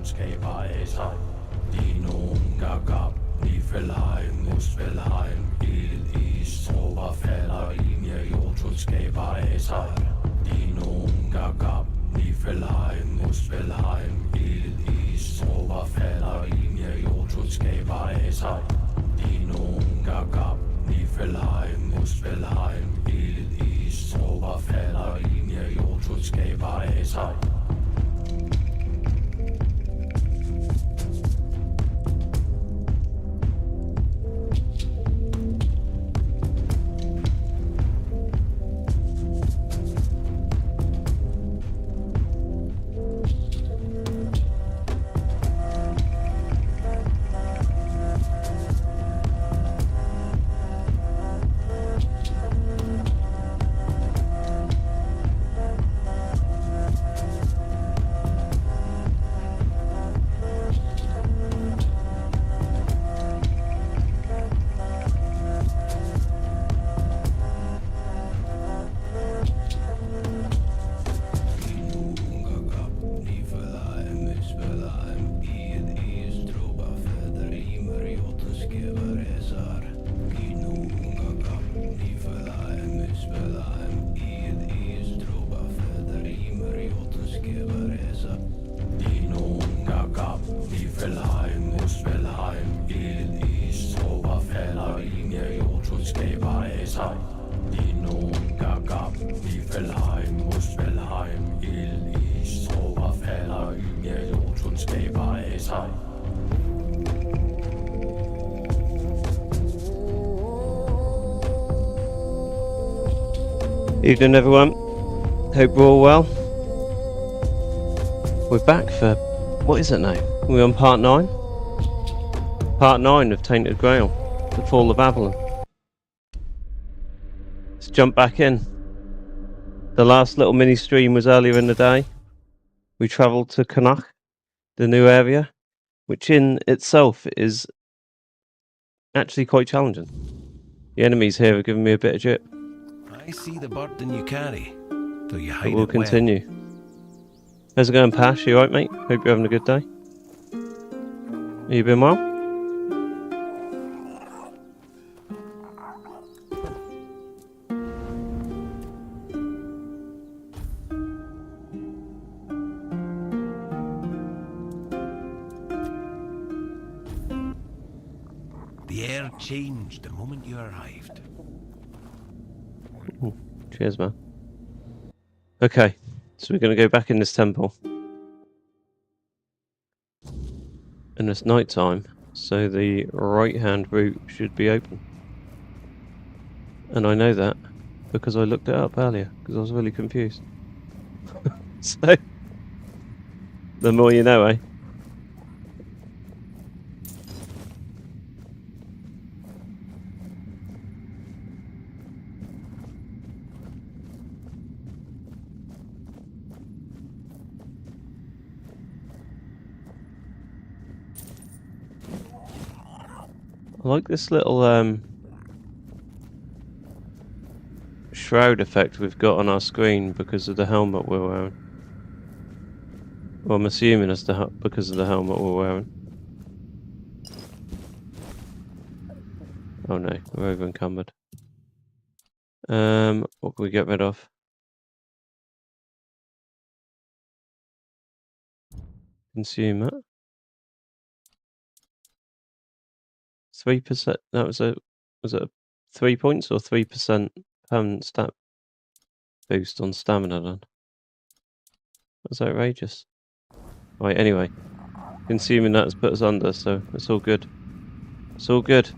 Skæber Dino gagab, Nifelheim, Muspelheim, Ild, Is, Trober, falder, Inje, Jotun, skæber Dino gagab, Nifelheim, Muspelheim, Ild, Is, Trober, falder, Inje, Jotun, skæber Dino gagab, Nifelheim, Muspelheim, Ild, Is, Trober, falder, Inje, Jotun, skæber Evening everyone, hope we're all well. We're back for, what is it now? We're on part 9? Part 9 of Tainted Grail, the Fall of Avalon. Let's jump back in. The last little mini stream was earlier in the day. We travelled to Cuanacht, the new area, which in itself is actually quite challenging. The enemies here are giving me a bit of jip. I see the burden you carry, though you hide We'll it well. continue. How's it going, Pash? You alright, mate? Hope you're having a good day. You been well? The air changed the moment you arrived. Ooh, cheers, man. Okay, so we're going to go back in this temple. And it's night time, so the right-hand route should be open. And I know that because I looked it up earlier, because I was really confused. So, the more you know, eh? I like this little shroud effect we've got on our screen because of the helmet we're wearing. Well, I'm assuming it's because of the helmet we're wearing. Oh no, we're over encumbered. What can we get rid of? Consume it. 3%. That was it 3 points or 3% permanent stat boost on stamina then? That's outrageous. Right, anyway. Consuming that has put us under, so it's all good. It's all good.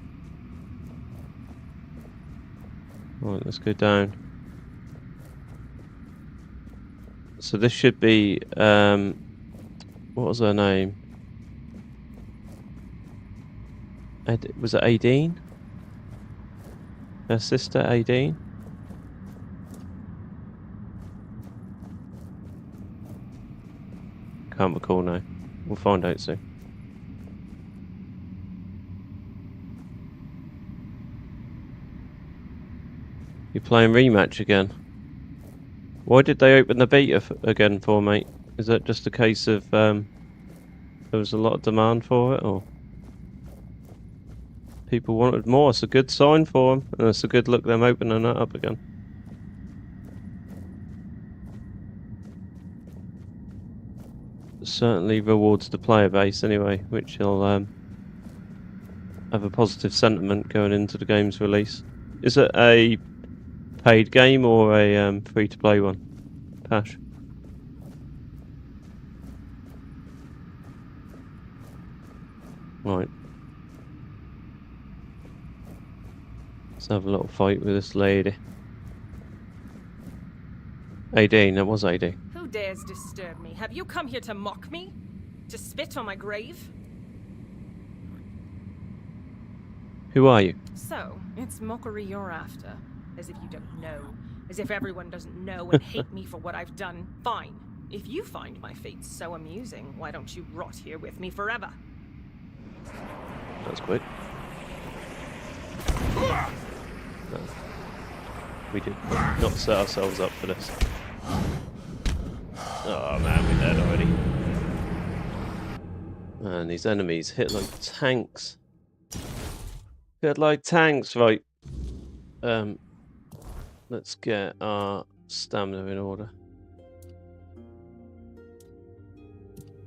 Right, let's go down. So this should be what was her name? Was it Aideen? Her sister Aideen? Can't recall now. We'll find out soon. You're playing rematch again. Why did they open the beta again for, mate? Is that just a case of there was a lot of demand for it, or people wanted more. It's a good sign for them, and it's a good look them opening it up again. Certainly rewards the player base anyway, which will have a positive sentiment going into the game's release. Is it a paid game or a free-to-play one, Pash? Right. Let's have a little fight with this lady. AD, that was AD. Who dares disturb me? Have you come here to mock me? To spit on my grave? Who are you? So, it's mockery you're after. As if you don't know. As if everyone doesn't know and hate me for what I've done. Fine. If you find my fate so amusing, why don't you rot here with me forever? That's quick. No. We did not set ourselves up for this. Oh man, we're dead already. Man, these enemies hit like tanks. Hit like tanks, right? Let's get our stamina in order.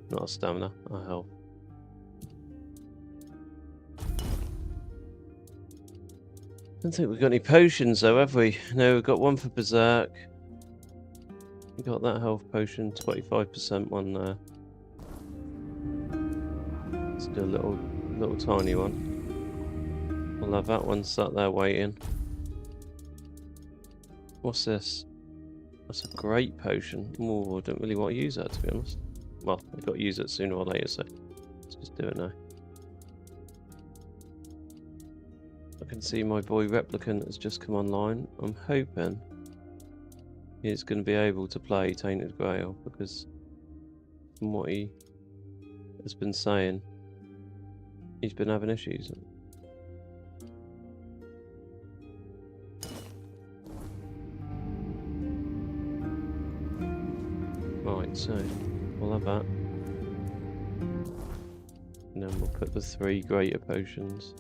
Not our stamina, our health. Don't think we've got any potions though, have we? No, we've got one for Berserk. We got that health potion, 25% one there. Let's do a little tiny one. We'll have that one sat there waiting. What's this? That's a great potion. Oh, I don't really want to use that, to be honest. Well, I've got to use it sooner or later, so let's just do it now. I can see my boy Replicant has just come online. I'm hoping he's going to be able to play Tainted Grail, because from what he has been saying, he's been having issues. Right, so we'll have that. And then we'll put the 3 greater potions.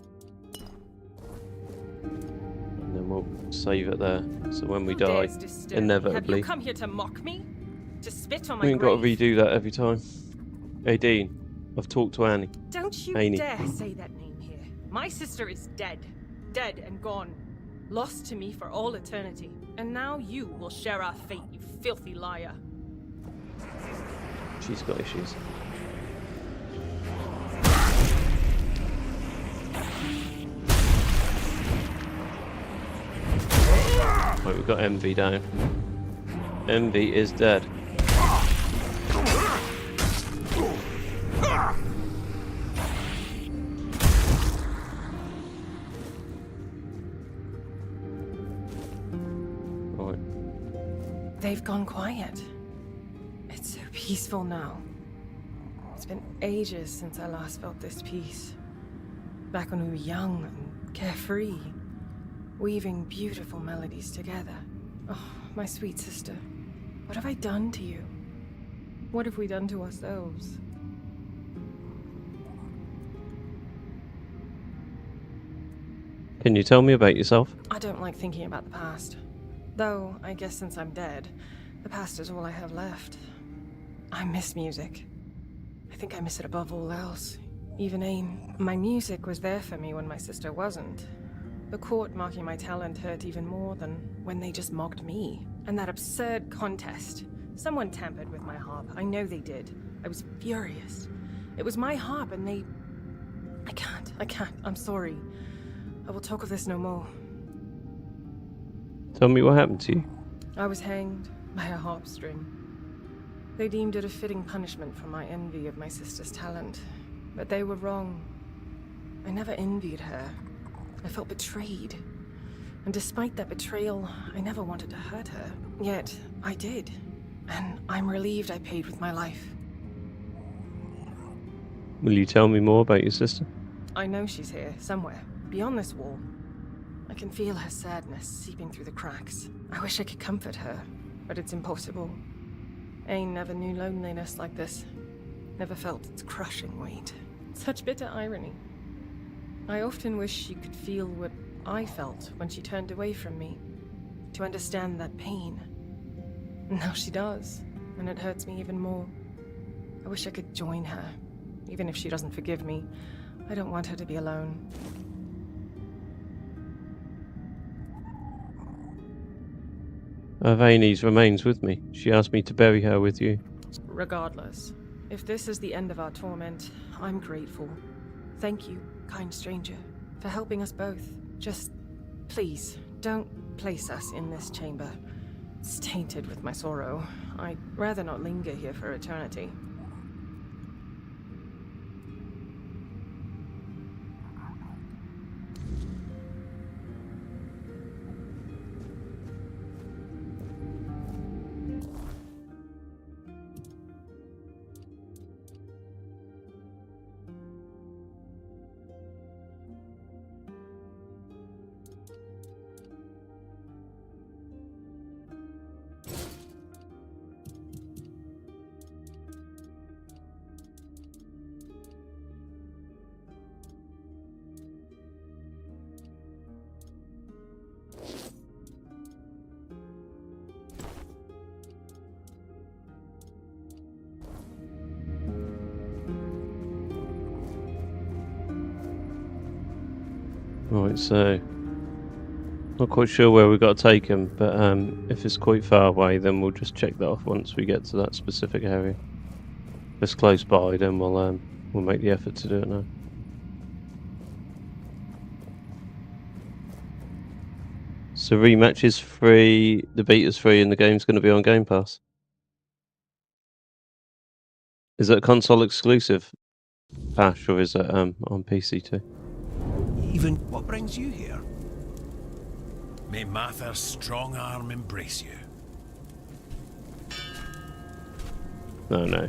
And then we'll save it there. So when we die, inevitably. Have you come here to mock me? To spit on my We ain't got to redo that every time. Hey Dean, I've talked to Annie. Don't you Annie. dare say that name here. My sister is dead. Dead and gone. Lost to me for all eternity. And now you will share our fate, you filthy liar. She's got issues. Right, we've got Envy down. Envy is dead. Right. They've gone quiet. It's so peaceful now. It's been ages since I last felt this peace. Back when we were young and carefree, weaving beautiful melodies together. Oh, my sweet sister, what have I done to you? What have we done to ourselves? Can you tell me about yourself? I don't like thinking about the past. Though, I guess since I'm dead, the past is all I have left. I miss music. I think I miss it above all else. Even aim. My music was there for me when my sister wasn't. The court mocking my talent hurt even more than when they just mocked me. And that absurd contest. Someone tampered with my harp. I know they did. I was furious. It was my harp and they... I can't. I'm sorry. I will talk of this no more. Tell me what happened to you. I was hanged by a harp string. They deemed it a fitting punishment for my envy of my sister's talent. But they were wrong. I never envied her. I felt betrayed. And despite that betrayal, I never wanted to hurt her. Yet, I did. And I'm relieved I paid with my life. Will you tell me more about your sister? I know she's here, somewhere, beyond this wall. I can feel her sadness seeping through the cracks. I wish I could comfort her, but it's impossible. Ain never knew loneliness like this. never felt its crushing weight. Such bitter irony. I often wish she could feel what I felt when she turned away from me, to understand that pain. Now she does, and it hurts me even more. I wish I could join her, even if she doesn't forgive me. I don't want her to be alone. Avani's remains with me. She asked me to bury her with you. Regardless, if this is the end of our torment, I'm grateful. Thank you, kind stranger, for helping us both. Just, please, don't place us in this chamber. It's tainted with my sorrow. I'd rather not linger here for eternity. Right, so not quite sure where we got to take him, but if it's quite far away, then we'll just check that off once we get to that specific area. If it's close by, then we'll make the effort to do it now. So rematch is free, the beta's free, and the game's going to be on Game Pass. Is it a console exclusive patch, or is it on PC too? Even what brings you here? May Mather's strong arm embrace you. No.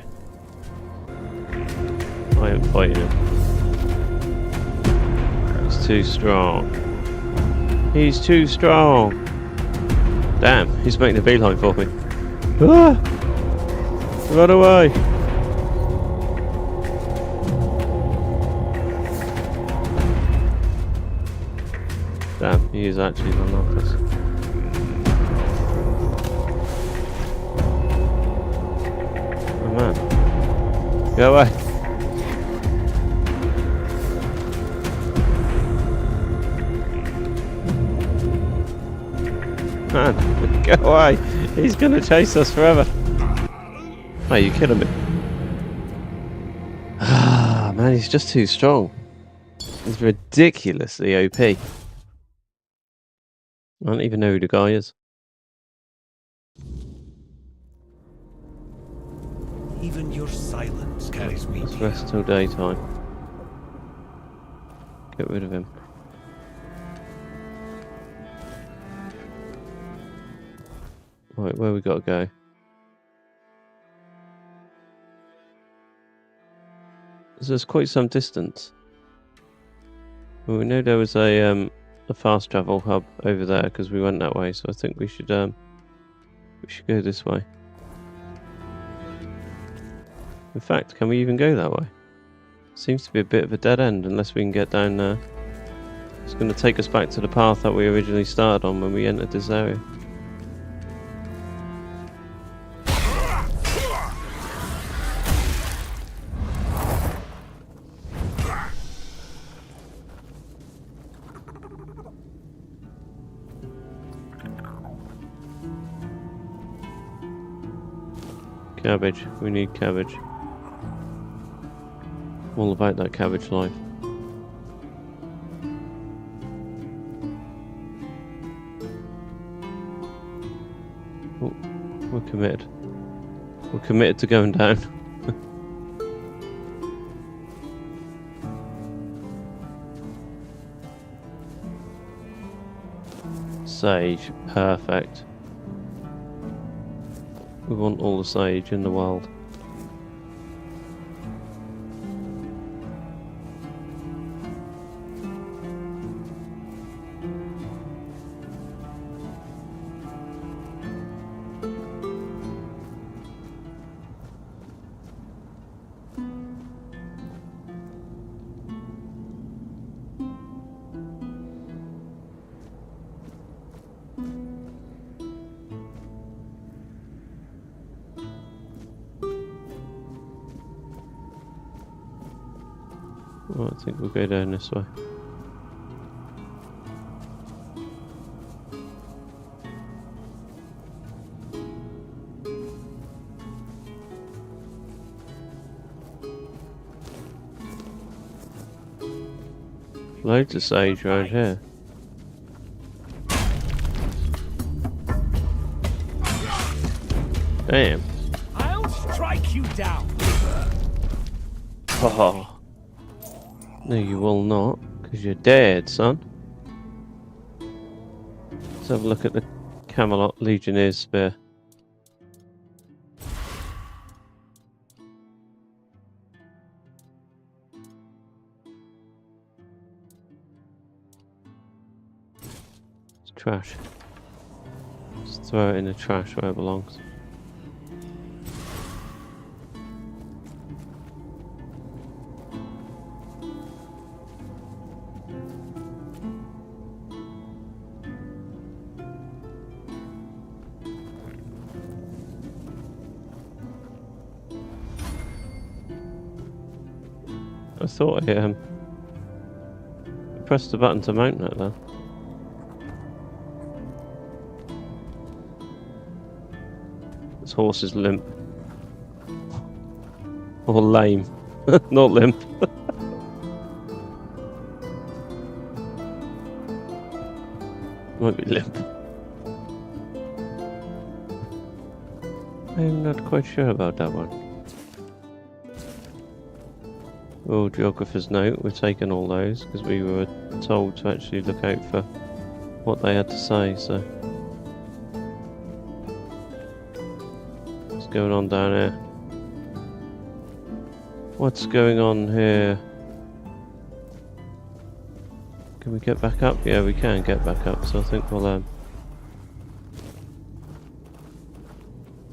I am fighting him. He's too strong. He's too strong. Damn, he's making a beeline for me. Ah! Run away! Damn, he is actually relentless. Oh man. Go away. Man, go away. He's gonna chase us forever. Oh, you're kidding me. Ah, man, he's just too strong. He's ridiculously OP. I don't even know who the guy is. Even your silence carries me. Let's rest till daytime. Get rid of him. Right, where we gotta go? So there's quite some distance. Well, we know there was a fast travel hub over there because we went that way, so I think we should go this way. In fact, can we even go that way? Seems to be a bit of a dead end unless we can get down there. It's going to take us back to the path that we originally started on when we entered this area. Cabbage. We need cabbage. All about that cabbage life. Oh, we're committed. We're committed to going down. Sage. Perfect. We want all the sage in the world. Well, I think we'll go down this way. Loads of sage around here. Damn. I'll strike you down. Oh. No, you will not, because you're dead, son. Let's have a look at the Camelot Legionnaires' spear. It's trash. Just throw it in the trash where it belongs. I thought I pressed the button to mount that though. This horse is limp. Or lame. Not limp. Might be limp. I'm not quite sure about that one. Oh, geographer's note, we've taken all those because we were told to actually look out for what they had to say, so. What's going on down here? What's going on here? Can we get back up? Yeah, we can get back up, so I think we'll,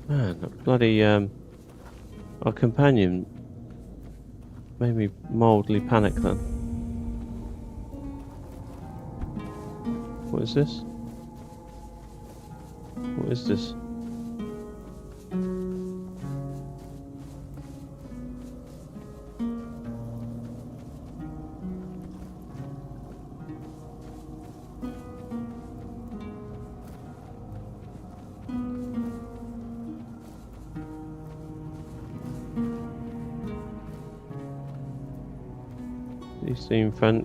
Man, that bloody, our companion made me mildly panic then. What is this? What is this?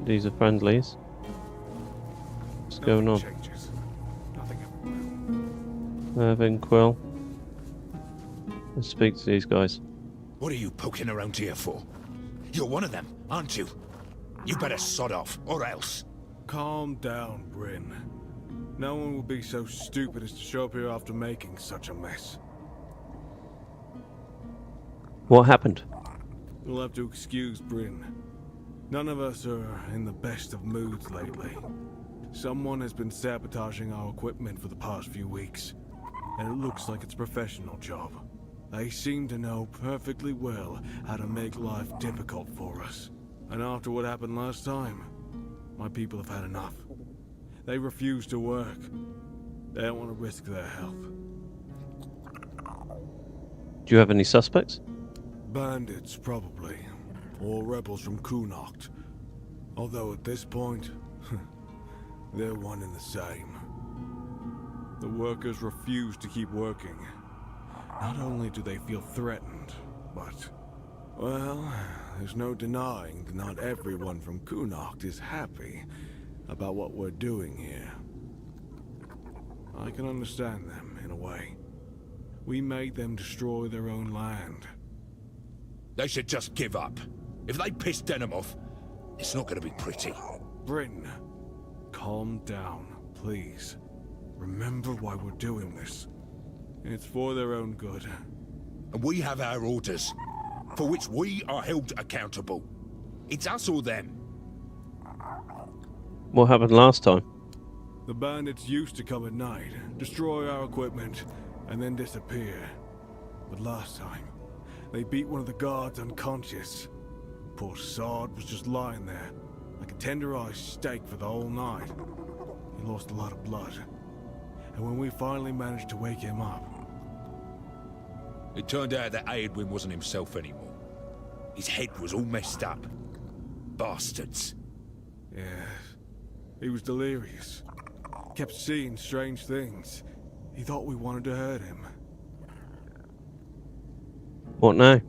These are friendlies. What's going on? Mervyn, Quill. Let's speak to these guys. What are you poking around here for? You're one of them, aren't you? You better sod off, or else. Calm down, Bryn. No one will be so stupid as to show up here after making such a mess. What happened? You'll have to excuse Bryn. None of us are in the best of moods lately. Someone has been sabotaging our equipment for the past few weeks, and it looks like it's a professional job. They seem to know perfectly well how to make life difficult for us. And after what happened last time, my people have had enough. They refuse to work. They don't want to risk their health. Do you have any suspects? Bandits, probably. Or rebels from Cuanacht. Although at this point, they're one and the same. The workers refuse to keep working. Not only do they feel threatened, but... well, there's no denying that not everyone from Cuanacht is happy about what we're doing here. I can understand them, in a way. We made them destroy their own land. They should just give up. If they piss Denham off, it's not going to be pretty. Bryn, calm down, please. Remember why we're doing this. It's for their own good. And we have our orders, for which we are held accountable. It's us or them. What happened last time? The bandits used to come at night, destroy our equipment, and then disappear. But last time, they beat one of the guards unconscious. Poor sod was just lying there, like a tenderized steak for the whole night. He lost a lot of blood. And when we finally managed to wake him up... it turned out that Aedwin wasn't himself anymore. His head was all messed up. bastards. Yeah. He was delirious. Kept seeing strange things. He thought we wanted to hurt him. What now?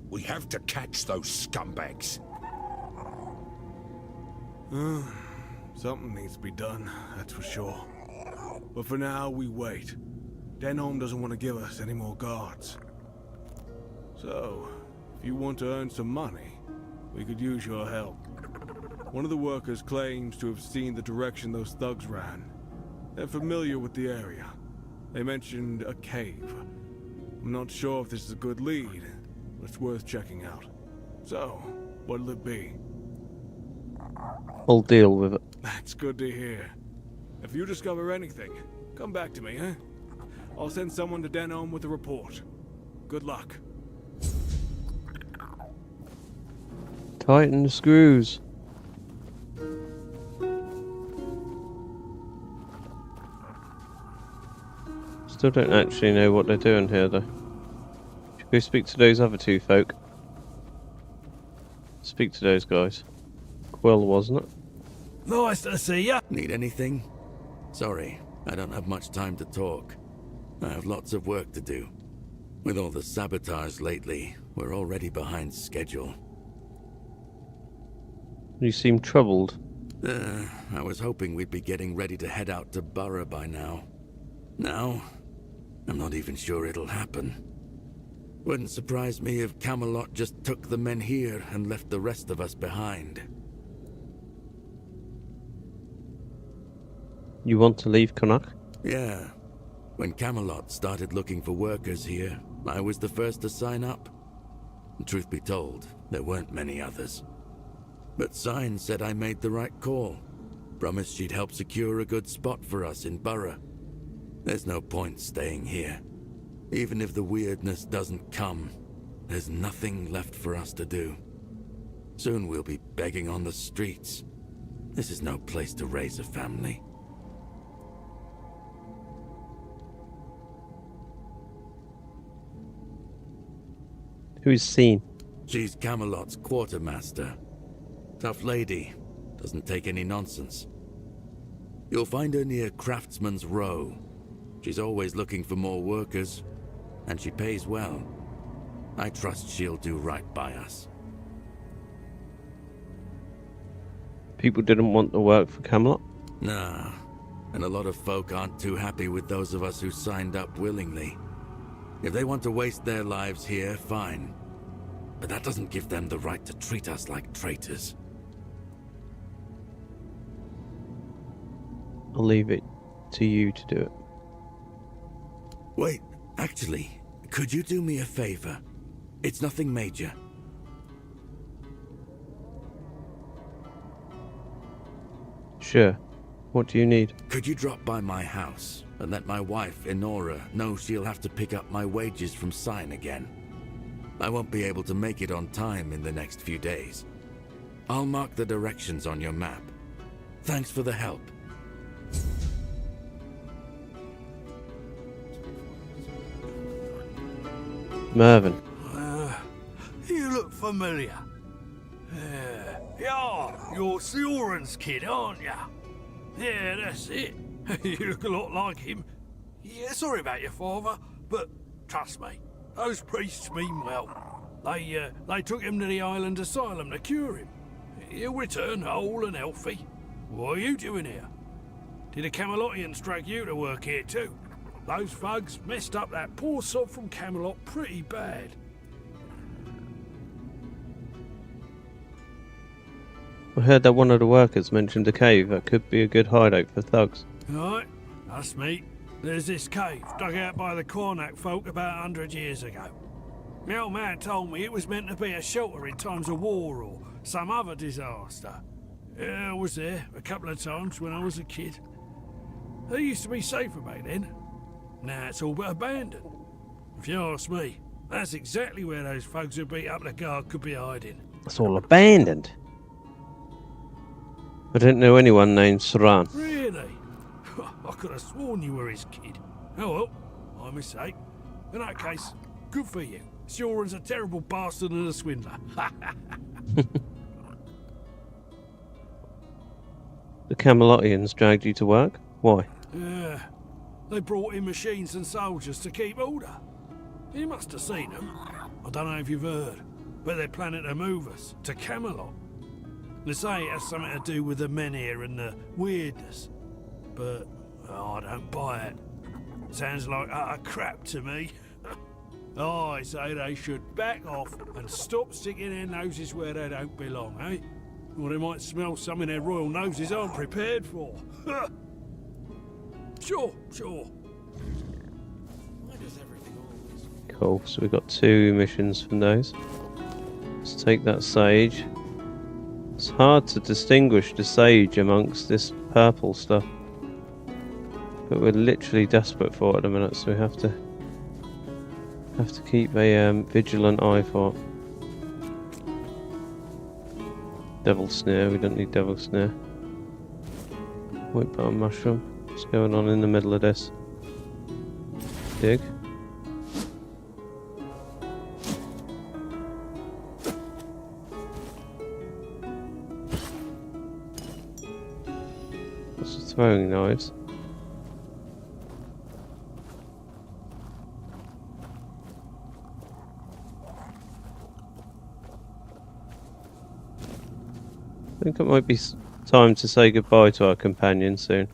We have to catch those scumbags. Something needs to be done, that's for sure. But for now, we wait. Denholm doesn't want to give us any more guards. So, if you want to earn some money, we could use your help. One of the workers claims to have seen the direction those thugs ran. They're familiar with the area. They mentioned a cave. I'm not sure if this is a good lead, but it's worth checking out. So, what'll it be? I'll deal with it. That's good to hear. If you discover anything, come back to me, eh? I'll send someone to Denholm with a report. Good luck. Tighten the screws. Still don't actually know what they're doing here, though. Should we speak to those other two folk? Speak to those guys. Quill, wasn't it? Nice to see ya. Need anything? Sorry, I don't have much time to talk. I have lots of work to do. With all the sabotage lately, we're already behind schedule. You seem troubled. I was hoping we'd be getting ready to head out to Borough by now. Now, I'm not even sure it'll happen. Wouldn't surprise me if Camelot just took the men here and left the rest of us behind. You want to leave Cuanacht? Yeah. When Camelot started looking for workers here, I was the first to sign up. Truth be told, there weren't many others. But Sign said I made the right call. Promised she'd help secure a good spot for us in Borough. There's no point staying here. Even if the weirdness doesn't come, there's nothing left for us to do. Soon we'll be begging on the streets. This is no place to raise a family. Who's seen? She's Camelot's quartermaster. Tough lady. Doesn't take any nonsense. You'll find her near Craftsman's Row. She's always looking for more workers, and she pays well. I trust she'll do right by us. People didn't want to work for Camelot? Nah, and a lot of folk aren't too happy with those of us who signed up willingly. If they want to waste their lives here, fine. But that doesn't give them the right to treat us like traitors. I'll leave it to you to do it. Wait, actually, could you do me a favor? It's nothing major. Sure. What do you need? Could you drop by my house and let my wife, Enora, know she'll have to pick up my wages from Sign again? I won't be able to make it on time in the next few days. I'll mark the directions on your map. Thanks for the help. Mervyn. You look familiar. Yeah, you're Sioran's kid, aren't ya? Yeah, that's it. You look a lot like him. Yeah, sorry about your father, but trust me, those priests mean well. They took him to the island asylum to cure him. He'll return whole and healthy. What are you doing here? Did the Camelotians drag you to work here too? Those thugs messed up that poor sod from Camelot pretty bad. I heard that one of the workers mentioned a cave that could be a good hideout for thugs. Right, that's me. There's this cave dug out by the Cuanacht folk about 100 years ago. My old man told me it was meant to be a shelter in times of war or some other disaster. I was there a couple of times when I was a kid. They used to be safer back then. Now it's all but abandoned. If you ask me, that's exactly where those thugs who beat up the guard could be hiding. It's all abandoned. I didn't know anyone named Saran. Really? I could have sworn you were his kid. Oh well, my mistake. In that case, good for you. Sioran's a terrible bastard and a swindler. The Camelotians dragged you to work? Why? Yeah, they brought in machines and soldiers to keep order. You must have seen them. I don't know if you've heard, but they're planning to move us to Camelot. They say it has something to do with the men here and the weirdness. But I don't buy it. Sounds like utter crap to me. I say they should back off and stop sticking their noses where they don't belong, eh? Or they might smell something their royal noses aren't prepared for. Sure. Why does everything always... Cool, so we got 2 missions from those. Let's take that sage. It's hard to distinguish the sage amongst this purple stuff. But we're literally desperate for it at the minute, so we have to keep a vigilant eye for it. Devil Snare, we don't need Devil Snare. White button mushroom. What's going on in the middle of this? Dig. What's the throwing knives? I think it might be time to say goodbye to our companion soon.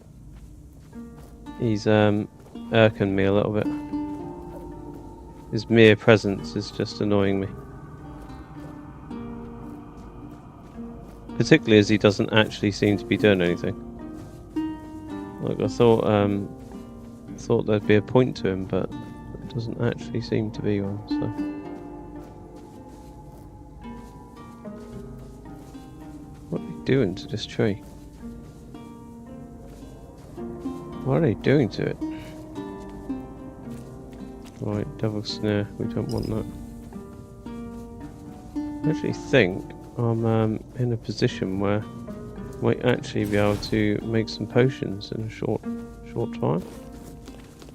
He's irking me a little bit. His mere presence is just annoying me. Particularly as he doesn't actually seem to be doing anything. Like I thought there'd be a point to him, but it doesn't actually seem to be one, so. What are they doing to this tree? What are they doing to it? Right, Devil Snare, we don't want that. I actually think I'm in a position where I might actually be able to make some potions in a short time.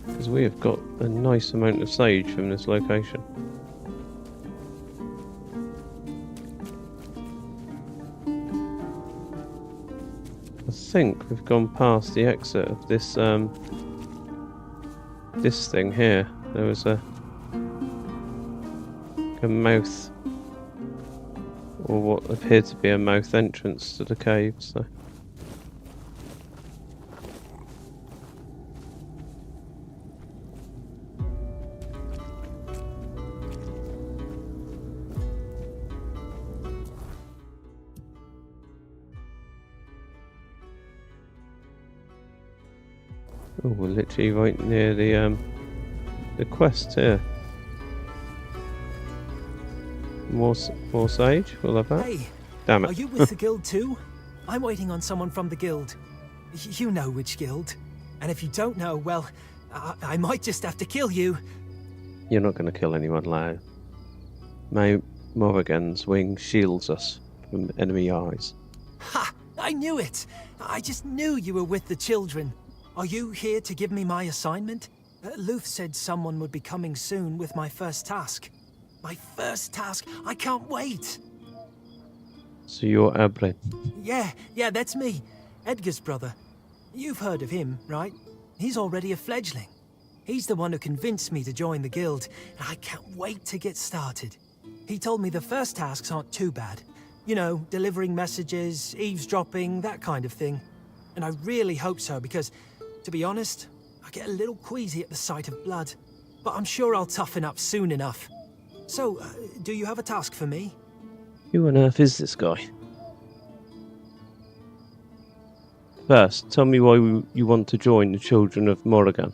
Because we have got a nice amount of sage from this location. I think we've gone past the exit of this this thing here. There was a mouth, or what appeared to be a mouth entrance to the cave, so. Oh, we're literally right near the quest here. More sage, we'll have that. Hey, damn it. Are you with the guild too? I'm waiting on someone from the guild. You know which guild. And if you don't know, well, I might just have to kill you. You're not going to kill anyone, Lao. My Morrigan's wing shields us from enemy eyes. Ha! I knew it! I just knew you were with the children. Are you here to give me my assignment? Luth said someone would be coming soon with my first task. My first task! I can't wait! So you're Ablin. Yeah, that's me. Edgar's brother. You've heard of him, right? He's already a fledgling. He's the one who convinced me to join the guild, and I can't wait to get started. He told me the first tasks aren't too bad. You know, delivering messages, eavesdropping, that kind of thing. And I really hope so, because, to be honest, I get a little queasy at the sight of blood. But I'm sure I'll toughen up soon enough. So, do you have a task for me? Who on earth is this guy? First, tell me why you want to join the Children of Morrigan.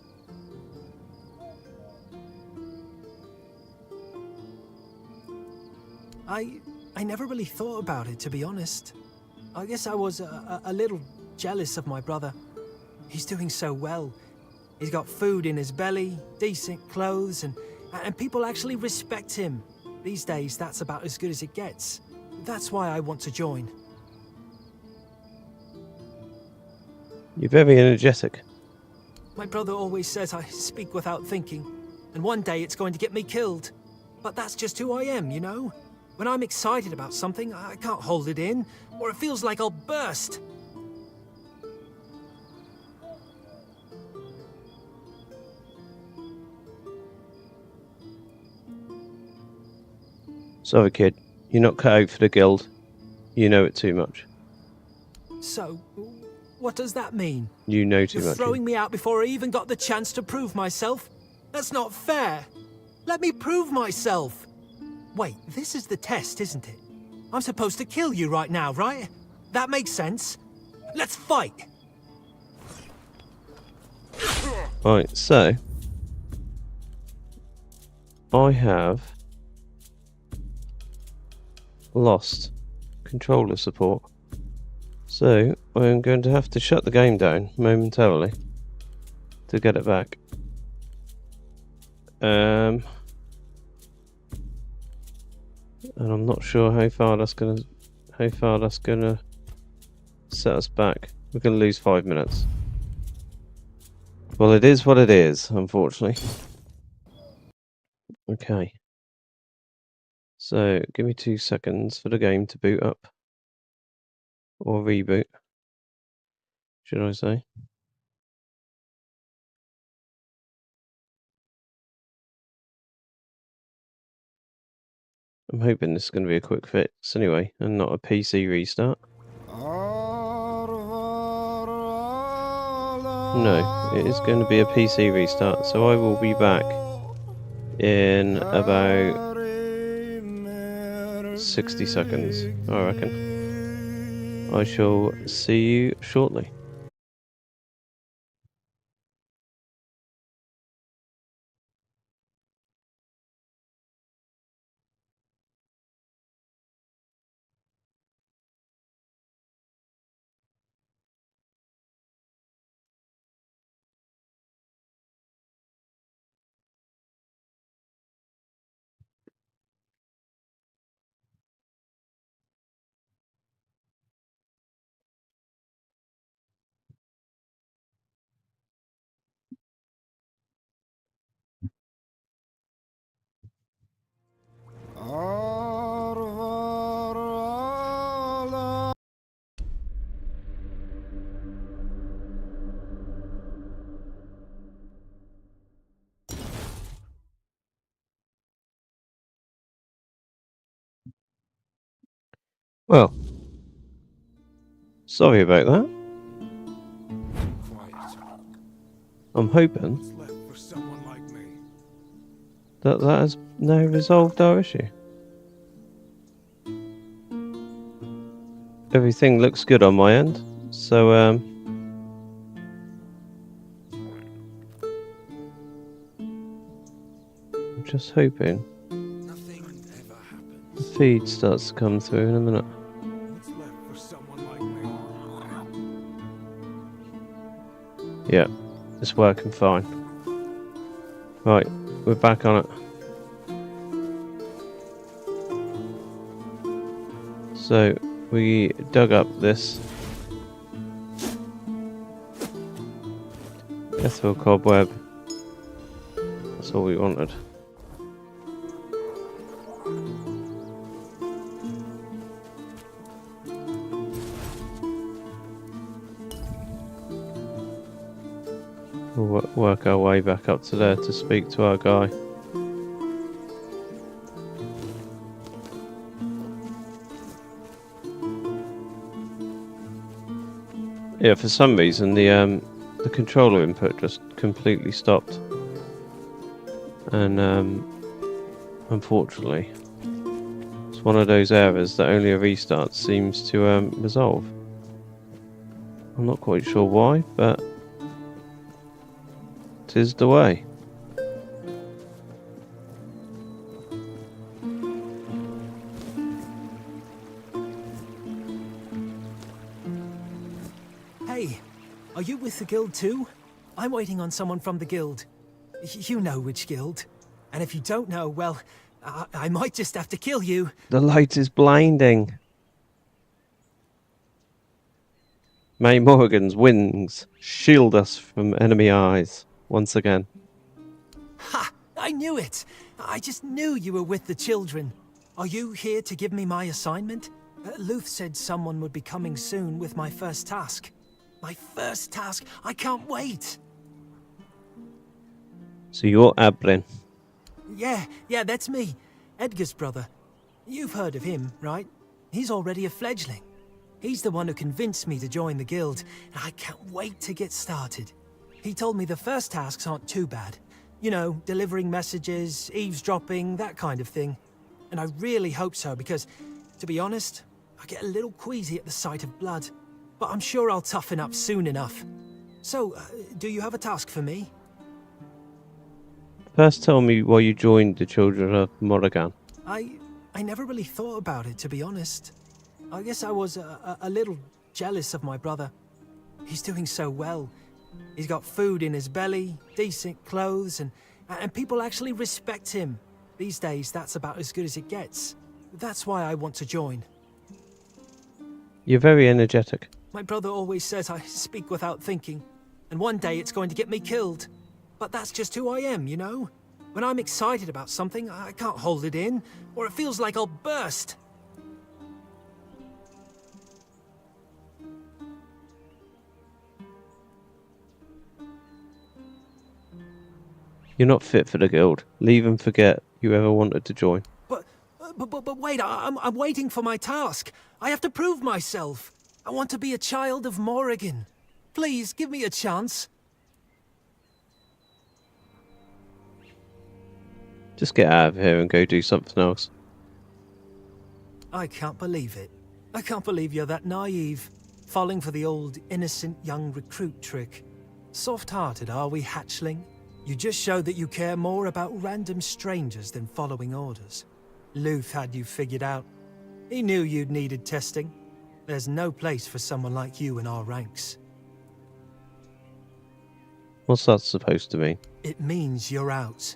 I never really thought about it, to be honest. I guess I was a little jealous of my brother. He's doing so well. He's got food in his belly, decent clothes, and people actually respect him. These days, that's about as good as it gets. That's why I want to join. You're very energetic. My brother always says I speak without thinking, and one day it's going to get me killed. But that's just who I am, you know? When I'm excited about something, I can't hold it in, or it feels like I'll burst. Sorry, kid. You're not cut out for the guild. You know it too much. So, what does that mean? You know too You're much. throwing me out before I even got the chance to prove myself? That's not fair. Let me prove myself. Wait, this is the test, isn't it? I'm supposed to kill you right now, right? That makes sense. Let's fight! Right, so I have lost controller support. So I'm going to have to shut the game down momentarily to get it back. And I'm not sure how far that's gonna set us back. We're gonna lose 5 minutes. Well, it is what it is, unfortunately. Okay. So give me 2 seconds for the game to boot up. Or reboot, should I say. I'm hoping this is going to be a quick fix anyway, and not a PC restart. No, it is going to be a PC restart, so I will be back in about 60 seconds, I reckon. I shall see you shortly. Well, sorry about that. I'm hoping that has now resolved our issue. Everything looks good on my end, so I'm just hoping the feed starts to come through in a minute. Yeah, it's working fine. Right, we're back on it. So we dug up this ethereal cobweb. That's all we wanted. We'll work our way back up to there to speak to our guy. Yeah, for some reason the controller input just completely stopped, and unfortunately, it's one of those errors that only a restart seems to resolve. I'm not quite sure why, but 'tis the way. Hey, are you with the guild too? I'm waiting on someone from the guild. You know which guild. And if you don't know, well, I might just have to kill you. The light is blinding. May Morrigan's wings shield us from enemy eyes once again. Ha! I knew it! I just knew you were with the children. Are you here to give me my assignment? Luth said someone would be coming soon with my first task. My first task! I can't wait! So you're Ablin. Yeah, that's me. Edgar's brother. You've heard of him, right? He's already a fledgling. He's the one who convinced me to join the guild, and I can't wait to get started. He told me the first tasks aren't too bad. You know, delivering messages, eavesdropping, that kind of thing. And I really hope so, because, to be honest, I get a little queasy at the sight of blood. But I'm sure I'll toughen up soon enough. So, do you have a task for me? First tell me why you joined the Children of Morrigan. I never really thought about it, to be honest. I guess I was a little jealous of my brother. He's doing so well. He's got food in his belly, decent clothes, and people actually respect him. These days, that's about as good as it gets. That's why I want to join. You're very energetic. My brother always says I speak without thinking, and one day it's going to get me killed. But that's just who I am, you know? When I'm excited about something, I can't hold it in, or it feels like I'll burst. You're not fit for the guild. Leave and forget you ever wanted to join. But wait, I'm waiting for my task. I have to prove myself. I want to be a child of Morrigan. Please, give me a chance. Just get out of here and go do something else. I can't believe it. I can't believe you're that naive. Falling for the old, innocent young recruit trick. Soft-hearted, are we, hatchling? You just show that you care more about random strangers than following orders. Luth had you figured out. He knew you'd needed testing. There's no place for someone like you in our ranks. What's that supposed to mean? It means you're out.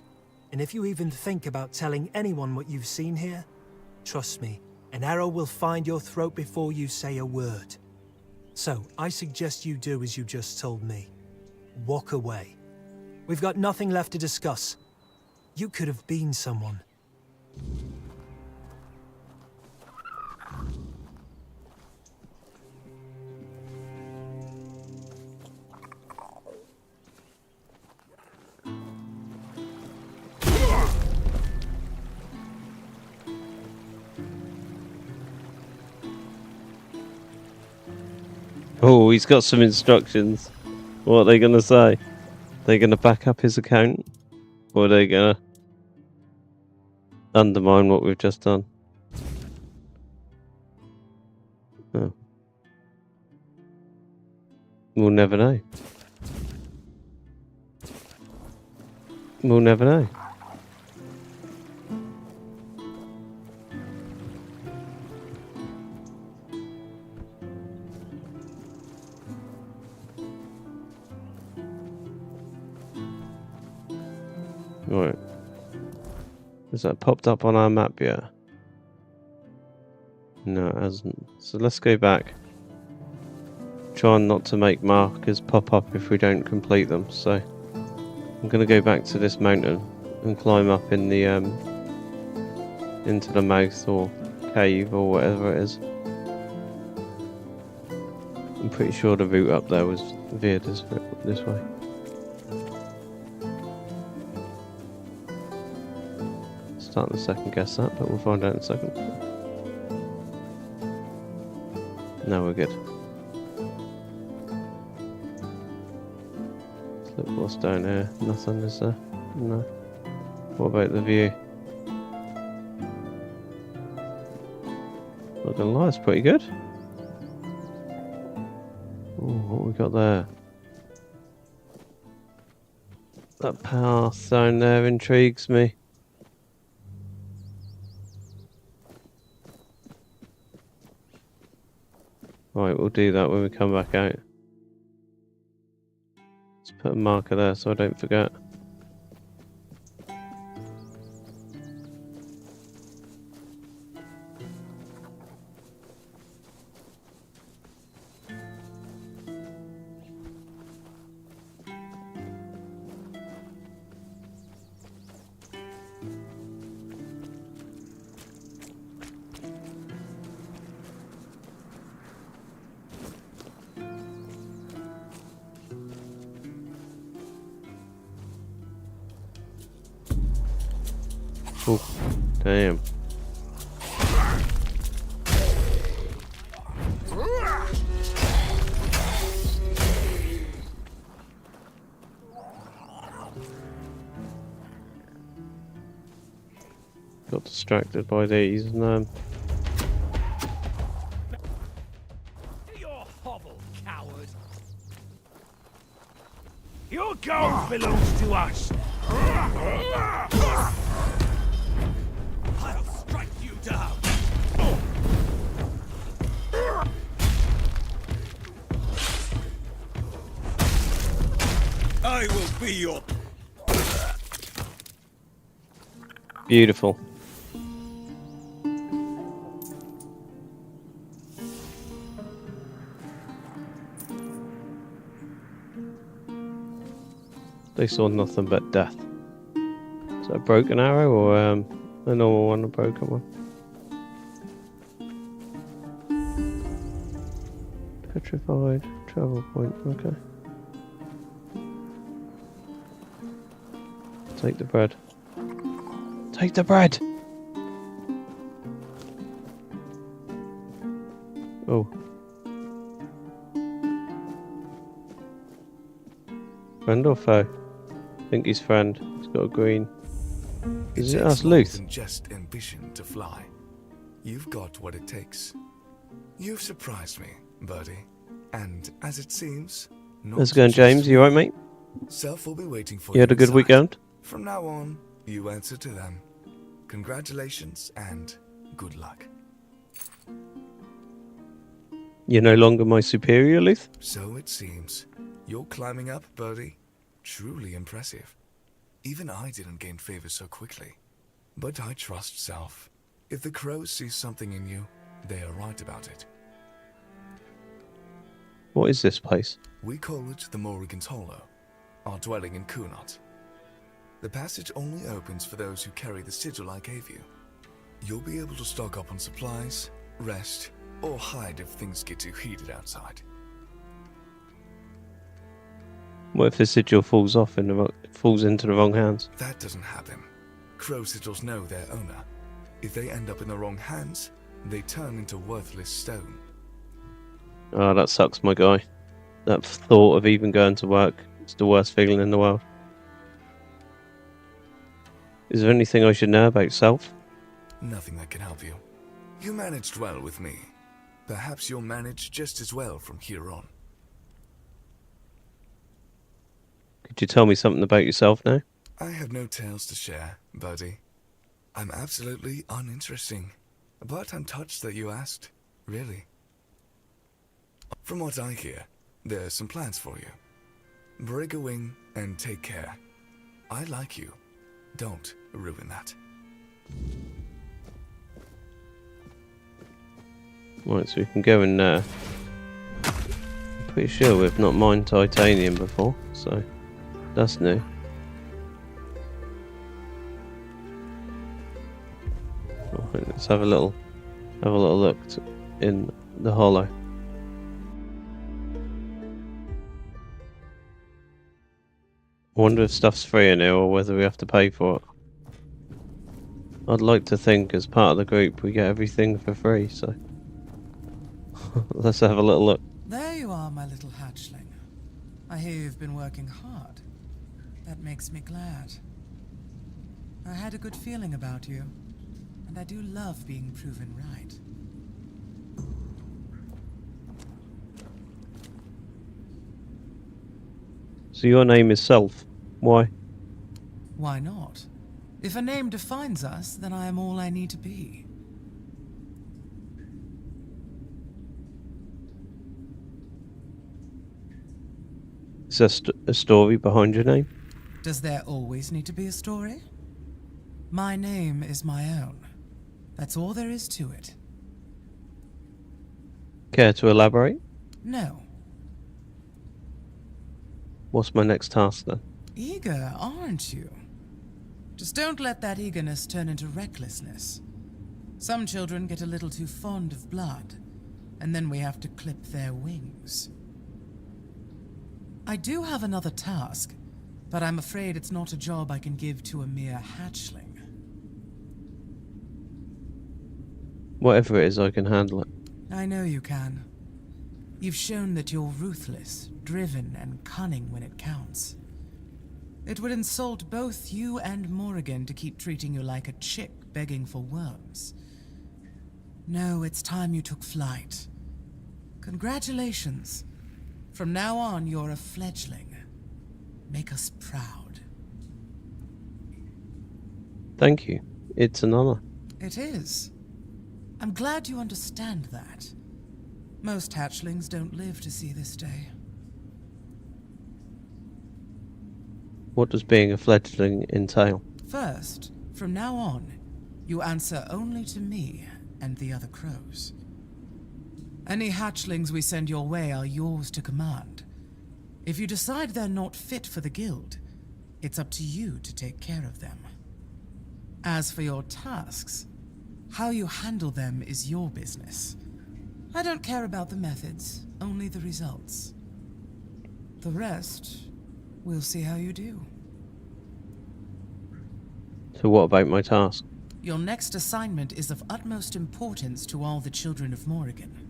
And if you even think about telling anyone what you've seen here, trust me, an arrow will find your throat before you say a word. So, I suggest you do as you just told me. Walk away. We've got nothing left to discuss. You could have been someone. Oh, he's got some instructions. What are they going to say? They're going to back up his account? Or are they going to undermine what we've just done? Oh. We'll never know. We'll never know. Right. Has that popped up on our map yet? No, it hasn't. So let's go back. Try not to make markers pop up if we don't complete them. So I'm going to go back to this mountain and climb up in the into the mouth or cave or whatever it is. I'm pretty sure the route up there was veered this way. Starting to second guess that, but we'll find out in a second. No, we're good. Let's look what's down here. Nothing, is there? No. What about the view? Not gonna lie, it's pretty good. Oh, what we got there? That path down there intrigues me. Right, we'll do that when we come back out. Let's put a marker there so I don't forget. Oh, damn. distracted by these. And Your hovel, coward. Your gold belongs to us. I'll strike you down. I will be your... beautiful. They saw nothing but death. Is that a broken arrow or a normal one, a broken one? Petrified, travel point, okay. Take the bread. Take the bread! Oh. Friend or foe? I think he's friend. He's got a green. Is it us, Luth? Than just ambition to fly. You've got what it takes. You've surprised me, Birdie. And as it seems, how's it going, James? You alright, mate? Self will be waiting for you. Had a good weekend? From now on, you answer to them. Congratulations and good luck. You're no longer my superior, Luth? So it seems. You're climbing up, Birdie. Truly impressive. Even I didn't gain favor so quickly. But I trust Self. If the crows see something in you, they are right about it. What is this place? We call it the Morrigan's Hollow, our dwelling in Cuanacht. The passage only opens for those who carry the sigil I gave you. You'll be able to stock up on supplies, rest, or hide if things get too heated outside. What if the sigil falls off and falls into the wrong hands? That doesn't happen. Crow sigils know their owner. If they end up in the wrong hands, they turn into worthless stone. Oh, that sucks, my guy. That thought of even going to work is the worst feeling in the world. Is there anything I should know about yourself? Nothing that can help you. You managed well with me. Perhaps you'll manage just as well from here on. Could you tell me something about yourself now? I have no tales to share, Birdie. I'm absolutely uninteresting. But I'm touched that you asked, really. From what I hear, there are some plans for you. Break a wing and take care. I like you. Don't ruin that. Right, so we can go in there. I'm pretty sure we've not mined titanium before, so that's new. Right, let's have a little look in the hollow. I wonder if stuff's free in here or whether we have to pay for it. I'd like to think as part of the group we get everything for free, so let's have a little look. There you are, my little hatchling. I hear you've been working hard. That makes me glad. I had a good feeling about you, and I do love being proven right. So your name is Self. Why? Why not? If a name defines us, then I am all I need to be. Is there a story behind your name? Does there always need to be a story? My name is my own. That's all there is to it. Care to elaborate? No. What's my next task then? Eager, aren't you? Just don't let that eagerness turn into recklessness. Some children get a little too fond of blood, and then we have to clip their wings. I do have another task, but I'm afraid it's not a job I can give to a mere hatchling. Whatever it is, I can handle it. I know you can. You've shown that you're ruthless, driven, and cunning when it counts. It would insult both you and Morrigan to keep treating you like a chick begging for worms. No, it's time you took flight. Congratulations. From now on, you're a fledgling. Make us proud. Thank you. It's an honor. It is. I'm glad you understand that. Most hatchlings don't live to see this day. What does being a fledgling entail? First, from now on, you answer only to me and the other crows. Any hatchlings we send your way are yours to command. If you decide they're not fit for the guild, it's up to you to take care of them. As for your tasks, how you handle them is your business. I don't care about the methods, only the results. The rest, we'll see how you do. So what about my task? Your next assignment is of utmost importance to all the children of Morrigan.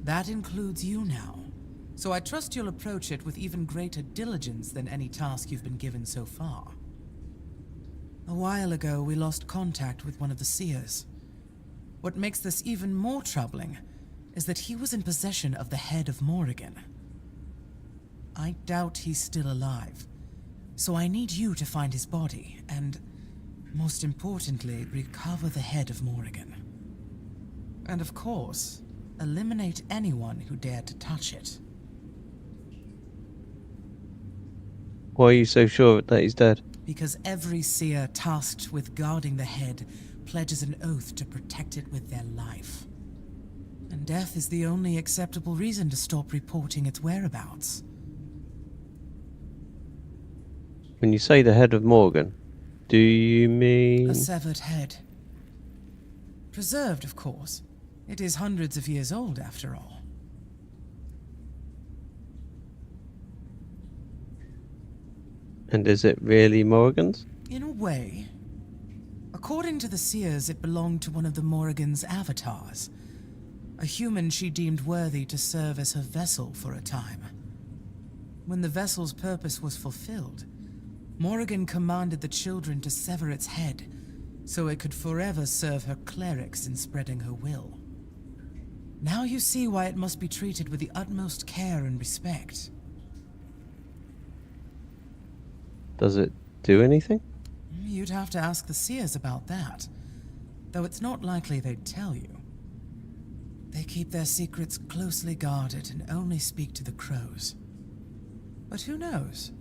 That includes you now, so I trust you'll approach it with even greater diligence than any task you've been given so far. A while ago, we lost contact with one of the seers. What makes this even more troubling is that he was in possession of the head of Morrigan. I doubt he's still alive, so I need you to find his body and, most importantly, recover the head of Morrigan. And of course, eliminate anyone who dared to touch it. Why are you so sure that he's dead? Because every seer tasked with guarding the head pledges an oath to protect it with their life. And death is the only acceptable reason to stop reporting its whereabouts. When you say the head of Morgan, do you mean... A severed head. Preserved, of course. It is hundreds of years old, after all. And is it really Morrigan's? In a way. According to the seers, it belonged to one of the Morrigan's avatars. A human she deemed worthy to serve as her vessel for a time. When the vessel's purpose was fulfilled, Morrigan commanded the children to sever its head, so it could forever serve her clerics in spreading her will. Now you see why it must be treated with the utmost care and respect. Does it do anything? You'd have to ask the seers about that, though it's not likely they'd tell you. They keep their secrets closely guarded and only speak to the crows. But who knows?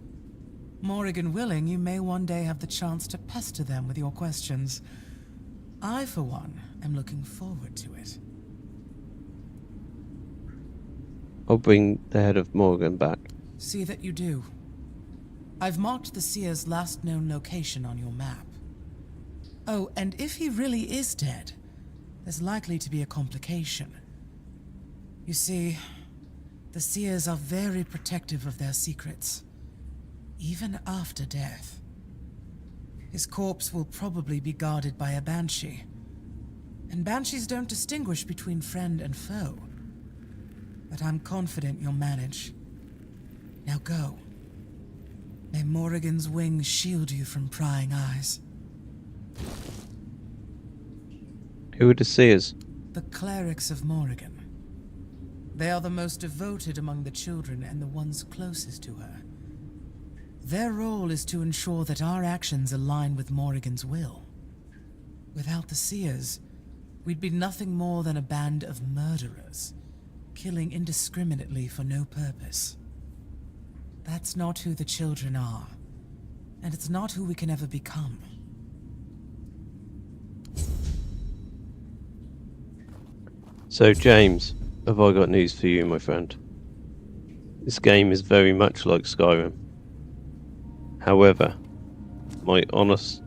Morrigan willing, you may one day have the chance to pester them with your questions. I, for one, am looking forward to it. I'll bring the head of Morgan back. See that you do. I've marked the seer's last known location on your map. Oh, and if he really is dead, there's likely to be a complication. You see, the seers are very protective of their secrets, even after death. His corpse will probably be guarded by a banshee, and banshees don't distinguish between friend and foe. But I'm confident you'll manage. Now go. May Morrigan's wings shield you from prying eyes. Who are the seers? The clerics of Morrigan. They are the most devoted among the children and the ones closest to her. Their role is to ensure that our actions align with Morrigan's will. Without the seers, we'd be nothing more than a band of murderers, killing indiscriminately for no purpose. That's not who the children are, and it's not who we can ever become. So, James, have I got news for you, my friend? This game is very much like Skyrim. However, my honest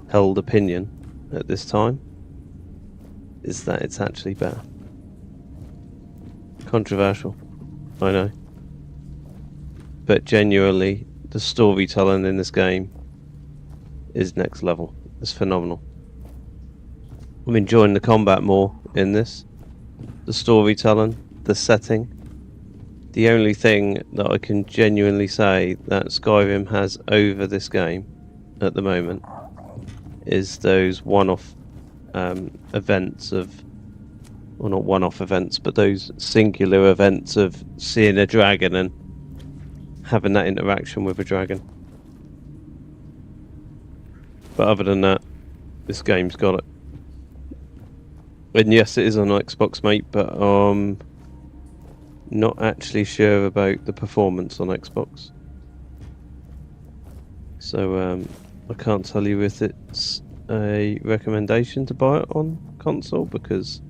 held opinion at this time is that it's actually better. Controversial, I know. But genuinely, the storytelling in this game is next level. It's phenomenal. I'm enjoying the combat more in this. The storytelling, the setting. The only thing that I can genuinely say that Skyrim has over this game at the moment is those one-off events of, well, not one-off events, but those singular events of seeing a dragon and having that interaction with a dragon. But other than that, this game's got it. And yes, it is on Xbox, mate, but not actually sure about the performance on Xbox. So I can't tell you if it's a recommendation to buy it on console, because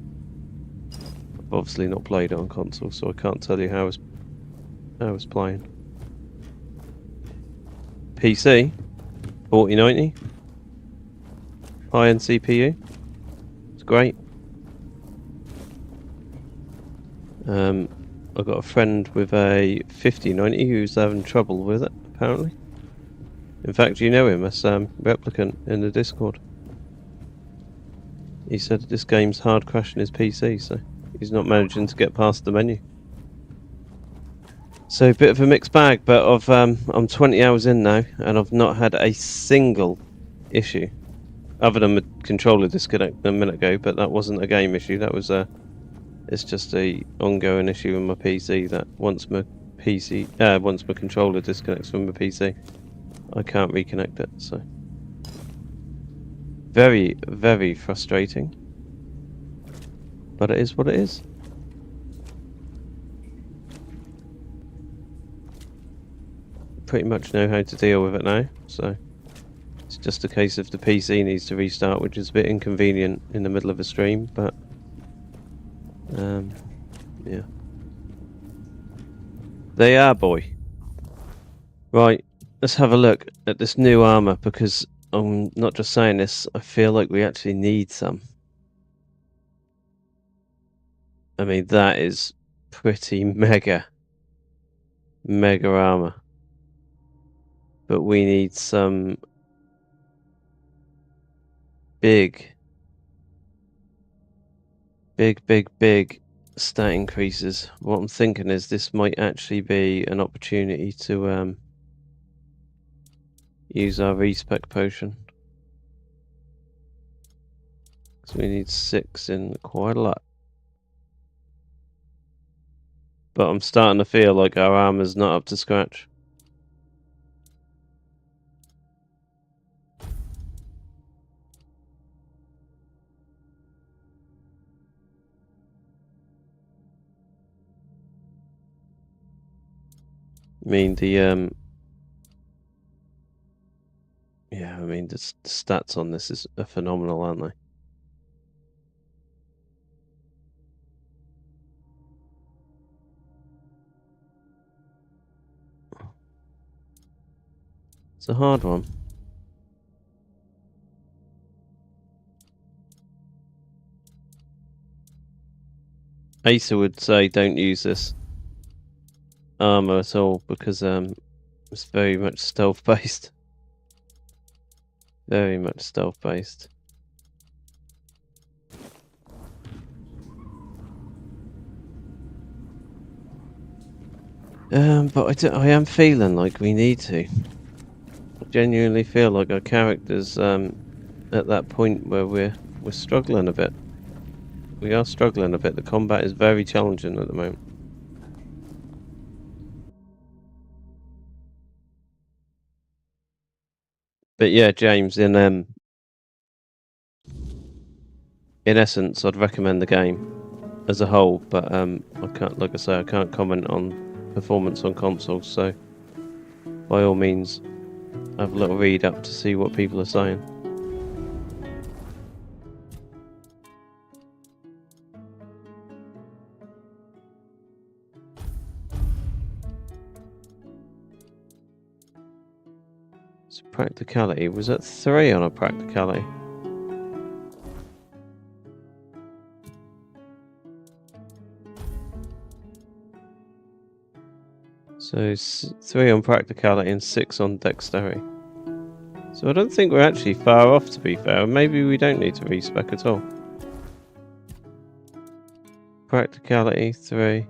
I've obviously not played it on console, so I can't tell you how it's playing. PC, 4090, high-end CPU, it's great. I've got a friend with a 5090 who's having trouble with it, apparently. In fact, you know him as Replicant in the Discord. He said this game's hard crashing his PC, so he's not managing to get past the menu. So a bit of a mixed bag, but I'm 20 hours in now, and I've not had a single issue, other than the controller disconnect a minute ago. But that wasn't a game issue. That was it's just a ongoing issue with my PC. That once my controller disconnects from my PC, I can't reconnect it. So very, very frustrating. But it is what it is. Pretty much know how to deal with it now, so it's just a case of the PC needs to restart, which is a bit inconvenient in the middle of a stream, but yeah. They are, boy. Right, let's have a look at this new armor, because I'm not just saying this, I feel like we actually need some. I mean, that is pretty mega armor. But we need some big stat increases. What I'm thinking is this might actually be an opportunity to use our respec potion. So we need 6 in quite a lot. But I'm starting to feel like our armor's not up to scratch. I mean the yeah, I mean the stats on this are phenomenal, aren't they? It's a hard one. Asa would say don't use this armor at all, because it's very much stealth based. Very much stealth based. But I am feeling like we need to. I genuinely feel like our characters at that point where we're struggling a bit. We are struggling a bit. The combat is very challenging at the moment. But yeah, James, in essence, I'd recommend the game as a whole, but I can't, like I say, I can't comment on performance on consoles. So, by all means, have a little read up to see what people are saying. So practicality, was that 3 on a practicality? So 3 on practicality and 6 on dexterity. So I don't think we're actually far off, to be fair. Maybe we don't need to respec at all. Practicality 3.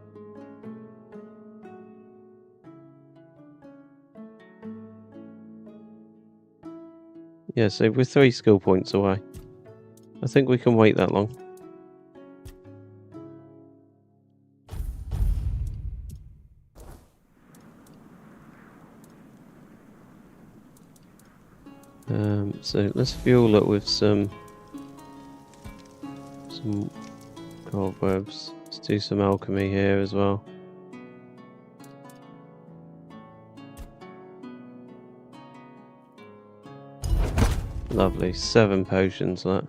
Yeah, so we're 3 skill points away. I think we can wait that long. So let's fuel it with some cobwebs. Let's do some alchemy here as well. Lovely, 7 potions that.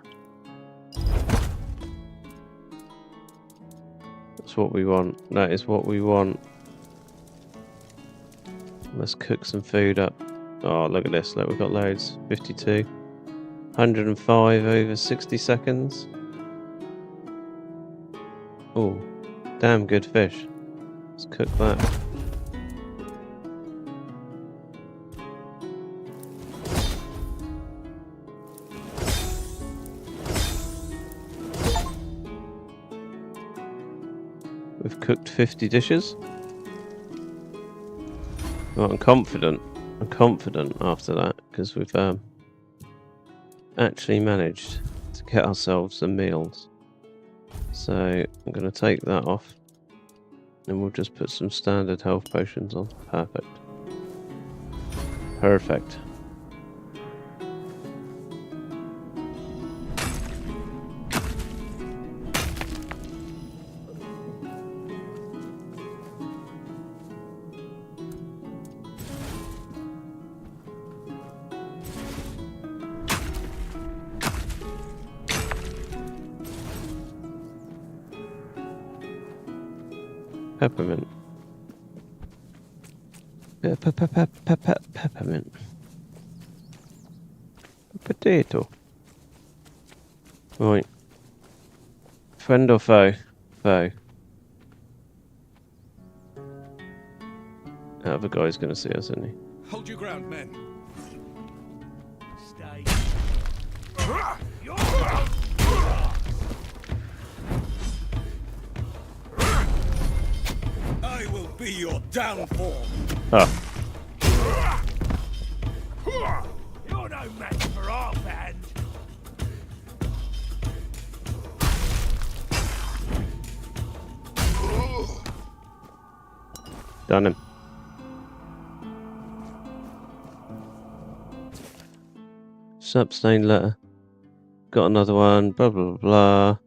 That's what we want. That is what we want. Let's cook some food up. Oh, look at this. Look, we've got loads. 52. 105 over 60 seconds. Oh, damn good fish. Let's cook that. We've cooked 50 dishes. Well, I'm confident after that because we've actually managed to get ourselves some meals. So I'm going to take that off and we'll just put some standard health potions on. Perfect. Perfect. Peppermint. Peppermint. Potato. Right. Friend or foe? Foe. That other guy's gonna see us, isn't he? Hold your ground, men. Stay. I will be your downfall. Oh. You're no match for our band. Done him. Substained letter. Got another one. Blah blah blah.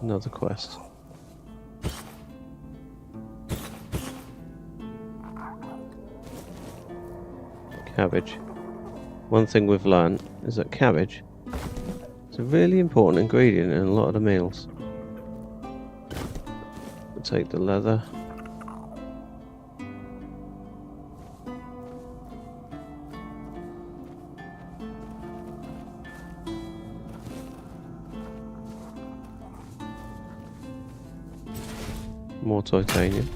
Another quest. Cabbage. One thing we've learned is that cabbage is a really important ingredient in a lot of the meals. We'll take the leather. More titanium.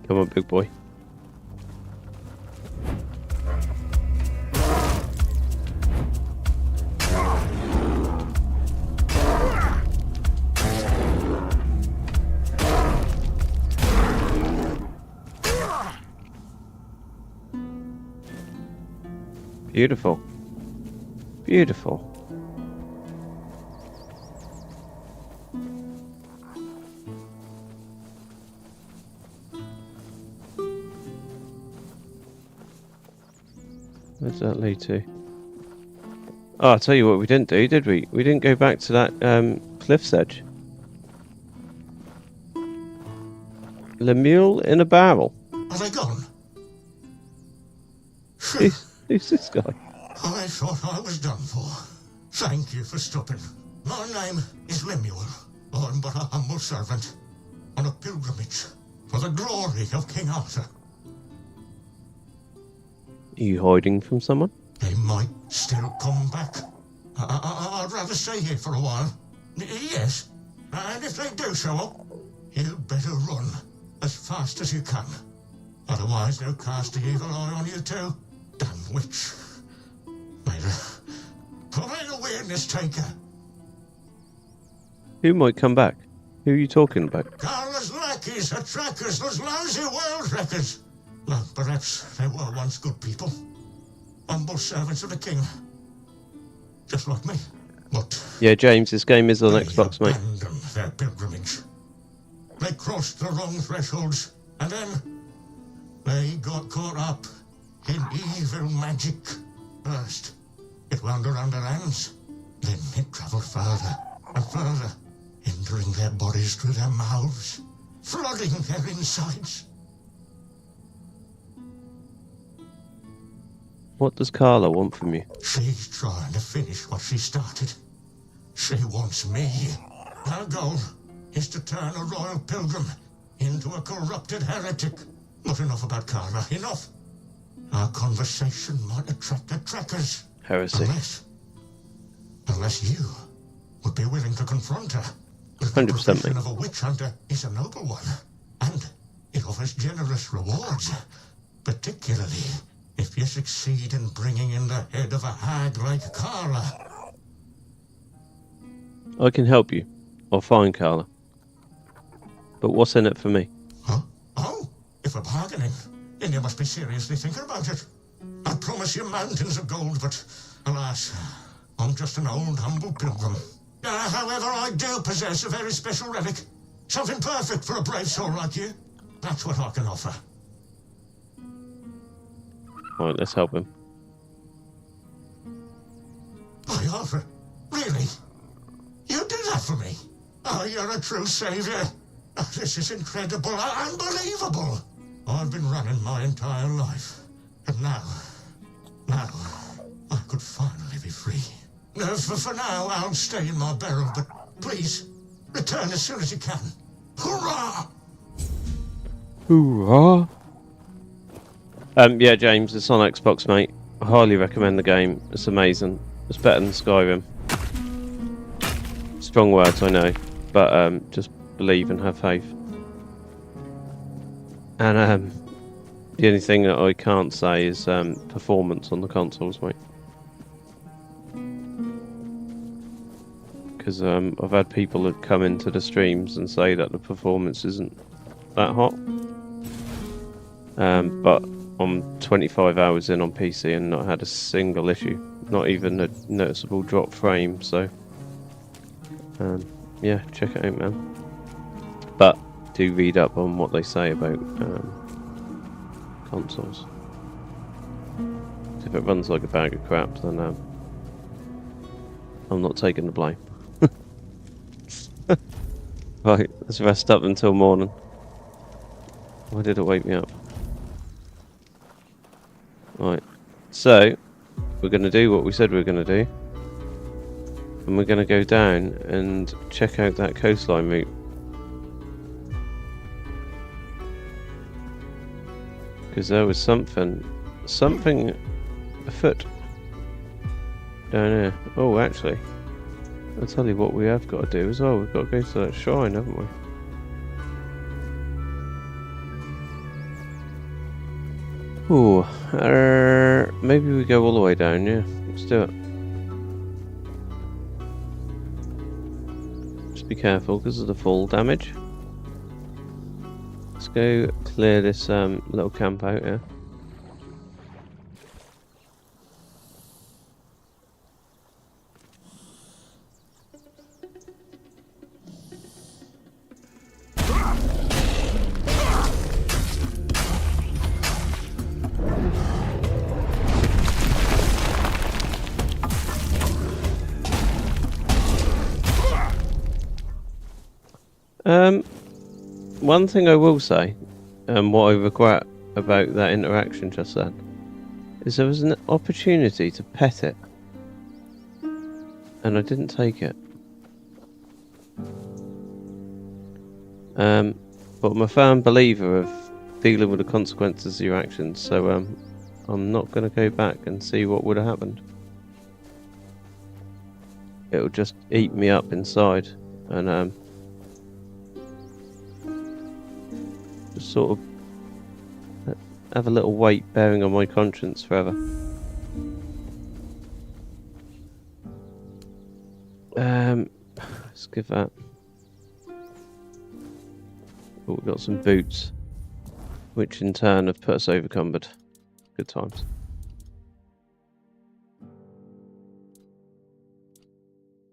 Come on, big boy. Beautiful. Beautiful. Where does that lead to? Oh, I'll tell you what we didn't do, did we? We didn't go back to that cliff's edge. Le mule in a barrel. Are they gone? Who's this guy? I thought I was done for. Thank you for stopping. My name is Lemuel. I'm but a humble servant on a pilgrimage for the glory of King Arthur. Are you hiding from someone? They might still come back. I'd rather stay here for a while. Yes, and if they do show up, you better run as fast as you can. Otherwise, they'll cast the evil eye on you too. Damn witch. Made a weirdness taker. Who might come back? Who are you talking about? Carla's lackeys are trackers, those lousy world wreckers. Well, perhaps they were once good people. Humble servants of the king. Just like me. But Yeah, James, this game is on they Xbox, mate. abandoned their pilgrimage. They crossed the wrong thresholds, and then they got caught up in evil magic. First, it wound around their hands. Then it travelled further and further, entering their bodies through their mouths, flooding their insides. What does Carla want from you? She's trying to finish what she started. She wants me. Her goal is to turn a royal pilgrim into a corrupted heretic. Not enough about Carla, enough. Our conversation might attract the trackers. Heresy. Unless you would be willing to confront her. The 100%, profession mate. of a witch hunter is a noble one, and it offers generous rewards, particularly if you succeed in bringing in the head of a hag like Carla. I can help you. I'll find Carla. But what's in it for me? Huh? Oh, if we're bargaining, then you must be seriously thinking about it. I promise you mountains of gold, but alas, I'm just an old, humble pilgrim. However, I do possess a very special relic. Something perfect for a brave soul like you. That's what I can offer. Right, let's help him. I offer? Really? You do that for me? Oh, you're a true savior. Oh, this is incredible, unbelievable. I've been running my entire life. And now, I could finally be free. For now, I'll stay in my barrel, but please, return as soon as you can. Hurrah! Hoorah! Yeah, James, it's on Xbox, mate. I highly recommend the game. It's amazing. It's better than Skyrim. Strong words, I know, but just believe and have faith. And the only thing that I can't say is performance on the consoles, mate. Because I've had people that come into the streams and say that the performance isn't that hot. But I'm 25 hours in on PC and not had a single issue. Not even a noticeable drop frame, so... yeah, check it out, man. But do read up on what they say about consoles. If it runs like a bag of crap, then I'm not taking the blame. Right, let's rest up until morning. Why did it wake me up? Right, so we're going to do what we said we were going to do. And we're going to go down and check out that coastline route. Because there was something afoot down here. Oh, actually, I'll tell you what we have got to do as well. We've got to go to that shrine, haven't we? Ooh, maybe we go all the way down, yeah. Let's do it. Just be careful because of the fall damage. Let's go clear this little camp out here. One thing I will say, and what I regret about that interaction just then, is there was an opportunity to pet it, and I didn't take it. But I'm a firm believer of dealing with the consequences of your actions, so I'm not going to go back and see what would have happened. It'll just eat me up inside and just sort of have a little weight bearing on my conscience forever. Let's give that. Oh, we've got some boots, which in turn have put us over cumbered. Good times.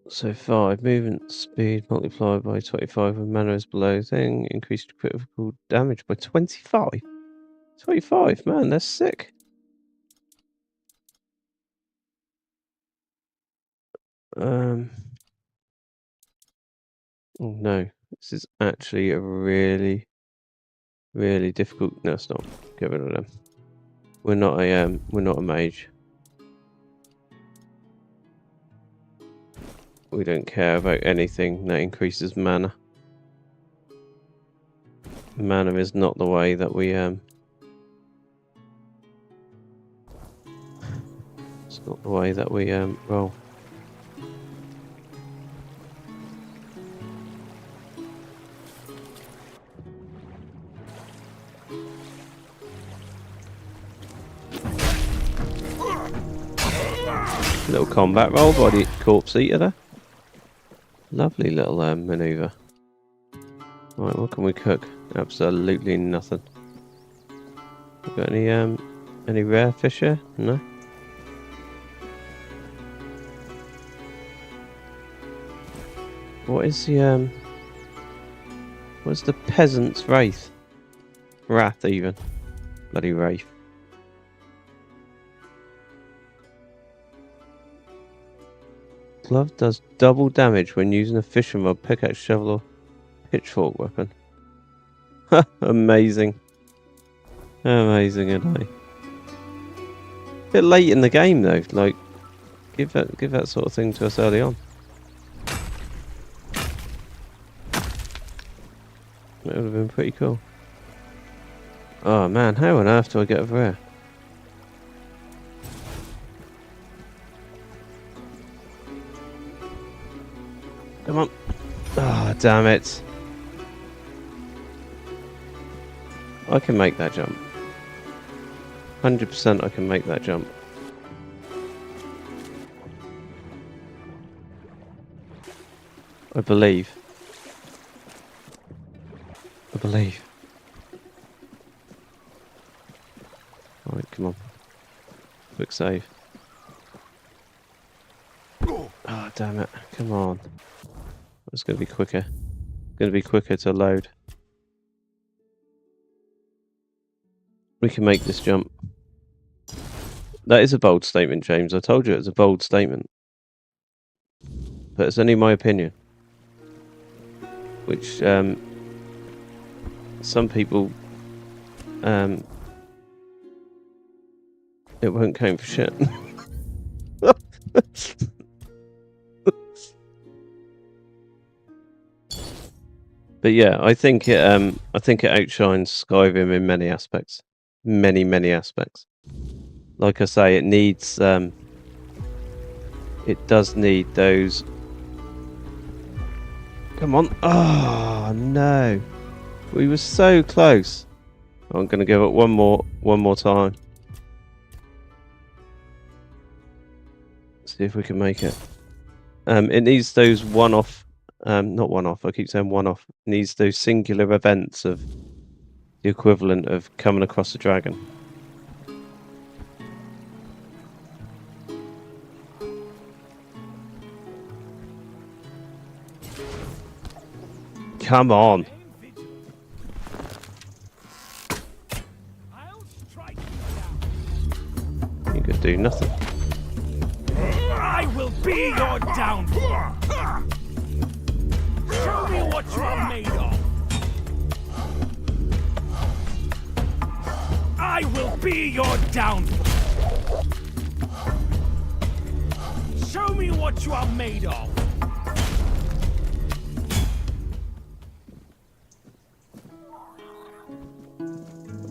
So 5 movement speed multiplied by 25 when mana is below thing, increased critical damage by 25. 25, man, that's sick. Oh no, this is actually a really difficult. No, it's not. Get rid of them. We're not a mage. We don't care about anything that increases mana. Mana is not the way that we It's not the way that we roll. Little combat roll by the corpse eater there. Lovely little maneuver. Right, what can we cook? Absolutely nothing. We got any rare fish here? No. What is the what's the peasant's wrath? Wrath even. Bloody wraith. Glove does double damage when using a fishing rod, pickaxe, shovel, or pitchfork weapon. Amazing. Amazing, isn't it? Bit late in the game though, like give that sort of thing to us early on. That would have been pretty cool. Oh man, how on earth do I get over here? Come on. Ah, oh, damn it. I can make that jump. 100% I can make that jump. I believe. I believe. Alright, come on. Quick save. Oh, damn it. Come on. It's going to be quicker. Going to be quicker to load. We can make this jump. That is a bold statement, James. I told you it's a bold statement. But it's only my opinion. Which, some people, it won't count for shit. But yeah, I think it outshines Skyrim in many aspects. Many aspects. Like I say, it needs it does need those. Come on. Oh no. We were so close. I'm gonna give it one more time. See if we can make it. It needs those one-off. Not one-off, I keep saying one-off. Needs those singular events of the equivalent of coming across a dragon. Come on. You could do nothing. I will be your downfall. Show me what you are made of. I will be your downfall. Show me what you are made of.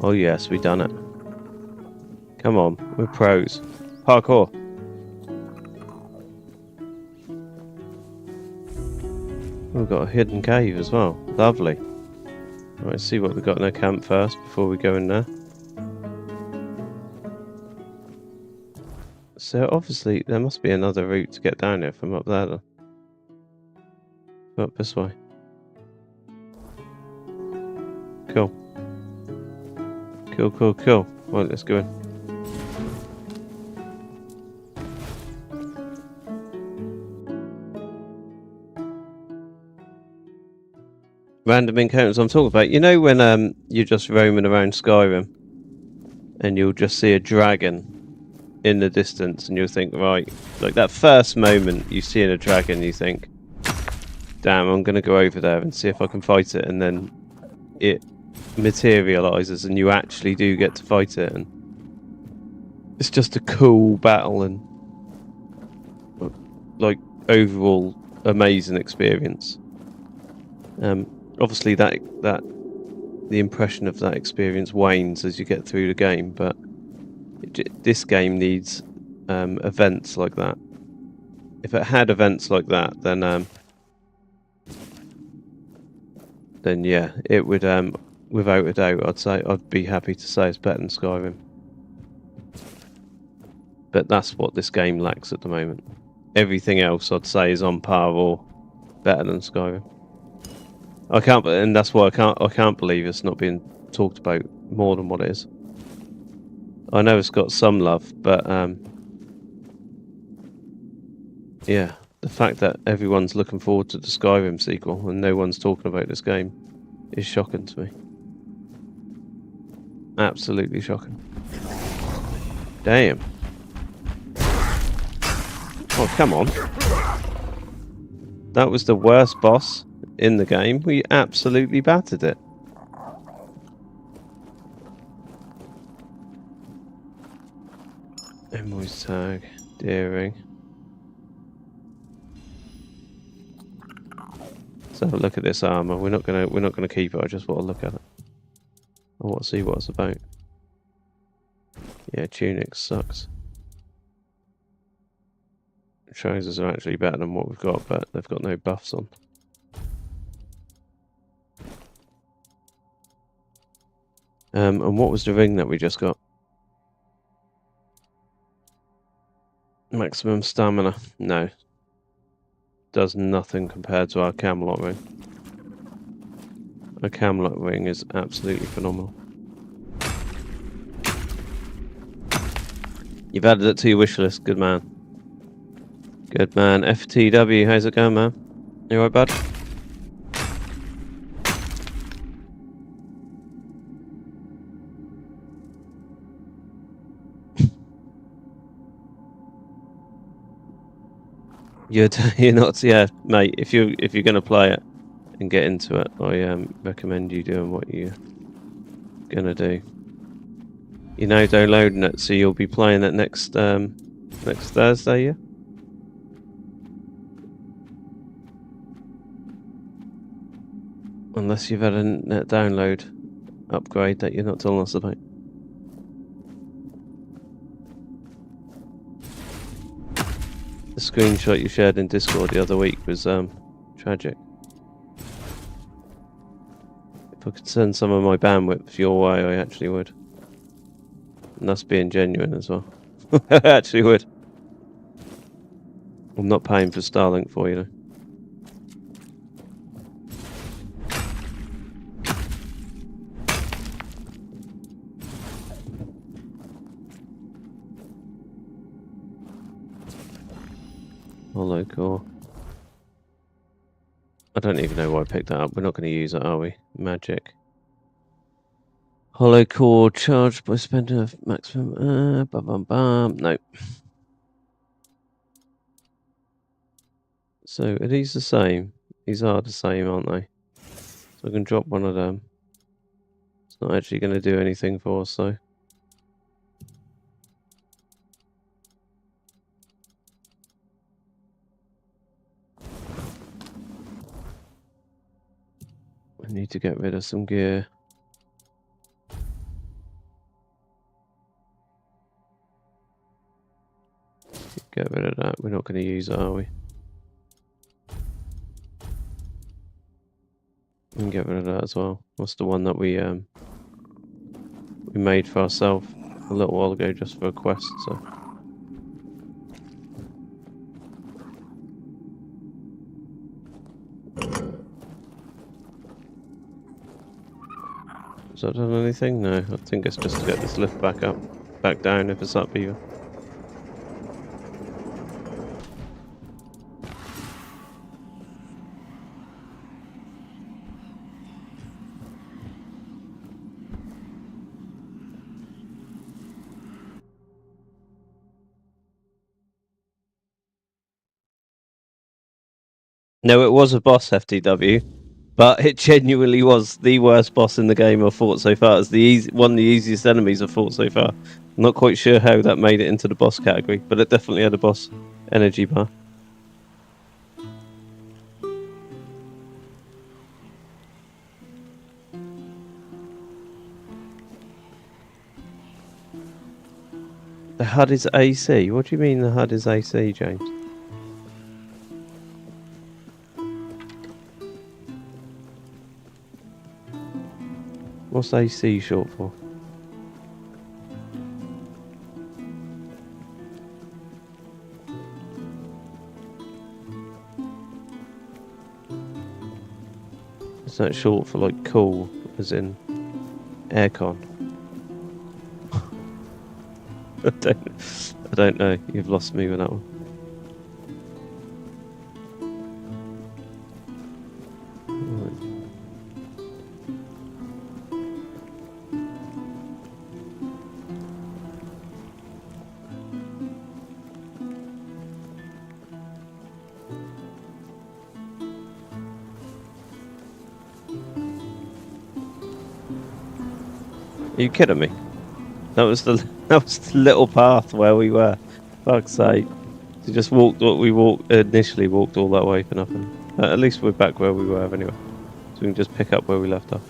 Oh yes, we done it. Come on, we're pros. Parkour. We've got a hidden cave as well. Lovely. Right, let's see what we've got in our camp first before we go in there. So obviously there must be another route to get down here from up there then. Up this way. Cool. Cool. Right, let's go in. Random encounters I'm talking about. You know when you're just roaming around Skyrim and you'll just see a dragon in the distance and you'll think, right, like that first moment you see a dragon, you think, damn, I'm going to go over there and see if I can fight it, and then it materializes and you actually do get to fight it, and it's just a cool battle and like overall amazing experience. Obviously that the impression of that experience wanes as you get through the game, but this game needs events like that. If it had events like that, then yeah, it would, without a doubt, I'd be happy to say it's better than Skyrim. But that's what this game lacks at the moment. Everything else I'd say is on par or better than Skyrim. And that's why I can't believe it's not being talked about more than what it is. I know it's got some love, but yeah, the fact that everyone's looking forward to the Skyrim sequel and no one's talking about this game is shocking to me. Absolutely shocking. Damn. Oh, come on. That was the worst boss in the game. We absolutely battered it. Invoice tag, Deering. Let's have a look at this armor. We're not gonna keep it. I just want to look at it. I want to see what it's about. Yeah, tunic sucks. Trousers are actually better than what we've got, but they've got no buffs on. And what was the ring that we just got? Maximum stamina. No. Does nothing compared to our Camelot ring. Our Camelot ring is absolutely phenomenal. You've added it to your wish list. Good man. Good man. FTW, how's it going, man? You alright, bud? You're not, yeah, mate. If you're gonna play it and get into it, I recommend you doing what you're gonna do. You're now downloading it, so you'll be playing it next Thursday, yeah. Unless you've had a net download upgrade that you're not telling us about. The screenshot you shared in Discord the other week was tragic. If I could send some of my bandwidth your way, I actually would. And that's being genuine as well. I actually would. I'm not paying for Starlink for you, though. Hollow core. I don't even know why I picked that up. We're not going to use it, are we? Magic. Hollow core charged by spending a maximum. Nope. So are these the same? These are the same, aren't they? So I can drop one of them. It's not actually going to do anything for us, though. I need to get rid of some gear. Get rid of that. We're not going to use it, are we? We can get rid of that as well. What's the one that we made for ourselves a little while ago just for a quest, so. Has that done anything? No, I think it's just to get this lift back down if it's up even. No, it was a boss, FTW, but it genuinely was the worst boss in the game I've fought so far. It's one of the easiest enemies I've fought so far. I'm not quite sure how that made it into the boss category, but it definitely had a boss energy bar. The HUD is AC? What do you mean the HUD is AC, James? What's AC short for? Is that short for like cool, as in aircon? I don't know. You've lost me with that one. Are you kidding me? That was the little path where we were. Fuck's sake. We just walked what we initially walked all that way for nothing. At least we're back where we were anyway. So we can just pick up where we left off.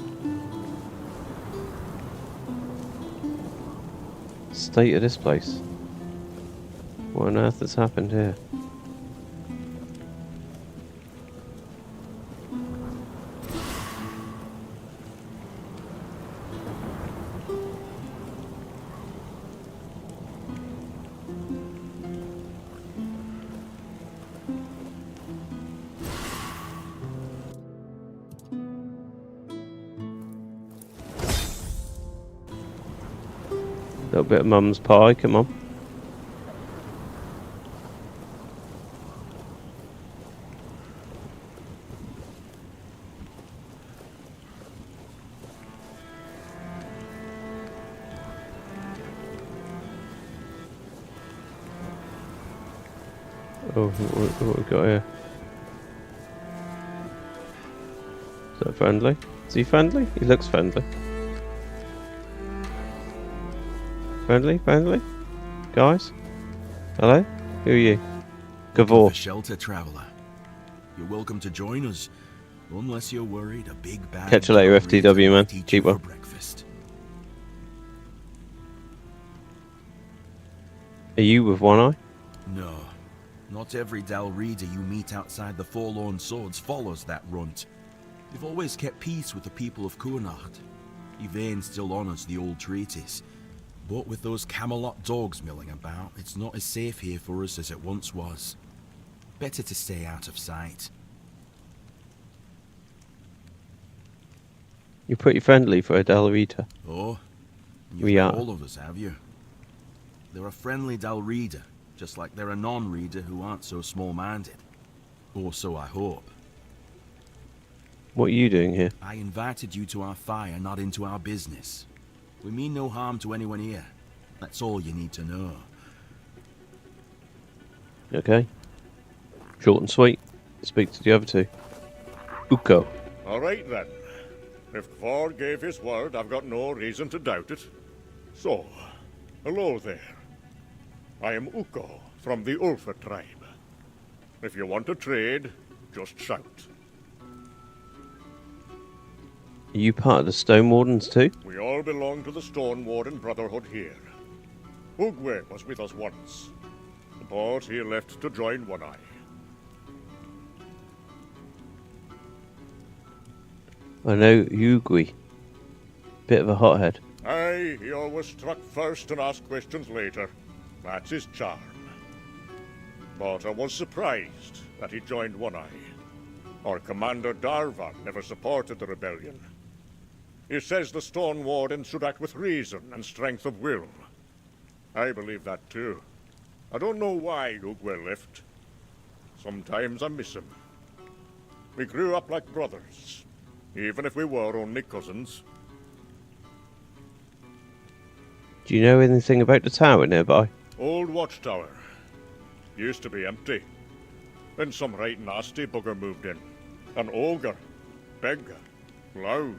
State of this place. What on earth has happened here? Little bit of mum's pie, come on. Oh, what we got here? Is that friendly? Is he friendly? He looks friendly. Friendly? Guys? Hello? Who are you? Gavor. Shelter traveler. You're welcome to join us, unless you're worried a big bad. Catch you later, FTW, man. Keep well. Breakfast. Are you with one eye? No. Not every Dalreader you meet outside the Forlorn Swords follows that runt. You've always kept peace with the people of Cuanacht. Yvain still honours the old treaties. But with those Camelot dogs milling about, it's not as safe here for us as it once was. Better to stay out of sight. You're pretty friendly for a Dalreader. Oh, we are. All of us, have you? They're a friendly Dalreader, just like they're a non-reader who aren't so small-minded. Or so I hope. What are you doing here? I invited you to our fire, not into our business. We mean no harm to anyone here. That's all you need to know. Okay. Short and sweet. Speak to the other two. Uko. All right then. If Kvar gave his word, I've got no reason to doubt it. So, hello there. I am Uko from the Ulfa tribe. If you want to trade, just shout. Are you part of the Stone Wardens too? We all belong to the Stone Warden Brotherhood here. Ugwe was with us once. but he left to join One Eye. I know Yugui. Bit of a hothead. Aye, he always struck first and asked questions later. That's his charm. But I was surprised that he joined One Eye. Our commander Darvan never supported the rebellion. He says the Stone Warden should act with reason and strength of will. I believe that too. I don't know why Ugwe left. Sometimes I miss him. We grew up like brothers, even if we were only cousins. Do you know anything about the tower nearby? Old watchtower. Used to be empty. Then some right nasty bugger moved in. An ogre. Big. Loud.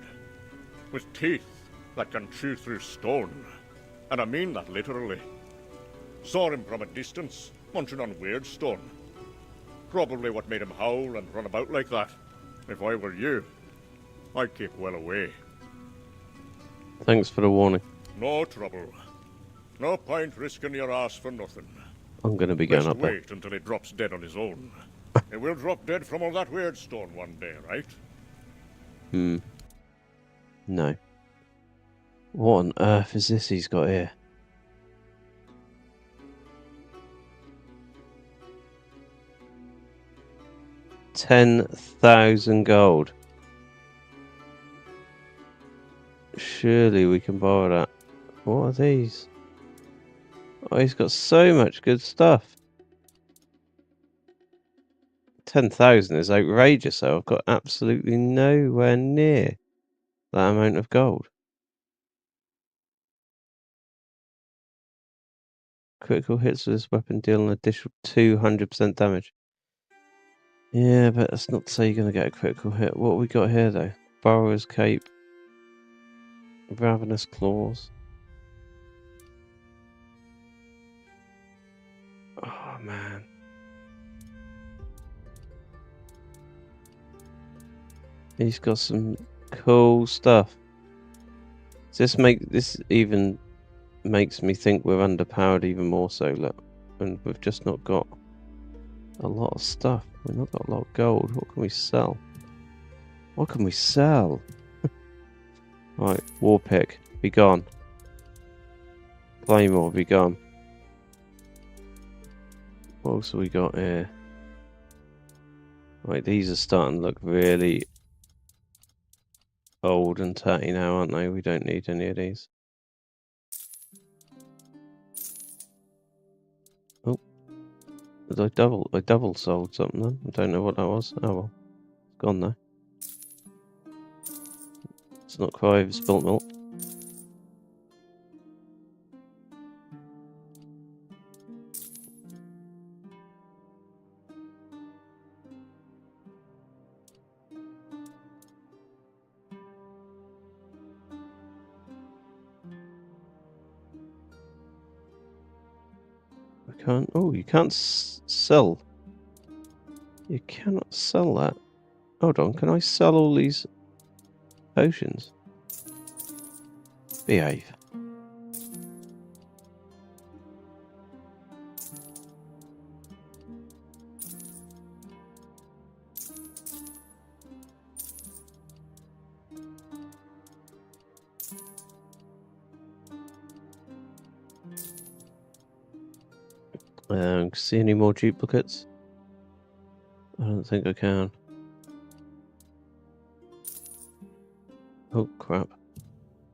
With teeth that can chew through stone. And I mean that literally. Saw him from a distance, munching on weird stone. Probably what made him howl and run about like that. If I were you, I'd keep well away. Thanks for the warning. No trouble. No point risking your ass for nothing. I'm going to be going Best up there. wait until he drops dead on his own. He will drop dead from all that weird stone one day, right? No. What on earth is this he's got here? $10,000 gold. Surely we can borrow that. What are these? Oh, he's got so much good stuff. 10,000 is outrageous, though. I've got absolutely nowhere near that amount of gold. Critical hits with this weapon deal an additional 200% damage. Yeah, but that's not to say you're going to get a critical hit. What we got here, though? Borrower's Cape. Ravenous Claws. Oh, man. He's got some cool stuff. This even makes me think we're underpowered even more so, look. And we've just not got a lot of stuff. We've not got a lot of gold. What can we sell? What can we sell? Right, War Pick, be gone. Claymore, be gone. What else have we got here? Right, these are starting to look really old and tatty now, aren't they? We don't need any of these. Oh, did I double sold something then? I don't know what that was. Oh well, it's gone though. It's not quite over spilt milk. I can't. Oh, you can't sell. You cannot sell that. Hold on, can I sell all these potions? Behave. See any more duplicates? I don't think I can. Oh crap.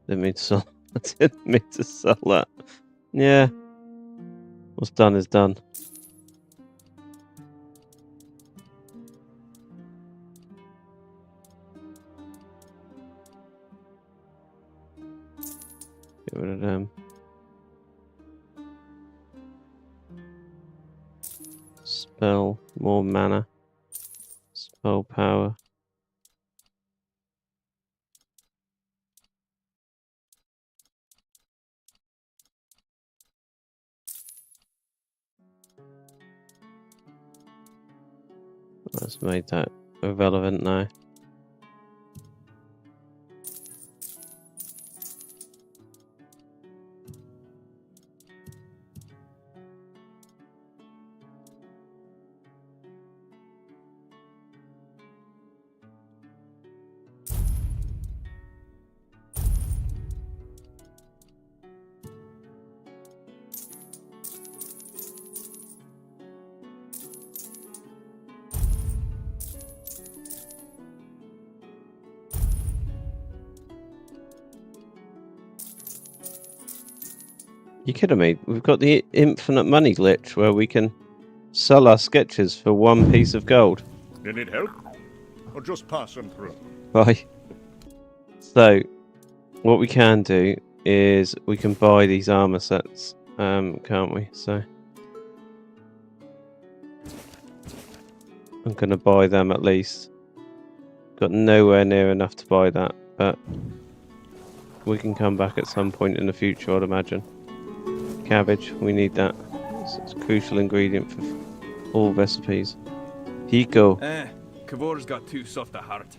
Didn't mean to sell. I didn't mean to sell that. Yeah. What's done is done. Get rid of them. Spell, more mana. Spell power. That's made that irrelevant now. You kidding me? We've got the infinite money glitch where we can sell our sketches for 1 piece of gold. You need help? Or just passing through? Right. So, what we can do is we can buy these armor sets, can't we? So, I'm going to buy them at least. Got nowhere near enough to buy that, but we can come back at some point in the future, I'd imagine. Cabbage, we need that. It's a crucial ingredient for all recipes. Pico. Kavor's got too soft a heart.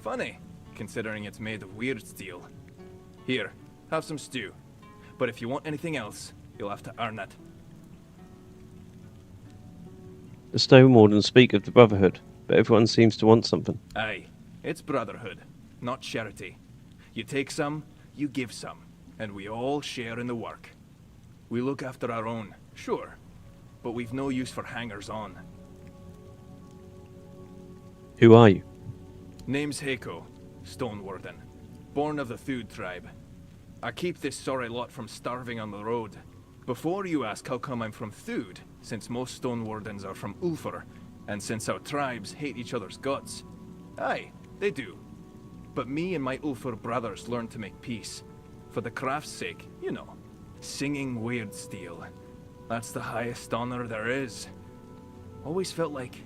Funny, considering it's made of weird steel. Here, have some stew. But if you want anything else, you'll have to earn it. The Stone Wardens speak of the Brotherhood, but everyone seems to want something. Aye, it's brotherhood, not charity. You take some, you give some, and we all share in the work. We look after our own, sure, but we've no use for hangers-on. Who are you? Name's Heiko, Stone Warden, born of the Thud tribe. I keep this sorry lot from starving on the road. Before you ask how come I'm from Thud, since most Stone Wardens are from Ulfr, and since our tribes hate each other's guts. Aye, they do. But me and my Ulfr brothers learned to make peace. For the craft's sake, you know. Singing weird steel. That's the highest honor there is. Always felt like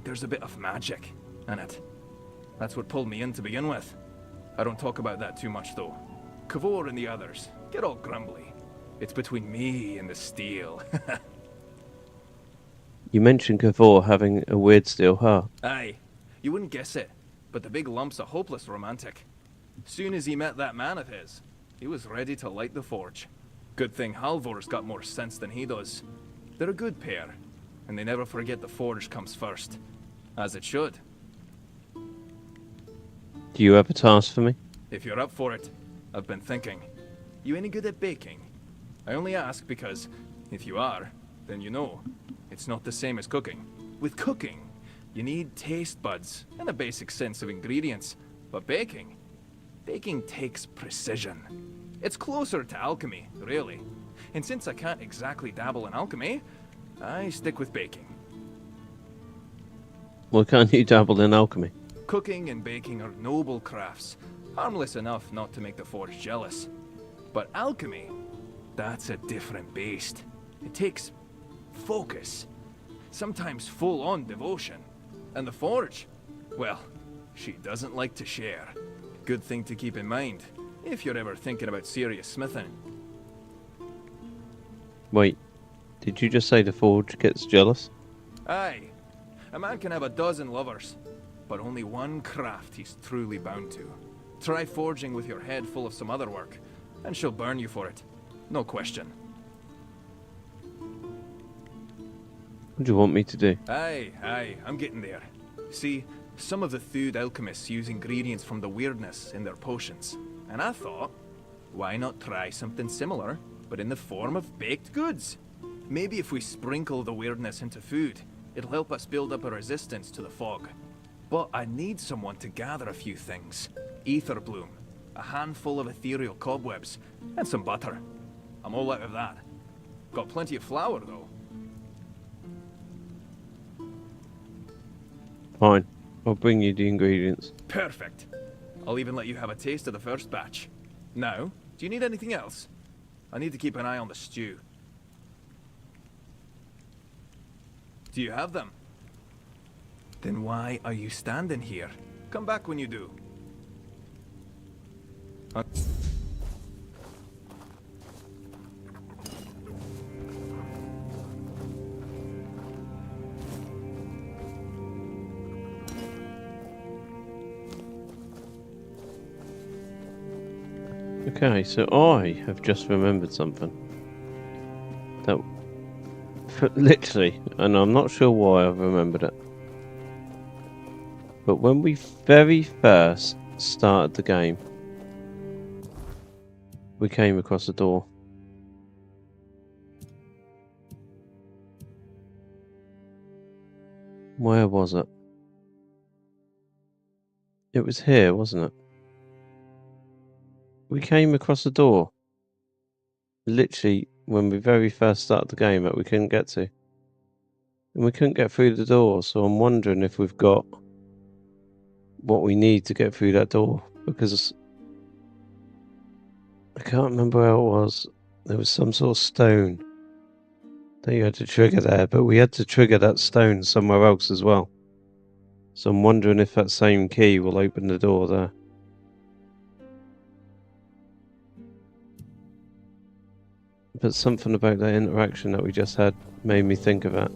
there's a bit of magic in it. That's what pulled me in to begin with. I don't talk about that too much though. Kavor and the others get all grumbly. It's between me and the steel. You mentioned Kavor having a weird steel heart. Aye, you wouldn't guess it, but the big lump's a hopeless romantic. Soon as he met that man of his, he was ready to light the forge. Good thing Halvor's got more sense than he does. They're a good pair, and they never forget the forge comes first. As it should. Do you have a task for me? If you're up for it, I've been thinking. You any good at baking? I only ask because, if you are, then you know, it's not the same as cooking. With cooking, you need taste buds and a basic sense of ingredients. But baking takes precision. It's closer to alchemy, really. And since I can't exactly dabble in alchemy, I stick with baking. Why can't you dabble in alchemy? Cooking and baking are noble crafts, harmless enough not to make the forge jealous. But alchemy, that's a different beast. It takes focus, sometimes full-on devotion. And the forge, well, she doesn't like to share. Good thing to keep in mind, if you're ever thinking about serious smithing. Wait, did you just say the forge gets jealous? Aye, a man can have a dozen lovers, but only one craft he's truly bound to. Try forging with your head full of some other work, and she'll burn you for it. No question. What do you want me to do? Aye, I'm getting there. See, some of the Thud alchemists use ingredients from the weirdness in their potions. And I thought, why not try something similar, but in the form of baked goods? Maybe if we sprinkle the weirdness into food, it'll help us build up a resistance to the fog. But I need someone to gather a few things. Ether bloom, a handful of ethereal cobwebs, and some butter. I'm all out of that. Got plenty of flour, though. Fine, I'll bring you the ingredients. Perfect. I'll even let you have a taste of the first batch. Now, do you need anything else? I need to keep an eye on the stew. Do you have them? Then why are you standing here? Come back when you do. Okay, so I have just remembered something. That literally, and I'm not sure why I've remembered it. But when we very first started the game, we came across a door. Where was it? It was here, wasn't it? We came across a door. Literally when we very first started the game that we couldn't get to. And we couldn't get through the door, so I'm wondering if we've got what we need to get through that door, because I can't remember where it was. There was some sort of stone that you had to trigger there, but we had to trigger that stone somewhere else as well. So I'm wondering if that same key will open the door there. But something about that interaction that we just had made me think of that.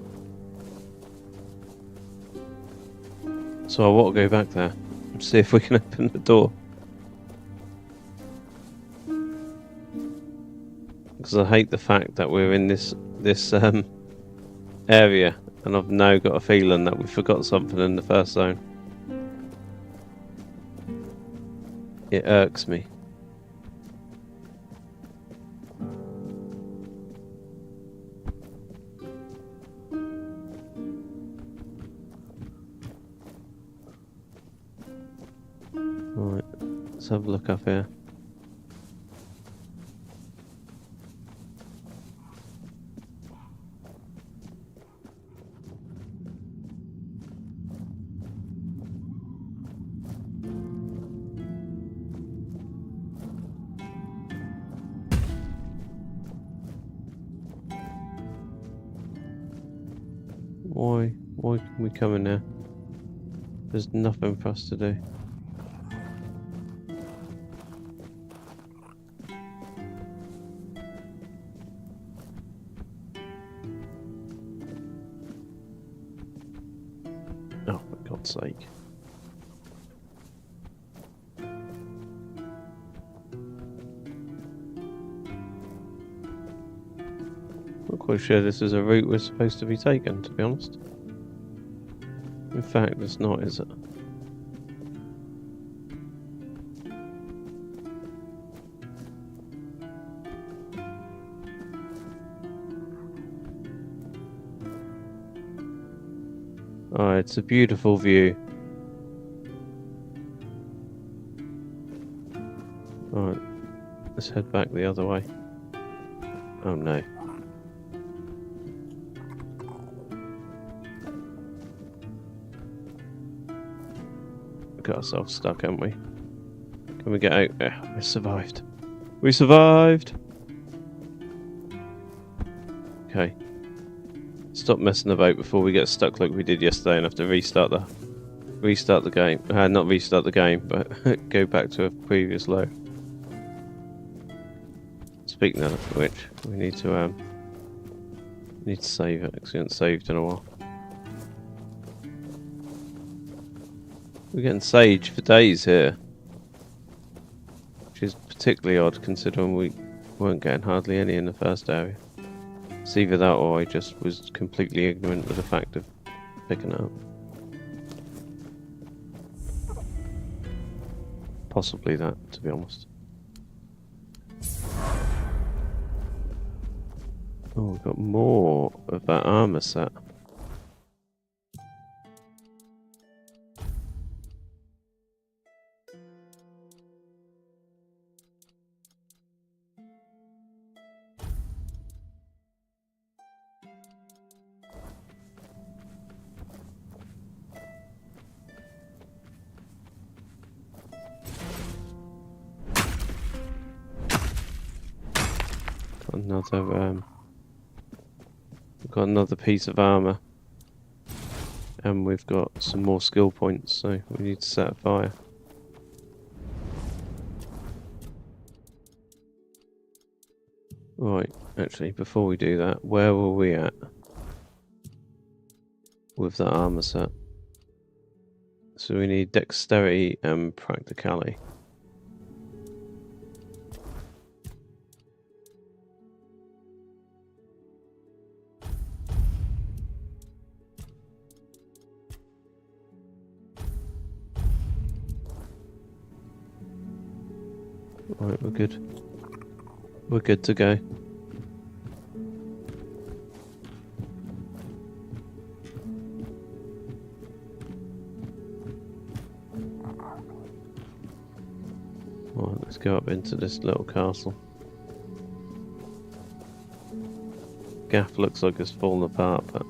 So I want to go back there and see if we can open the door. Because I hate the fact that we're in this area, and I've now got a feeling that we forgot something in the first zone. It irks me. Right, let's have a look up here. Why can we come in there? There's nothing for us to do. Oh, for God's sake. Not quite sure this is a route we're supposed to be taking, to be honest. In fact, it's not, is it? Oh, it's a beautiful view. Alright, let's head back the other way. Oh no. Got ourselves stuck, haven't we? Can we get out? Yeah, we survived. We survived! Okay. Stop messing about before we get stuck like we did yesterday and have to restart the game. Not restart the game, but go back to a previous load. Speaking of which, we need to save it because we haven't saved in a while. We're getting sage for days here, which is particularly odd considering we weren't getting hardly any in the first area. It's either that or I just was completely ignorant of the fact of picking it up. Possibly that, to be honest. Oh, we've got more of that armor set. We've got another piece of armor, and we've got some more skill points, so we need to set a fire. Right, actually, before we do that, where were we at with that armor set? So we need dexterity and practicality. Right, we're good. We're good to go. Right, let's go up into this little castle. gaff looks like it's fallen apart, but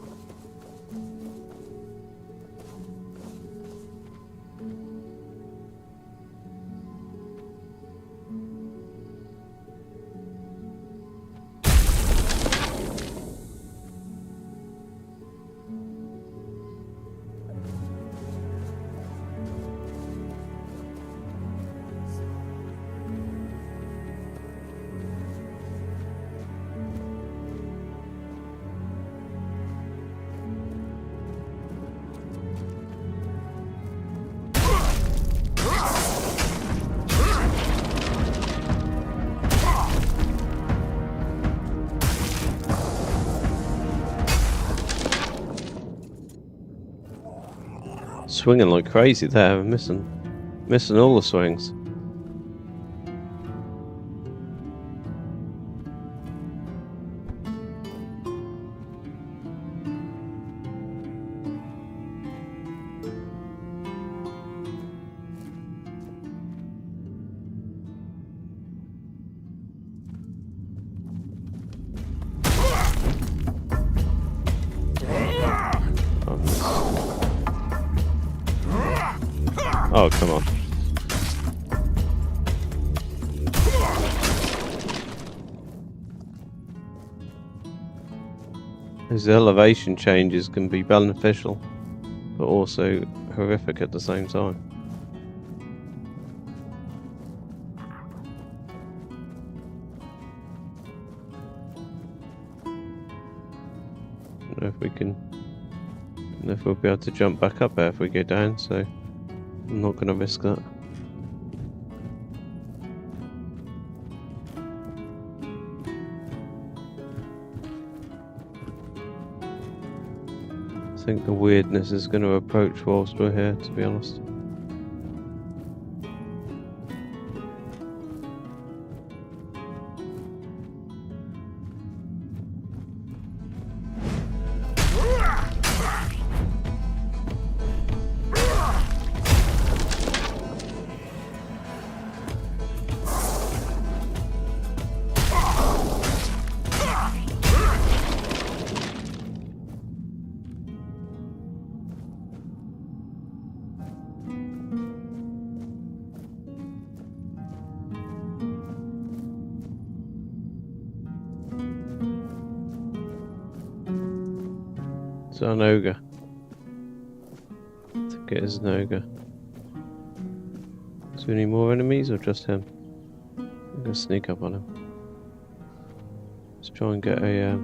swinging like crazy there, missing all the swings. Oh, come on. These elevation changes can be beneficial, but also horrific at the same time. I don't know if we can... I don't know if we'll be able to jump back up there if we go down, so... I'm not going to risk that. I think the weirdness is going to approach whilst we're here, to be honest. It's an ogre. I think it is an ogre. Is there any more enemies or just him? I'm gonna sneak up on him. Let's try and get a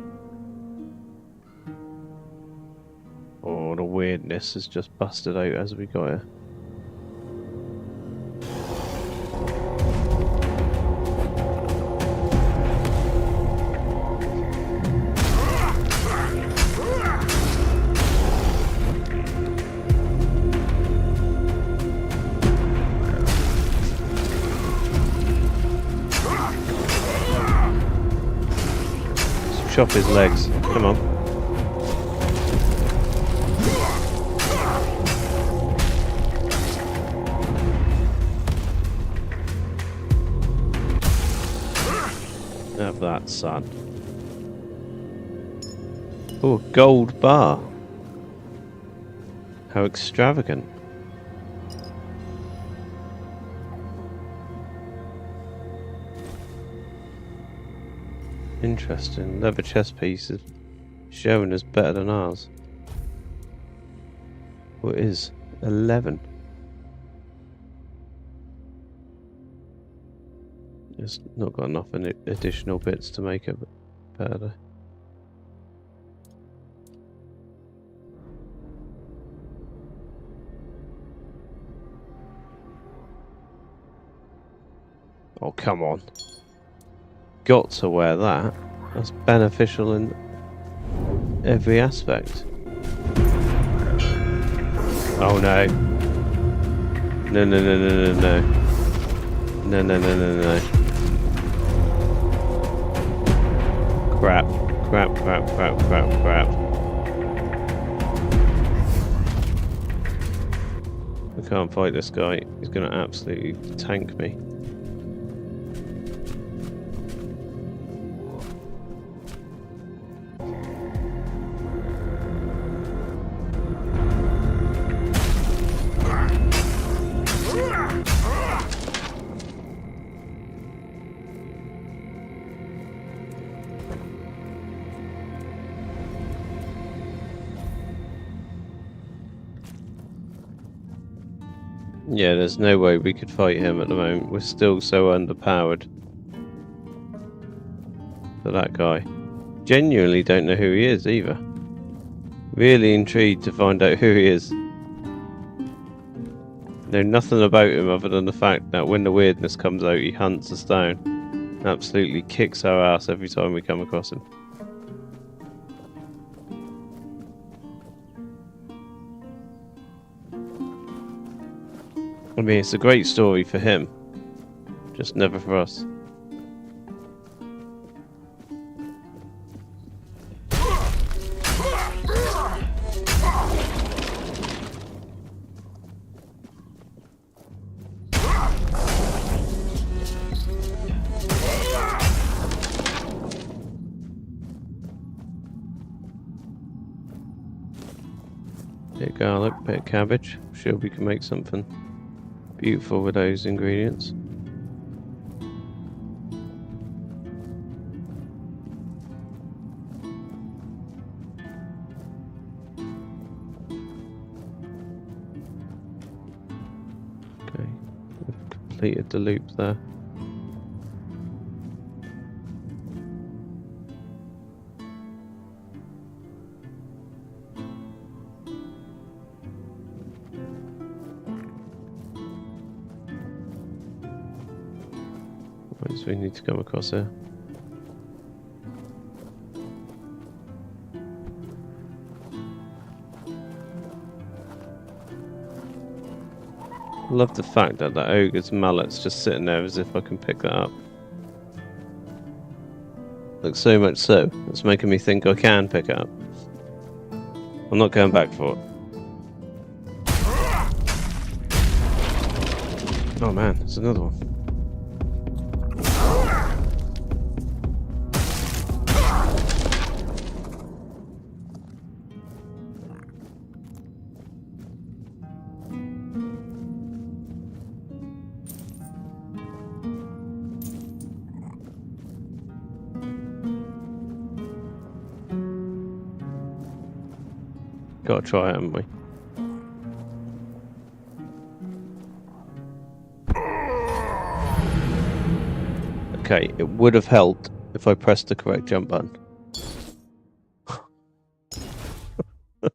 Oh, the weirdness has just busted out as we got here. Chop his legs. Come on. Have that, son. Oh, a gold bar. How extravagant. Interesting. Leather chest pieces showing us better than ours. What is 11? It's not got enough additional bits to make it better. Oh, come on. Got to wear that. That's beneficial in every aspect. Oh no. No, no, no, no, no, no. No, no, no, no, no. Crap. Crap, crap, crap, crap, crap. I can't fight this guy. He's gonna absolutely tank me. Yeah, there's no way we could fight him at the moment. We're still so underpowered for that guy. Genuinely don't know who he is either. Really intrigued to find out who he is. Know nothing about him other than the fact that when the weirdness comes out, he hunts us down. Absolutely kicks our ass every time we come across him. I mean, it's a great story for him, just never for us. Bit of garlic, bit of cabbage. Sure, we can make something beautiful with those ingredients. Okay, we've completed the loop there. So we need to come across here. I love the fact that the ogre's mallet's just sitting there as if I can pick that up. Like, so much so, it's making me think I can pick it up. I'm not going back for it. Oh man, there's another one. Gotta try it, haven't we? Okay, it would have helped if I pressed the correct jump button. But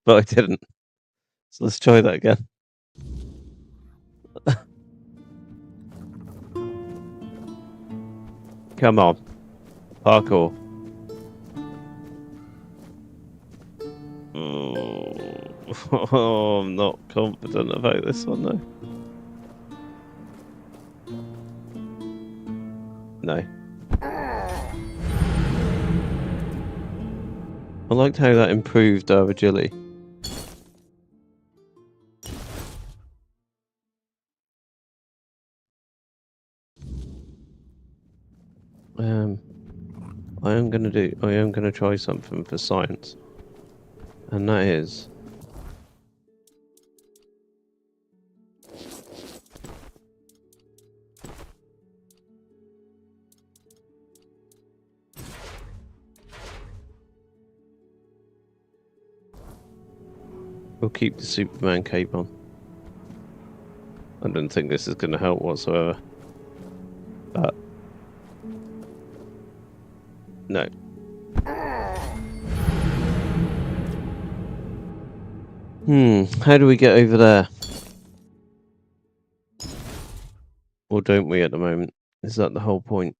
I didn't. So let's try that again. Come on. Parkour. Oh, I'm not confident about this one though. No. I liked how that improved our agility. I am gonna try something for science. And that is we'll keep the Superman cape on. I don't think this is gonna help whatsoever. But no. How do we get over there? Or don't we at the moment? Is that the whole point?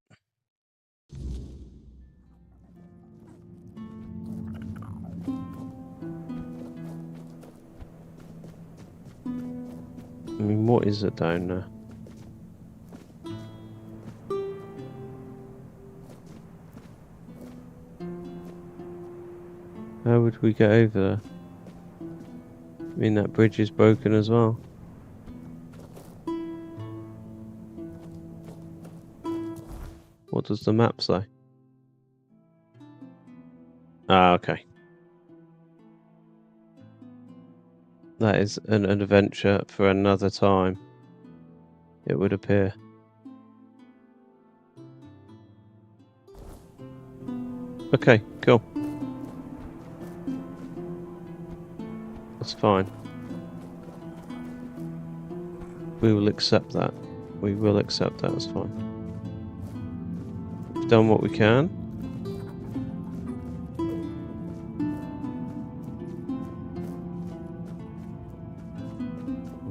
I mean, what is it down there? How would we get over there? I mean, that bridge is broken as well. What does the map say? Ah, okay. That is an adventure for another time, it would appear. Okay, cool. That's fine. We will accept that. We will accept that, it's fine. We've done what we can.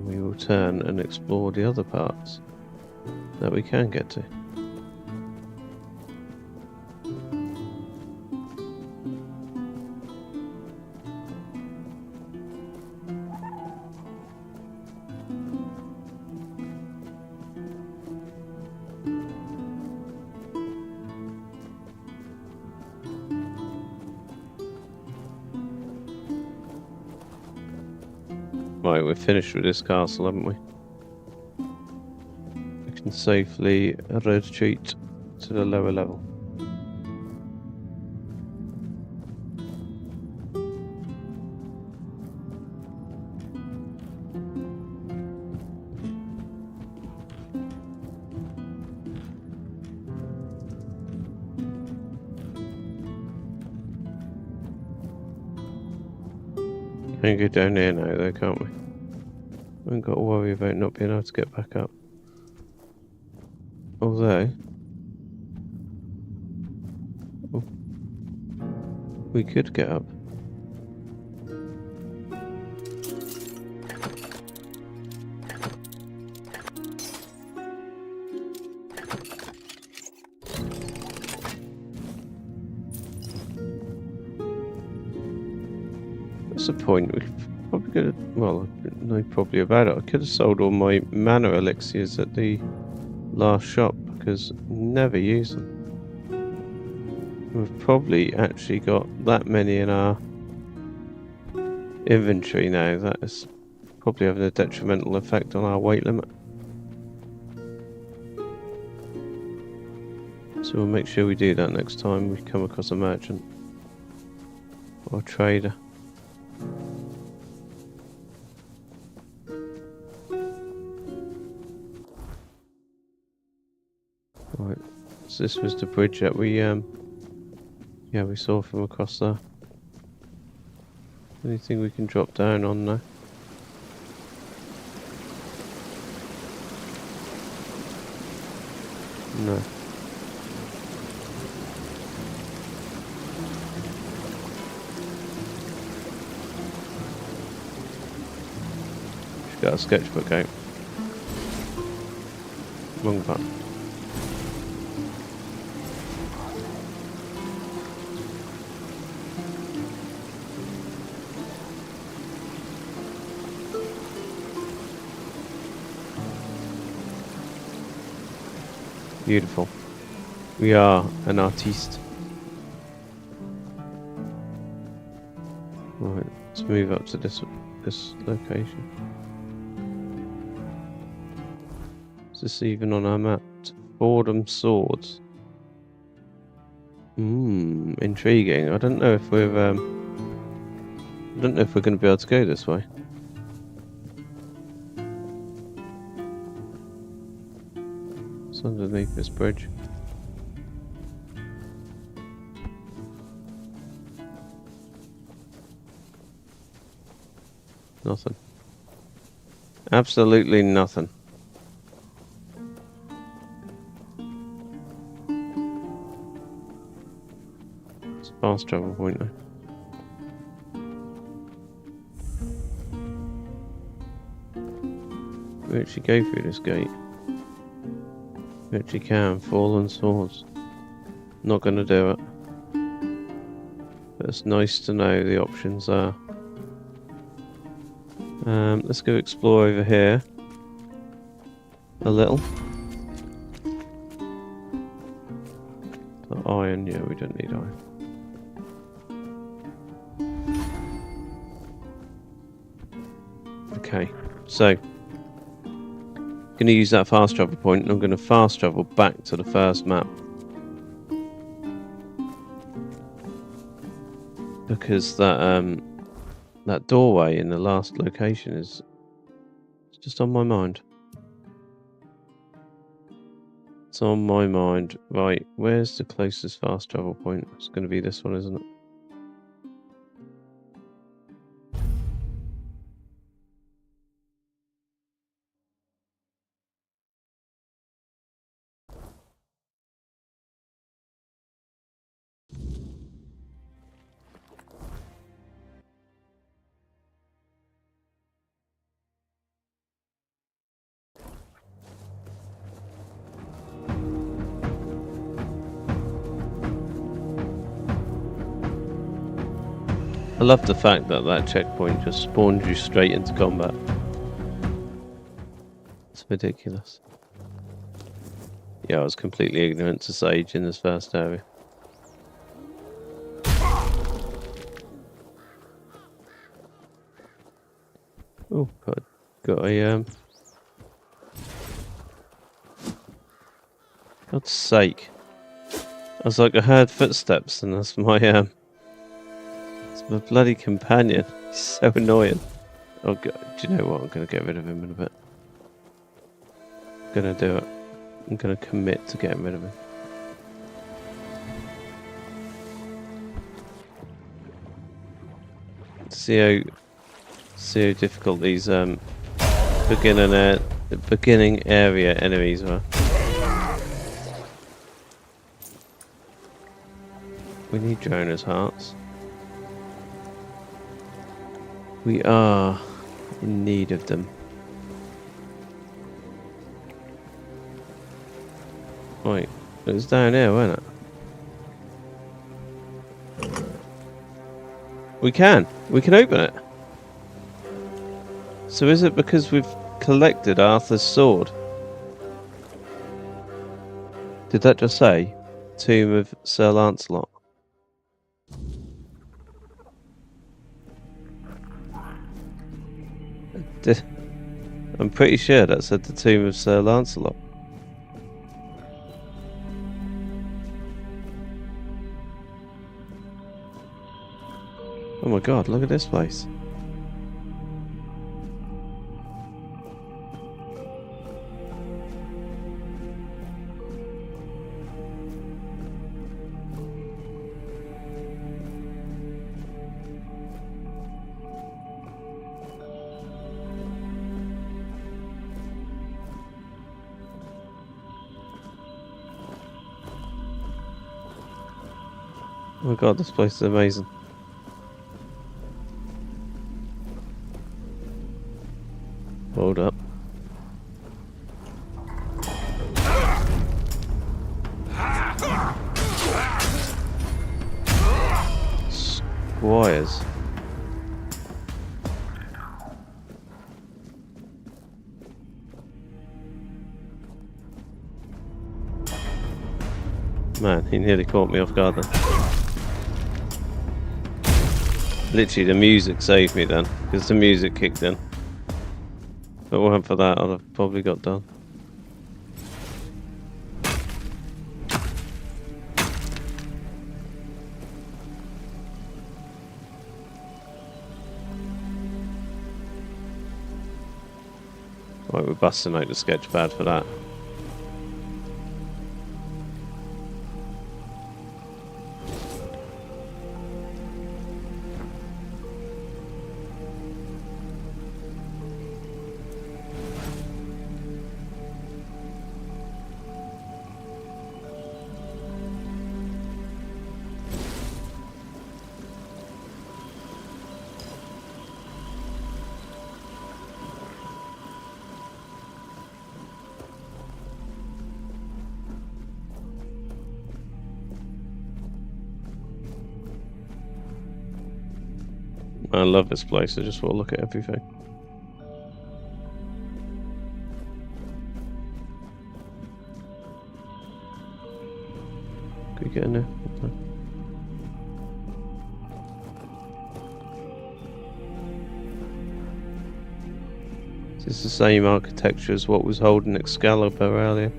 We will turn and explore the other parts that we can get to. Right, we're finished with this castle, haven't we? We can safely retreat to the lower level. We can go down here now though, can't we? We haven't got to worry about not being able to get back up. Although we could get up. What's the point? We probably could have, well, I know probably about it. I could have sold all my mana elixirs at the last shop because I never use them. We've probably actually got that many in our inventory now. That is probably having a detrimental effect on our weight limit. So we'll make sure we do that next time we come across a merchant or a trader. Right, so this was the bridge that we we saw from across there. Anything we can drop down on now? No. She's got a sketchbook out. Wrong button. Beautiful. We are an artiste. Right, let's move up to this location. Is this even on our map? Forlorn Swords. Intriguing. I don't know if we're going to be able to go this way. Underneath this bridge. Nothing. Absolutely nothing. It's a fast travel point now. We actually go through this gate. We actually can. Forlorn Swords. Not going to do it. But it's nice to know the options are. Let's go explore over here. A little. The iron, yeah, we don't need iron. Okay, so going to use that fast travel point and I'm going to fast travel back to the first map because that doorway in the last location is just on my mind. It's on my mind. Right, where's the closest fast travel point? It's going to be this one, isn't it? I love the fact that that checkpoint just spawns you straight into combat. It's ridiculous. Yeah, I was completely ignorant to Sage in this first area. Oh, got a God's sake! I was like, I heard footsteps, and that's my it's my bloody companion. He's so annoying. Oh God, do you know what? I'm gonna get rid of him in a bit. I'm gonna do it. I'm gonna commit to getting rid of him. See how difficult these beginning area enemies were. We need Jonah's hearts. We are in need of them. Wait, it was down here, wasn't it? We can open it. So is it because we've collected Arthur's sword? Did that just say Tomb of Sir Lancelot? I'm pretty sure that said the Tomb of Sir Lancelot. Oh my God, look at this place. Oh my God, this place is amazing. Hold up. Squires. Man, he nearly caught me off guard then. Literally, the music saved me then, because the music kicked in. If it weren't for that, I'd have probably got done. Right, we're busting out the sketch pad for that. I love this place, I just want to look at everything. Could we get in there? Okay. Is this the same architecture as what was holding Excalibur earlier?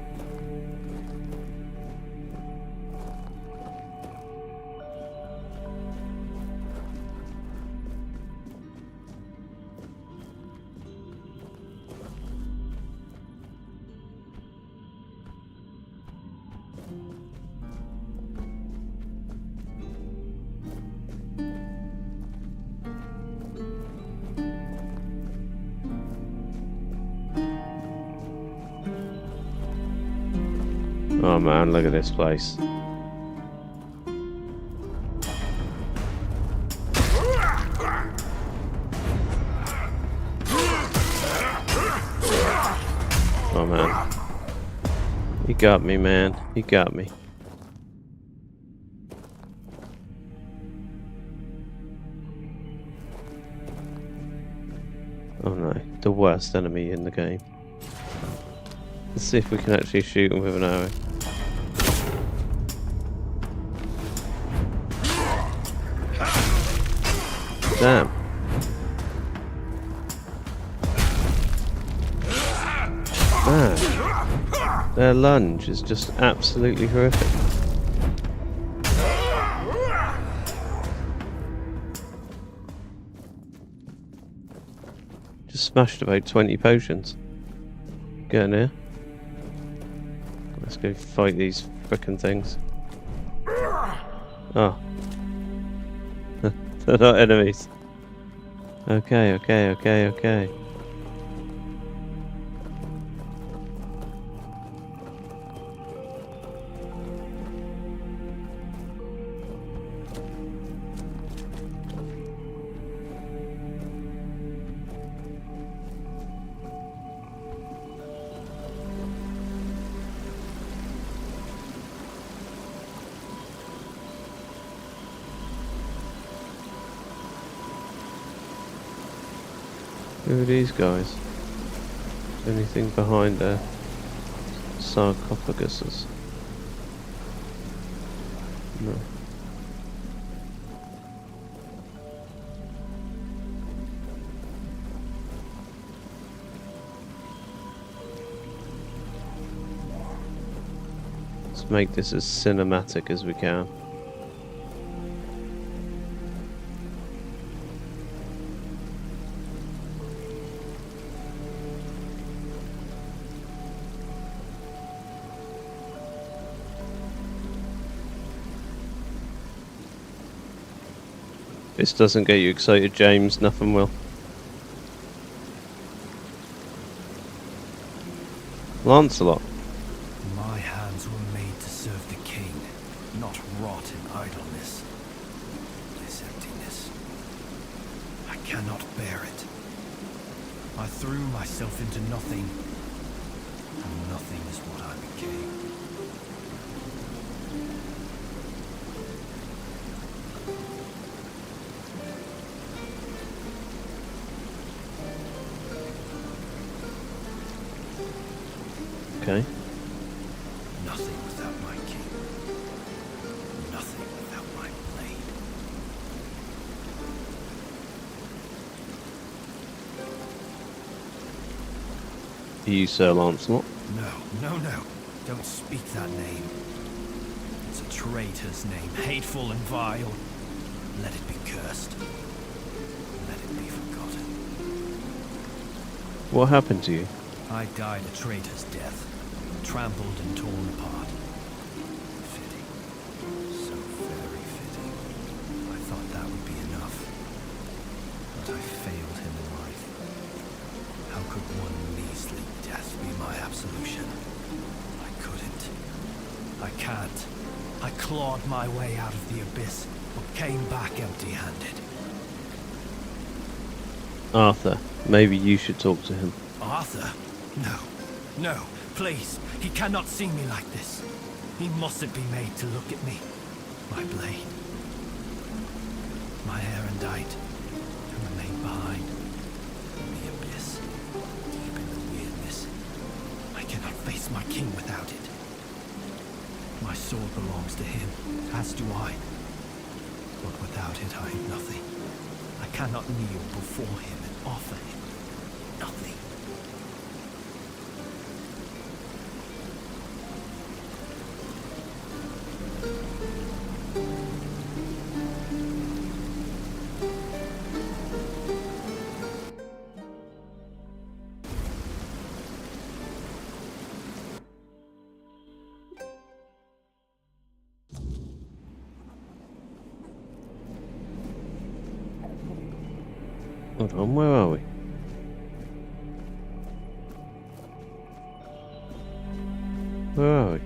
Oh man, look at this place. Oh man. You got me, man. You got me. the worst enemy in the game. Let's see if we can actually shoot him with an arrow. Damn. Man, their lunge is just absolutely horrific. Just smashed about 20 potions. Get in here. Let's go fight these frickin' things. Oh. They're not enemies. Okay. Who are these guys? Anything behind their sarcophaguses? No. Let's make this as cinematic as we can. This doesn't get you excited, James. Nothing will. Lancelot. My hands were made to serve the king, not rot in idleness. This emptiness, I cannot bear it. I threw myself into nothing, and nothing is what I became. Okay. Nothing without my king. Nothing without my blade. Are you Sir Lancelot? No. Don't speak that name. It's a traitor's name, hateful and vile. Let it be cursed. Let it be forgotten. What happened to you? I died a traitor's death, trampled and torn apart. Fitting. So very fitting. I thought that would be enough. But I failed him in life. How could one measly death be my absolution? I couldn't. I can't. I clawed my way out of the abyss, but came back empty-handed. Arthur, maybe you should talk to him. Arthur? No, please. He cannot see me like this. He mustn't be made to look at me. My blade. My erendite. To remain behind. In the abyss. Deep in the weirdness. I cannot face my king without it. My sword belongs to him, as do I. But without it, I am nothing. I cannot kneel before him and offer him nothing. Hold on, where are we? Where are we?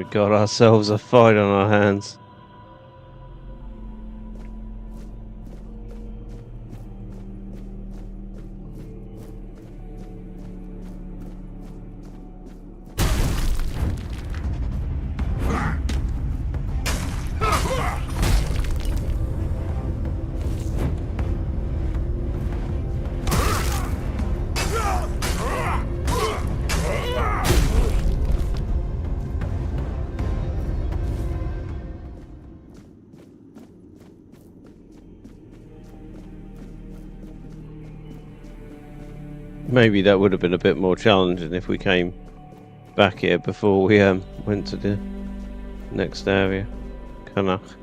We got ourselves a fight on our hands. Maybe that would have been a bit more challenging if we came back here before we went to the next area, Cuanacht.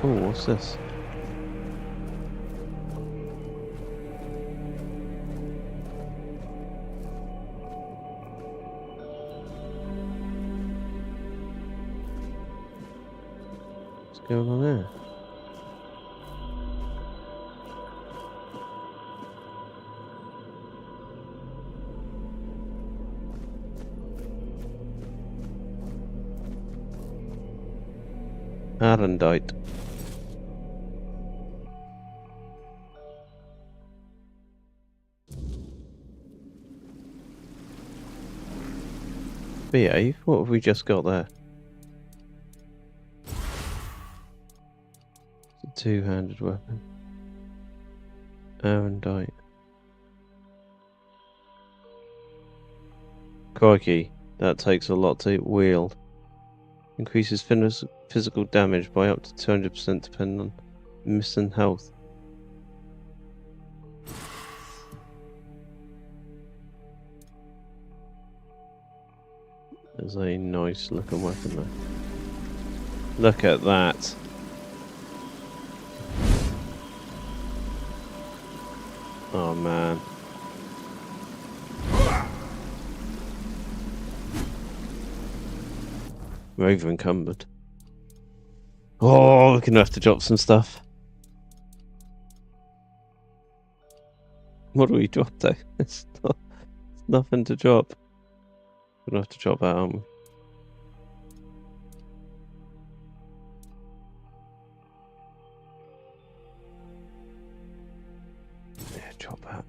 Oh, what's this? What's going on there? Arendite. Behave? What have we just got there? It's a two-handed weapon. Arendite. Crikey, that takes a lot to wield. Increases physical damage by up to 200% depending on missing health. There's a nice looking weapon there. Look at that. Oh man. We're over encumbered. Oh, we're gonna have to drop some stuff. What do we drop though? It's nothing to drop. We're gonna have to drop that, aren't we? Yeah, drop that.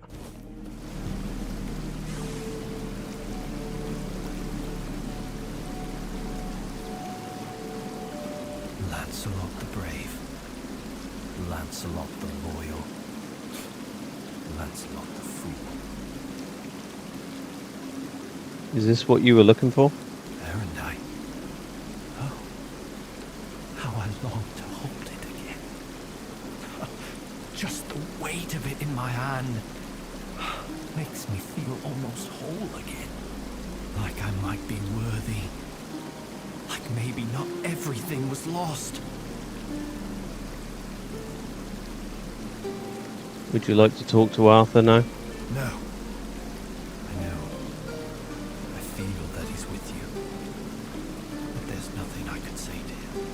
Lancelot the brave, Lancelot the loyal, Lancelot the fool. Is this what you were looking for? Erendite. Oh, how I long to hold it again. Just the weight of it in my hand makes me feel almost whole again. Like I might be worthy. Like maybe not everything was lost. Would you like to talk to Arthur now? No. I know. I feel that he's with you. But there's nothing I could say to him.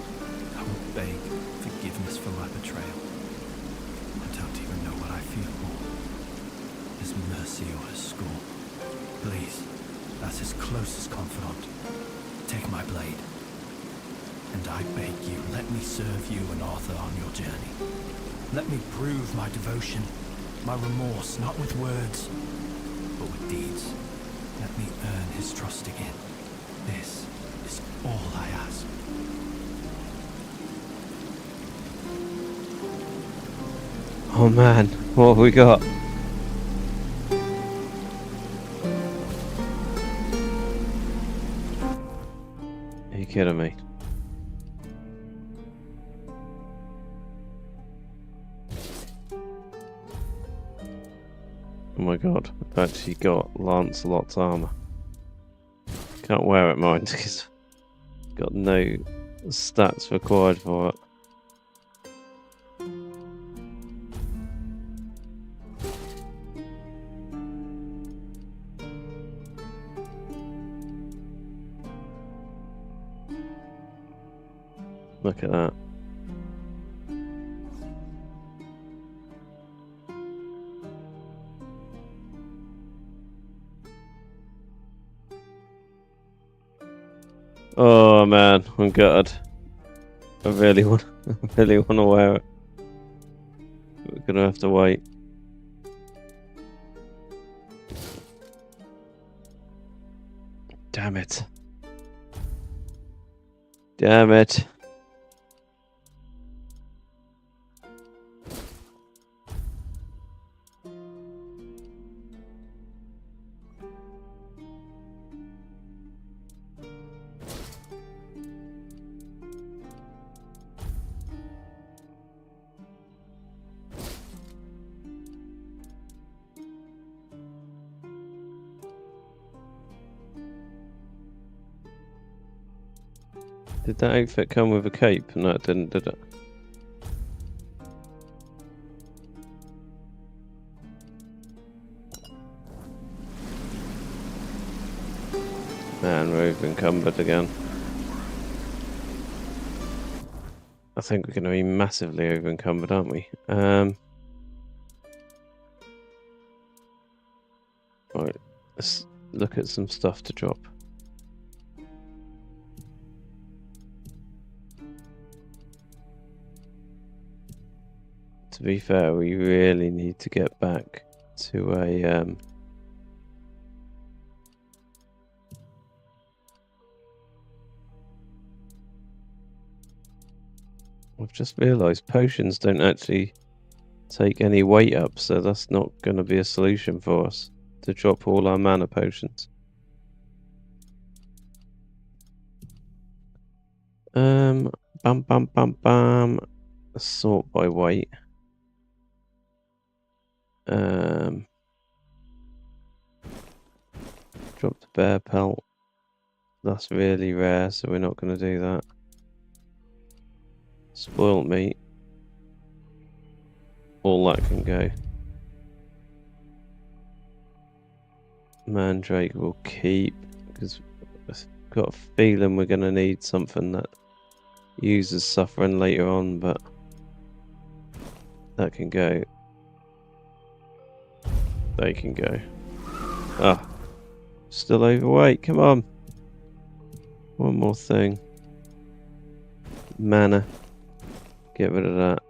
I won't beg forgiveness for my betrayal. I don't even know what I feel more. His mercy or his scorn. Please, as his closest confidant, take my blade. And I beg you, let me serve you and Arthur on your journey. Let me prove my devotion, my remorse, not with words, but with deeds. Let me earn his trust again. This is all I ask. Oh man, what have we got? Are you kidding me? Oh my god, I've actually got Lancelot's armour. Can't wear it, mind, because I've got no stats required for it. Look at that. man, I'm gutted. I really want to wear it. We're gonna have to wait. Damn it. Damn it. Did that outfit come with a cape? No, it didn't, did it? Man, we're over encumbered again. I think we're going to be massively over encumbered, aren't we? Right, let's look at some stuff to drop. To be fair, we really need to get back to a I've just realised potions don't actually take any weight up, so that's not going to be a solution for us to drop all our mana potions. Bam bam bam bam. Sort by weight. Drop the bear pelt. That's really rare, so we're not going to do that. Spoiled meat. All that can go. Mandrake will keep, because I've got a feeling we're going to need something that uses suffering later on, but that can go. They can go. Ah. Still overweight, come on. One more thing. Mana. Get rid of that.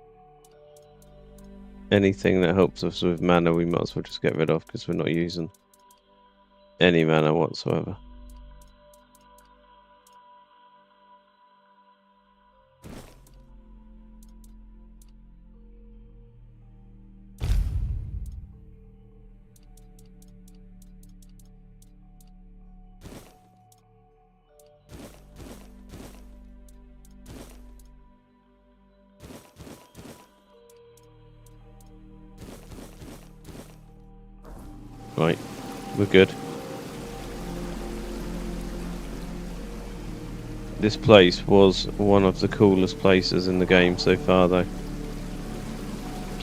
Anything that helps us with mana we might as well just get rid of, because we're not using any mana whatsoever. Right, we're good. This place was one of the coolest places in the game so far, though.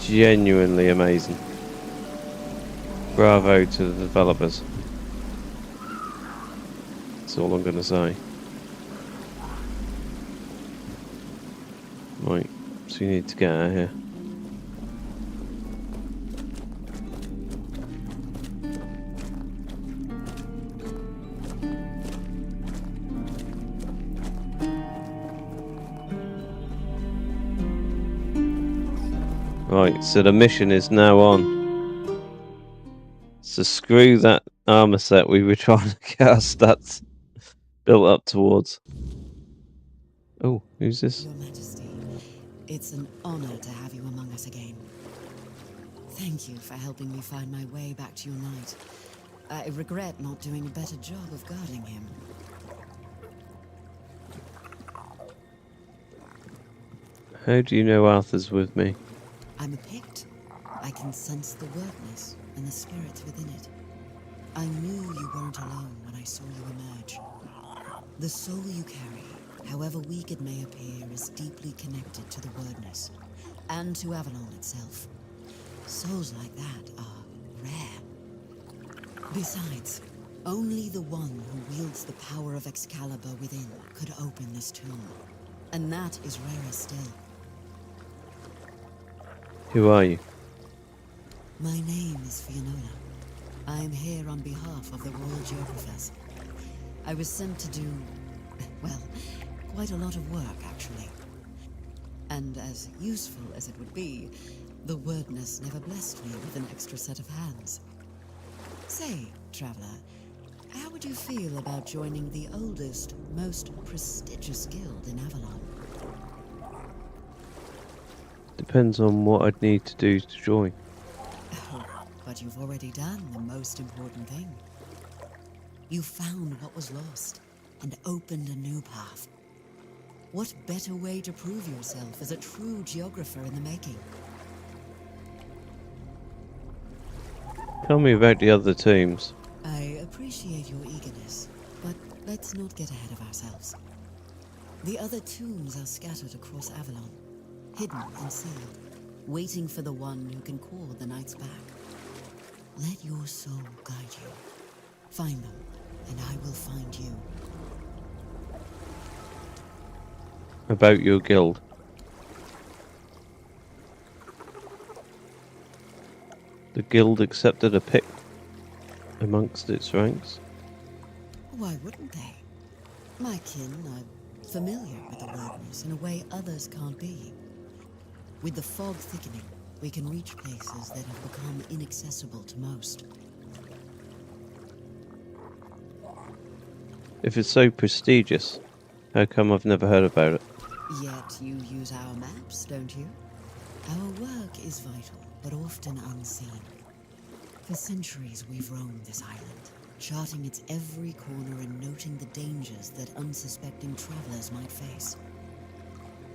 Genuinely amazing. Bravo to the developers. That's all I'm going to say. Right, so we need to get out of here. Right, so the mission is now on. So screw that armor set we were trying to get our stats built up towards. Oh, who's this? Your Majesty, it's an honor to have you among us again. Thank you for helping me find my way back to your knight. I regret not doing a better job of guarding him. How do you know Arthur's with me? I'm a Pict. I can sense the wordness and the spirits within it. I knew you weren't alone when I saw you emerge. The soul you carry, however weak it may appear, is deeply connected to the wordness, and to Avalon itself. Souls like that are rare. Besides, only the one who wields the power of Excalibur within could open this tomb. And that is rarer still. Who are you? My name is Fiona. I am here on behalf of the Royal Geographers. I was sent to do, well, quite a lot of work, actually. And as useful as it would be, the wordness never blessed me with an extra set of hands. Say, Traveler, how would you feel about joining the oldest, most prestigious guild in Avalon? Depends on what I'd need to do to join. Oh, but you've already done the most important thing. You found what was lost and opened a new path. What better way to prove yourself as a true geographer in the making? Tell me about the other tombs. I appreciate your eagerness, but let's not get ahead of ourselves. The other tombs are scattered across Avalon, hidden and sealed, waiting for the one who can call the knights back. Let your soul guide you. Find them, and I will find you. About your guild. The guild accepted a pick amongst its ranks. Why wouldn't they? My kin are familiar with the wilderness in a way others can't be. With the fog thickening, we can reach places that have become inaccessible to most. If it's so prestigious, how come I've never heard about it? Yet you use our maps, don't you? Our work is vital, but often unseen. For centuries we've roamed this island, charting its every corner and noting the dangers that unsuspecting travelers might face.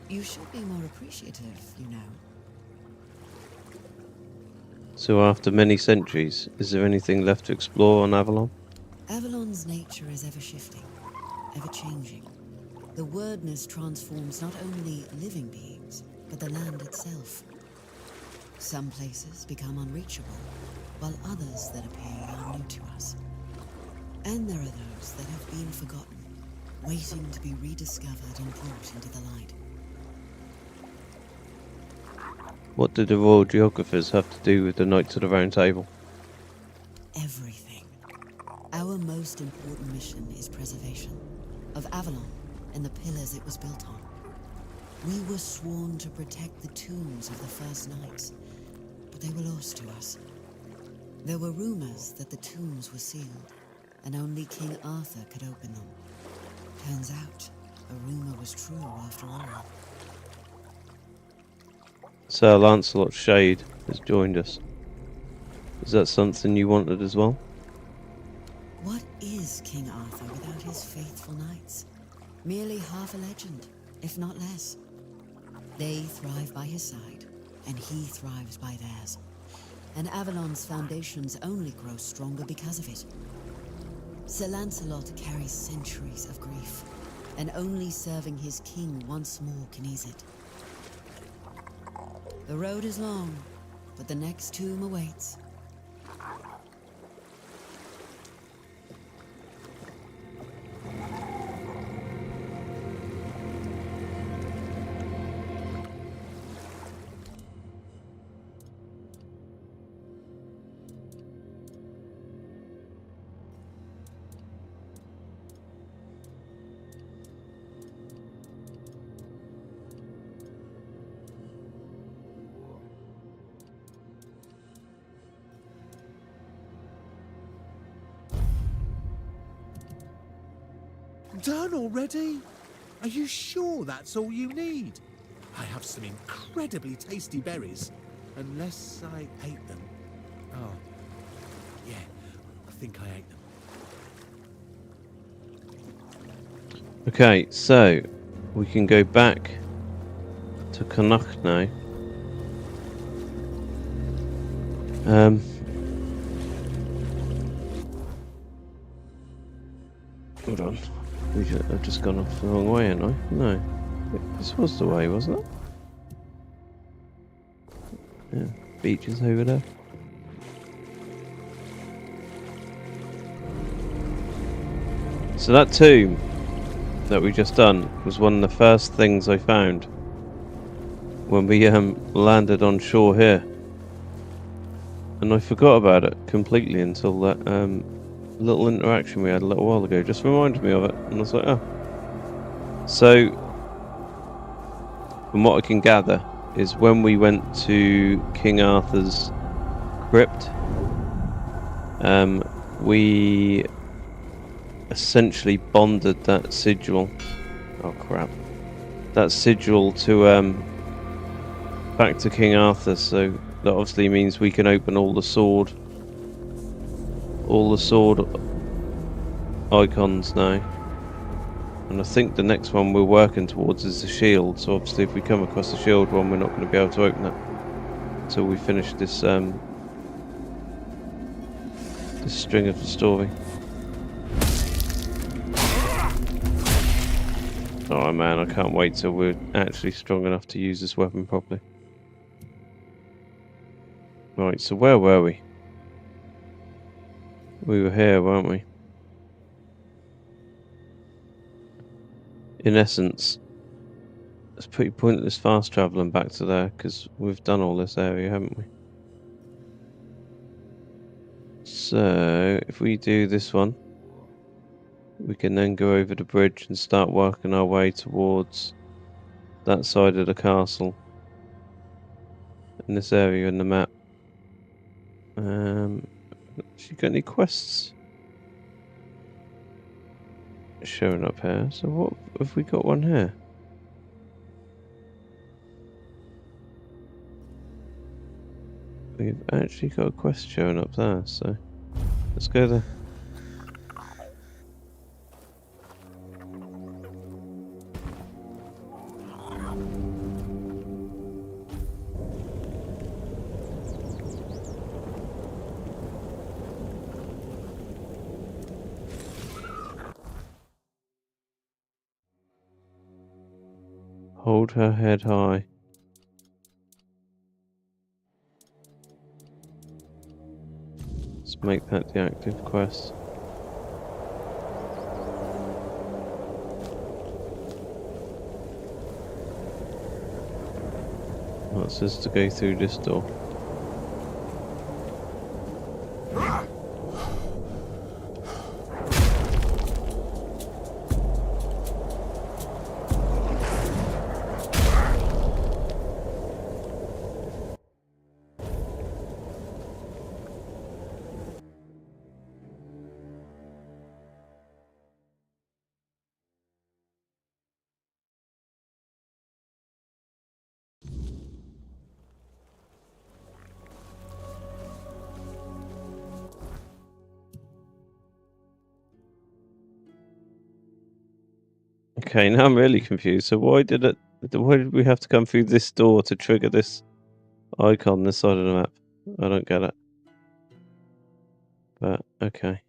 You should be more appreciative, you know. So after many centuries, is there anything left to explore on Avalon? Avalon's nature is ever-shifting, ever-changing. The wordness transforms not only living beings, but the land itself. Some places become unreachable, while others that appear are new to us. And there are those that have been forgotten, waiting to be rediscovered and brought into the light. What did the royal geographers have to do with the Knights of the Round Table? Everything. Our most important mission is preservation of Avalon and the pillars it was built on. We were sworn to protect the tombs of the first knights, but they were lost to us. There were rumors that the tombs were sealed, and only King Arthur could open them. Turns out, a rumor was true after all. Sir Lancelot Shade has joined us. Is that something you wanted as well? What is King Arthur without his faithful knights? Merely half a legend, if not less. They thrive by his side, and he thrives by theirs. And Avalon's foundations only grow stronger because of it. Sir Lancelot carries centuries of grief, and only serving his king once more can ease it. The road is long, but the next tomb awaits. Done already? Are you sure that's all you need? I have some incredibly tasty berries, unless I ate them. Oh, yeah, I think I ate them. Okay, so we can go back to Cuanacht now. Hold on. I've just gone off the wrong way, haven't I? No. This was the way, wasn't it? Yeah, beach is over there. So that tomb that we just done was one of the first things I found when we landed on shore here. And I forgot about it completely until that little interaction we had a little while ago just reminded me of it, and I was like, oh. So, from what I can gather, is when we went to King Arthur's crypt, we essentially bonded that sigil. Oh crap! That sigil to back to King Arthur. So that obviously means we can open all the sword icons now. And I think the next one we're working towards is the shield. So obviously, if we come across the shield one, we're not going to be able to open it until we finish this this string of the story. Oh man, I can't wait till we're actually strong enough to use this weapon properly. Right, so where were we? We were here, weren't we? In essence, it's pretty pointless fast travelling back to there because we've done all this area, haven't we? So, if we do this one, we can then go over the bridge and start working our way towards that side of the castle in this area in the map. She got any quests showing up here? So what have we got one here? We've actually got a quest showing up there, so let's go there. Hold her head high. Let's make that the active quest. What's this to go through this door? Okay, now I'm really confused. So why did we have to come through this door to trigger this icon this side of the map? I don't get it. But okay.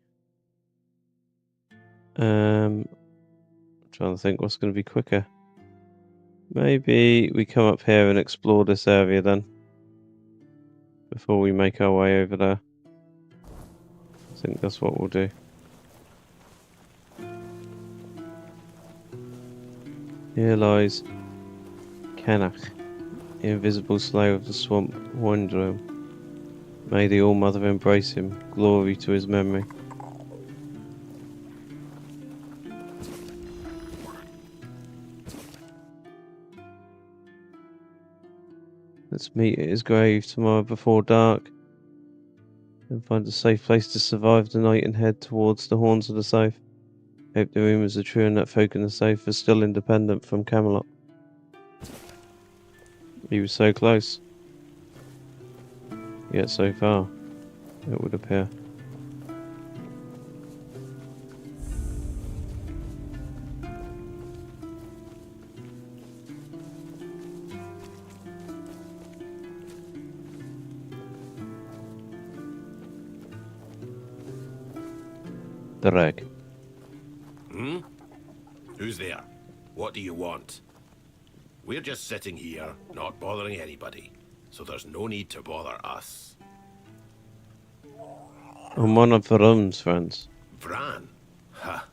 I'm trying to think what's going to be quicker. Maybe we come up here and explore this area then before we make our way over there. I think that's what we'll do. Here lies Cuanacht, the invisible slayer of the swamp wanderer. May the All-Mother embrace him. Glory to his memory. Let's meet at his grave tomorrow before dark and find a safe place to survive the night and head towards the horns of the south. Hope the rumours are true and that folk in the south are still independent from Camelot. He was so close. Yet so far, it would appear. The reg. Who's there? What do you want? We're just sitting here, not bothering anybody, so there's no need to bother us. I'm one of Vrum's friends. Vran? Ha!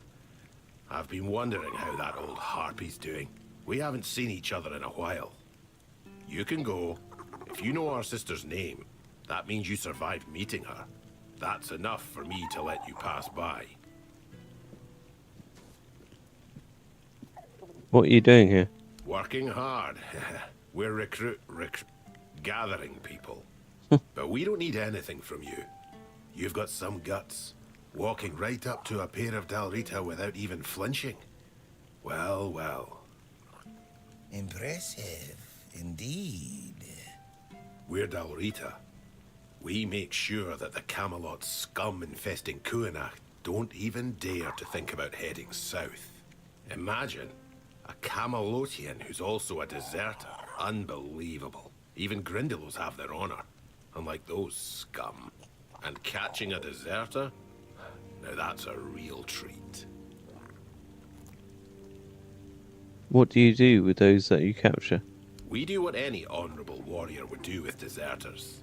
I've been wondering how that old harpy's doing. We haven't seen each other in a while. You can go. If you know our sister's name, that means you survived meeting her. That's enough for me to let you pass by. What are you doing here? Working hard. We're gathering people. But we don't need anything from you. You've got some guts. Walking right up to a pair of Dalrita without even flinching. Well, well. Impressive, indeed. We're Dalrita. We make sure that the Camelot scum infesting Cuanacht don't even dare to think about heading south. Imagine a Camelotian who's also a deserter. Unbelievable. Even Grindylows have their honor, unlike those scum. And catching a deserter? Now that's a real treat. What do you do with those that you capture? We do what any honorable warrior would do with deserters.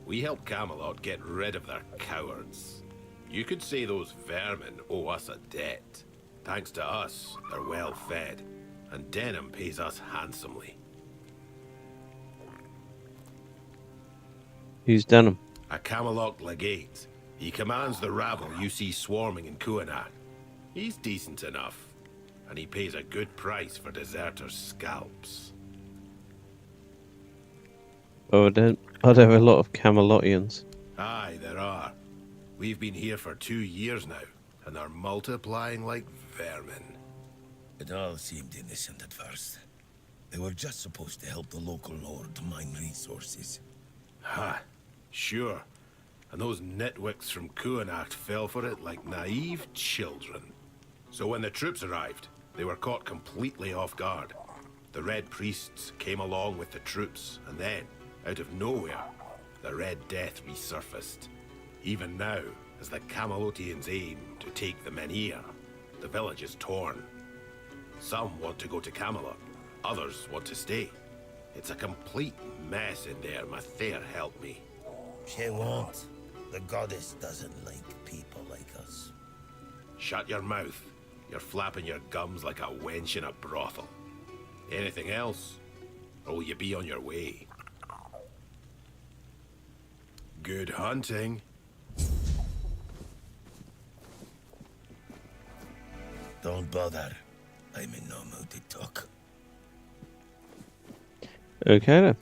We help Camelot get rid of their cowards. You could say those vermin owe us a debt. Thanks to us, they're well fed, and Denham pays us handsomely. Who's Denham? A Camelot legate. He commands the rabble you see swarming in Cuanacht. He's decent enough, and he pays a good price for deserters' scalps. Oh, are there a lot of Camelotians? Aye, there are. We've been here for 2 years now, and are multiplying like vermin. It all seemed innocent at first. They were just supposed to help the local lord to mine resources. Ha, sure. And those nitwicks from Cuanacht fell for it like naive children. So when the troops arrived, they were caught completely off guard. The Red Priests came along with the troops, and then, out of nowhere, the Red Death resurfaced. Even now, as the Camelotians aim to take the menhir, the village is torn. Some want to go to Camelot, others want to stay. It's a complete mess in there, Mathair help me. She won't. The goddess doesn't like people like us. Shut your mouth. You're flapping your gums like a wench in a brothel. Anything else? Or will you be on your way? Good hunting. Don't bother. I'm in no mood to talk. Okay then.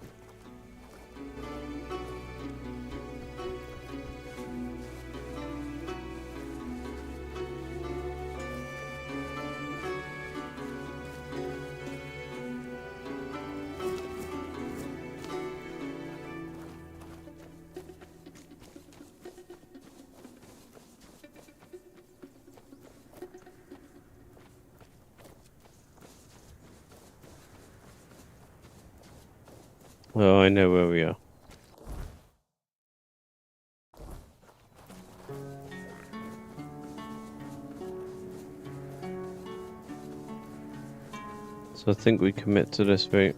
Oh, I know where we are. So I think we commit to this route.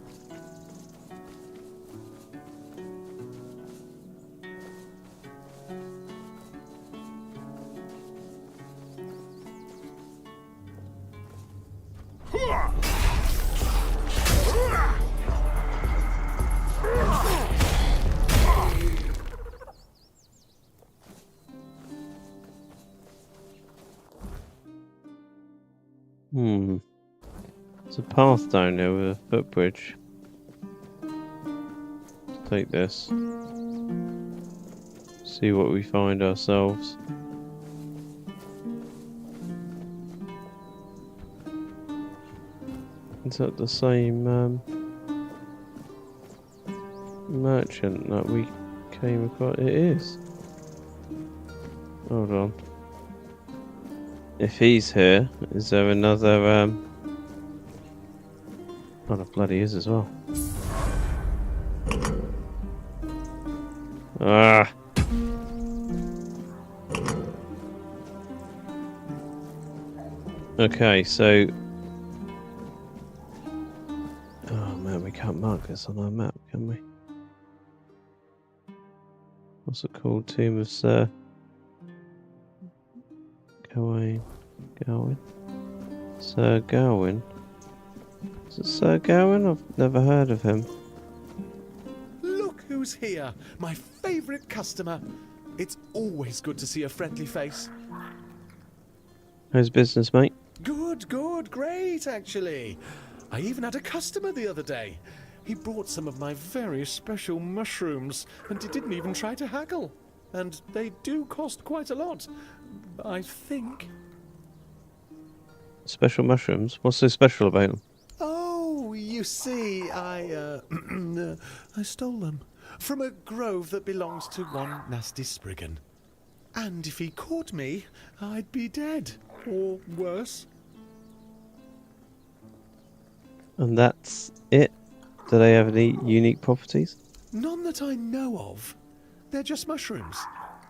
There's a path down there with a footbridge. Let's take this. See what we find ourselves. Is that the same merchant that we came across? It is. Hold on. If he's here, is there another oh, the bloody is as well. Ah. Okay, so oh man, we can't mark this on our map, can we? What's it called? Tomb of Sir Gawain. Sir Gawain. Is it Sir Gawain? I've never heard of him. Look who's here! My favourite customer! It's always good to see a friendly face. How's business, mate? Good. Good, great, actually. I even had a customer the other day. He brought some of my very special mushrooms, and he didn't even try to haggle. And they do cost quite a lot, I think. Special mushrooms? What's so special about them? Oh, you see, I stole them from a grove that belongs to one nasty Spriggan. And if he caught me, I'd be dead, or worse. And that's it? Do they have any unique properties? None that I know of. They're just mushrooms.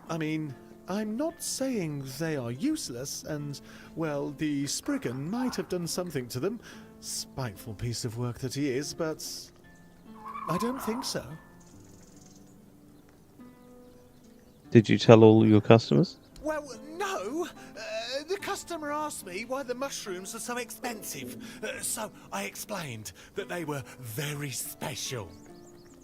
I mean, I'm not saying they are useless, and, well, the Spriggan might have done something to them. Spiteful piece of work that he is, but I don't think so. Did you tell all your customers? Well, no. The customer asked me why the mushrooms are so expensive. So I explained that they were very special.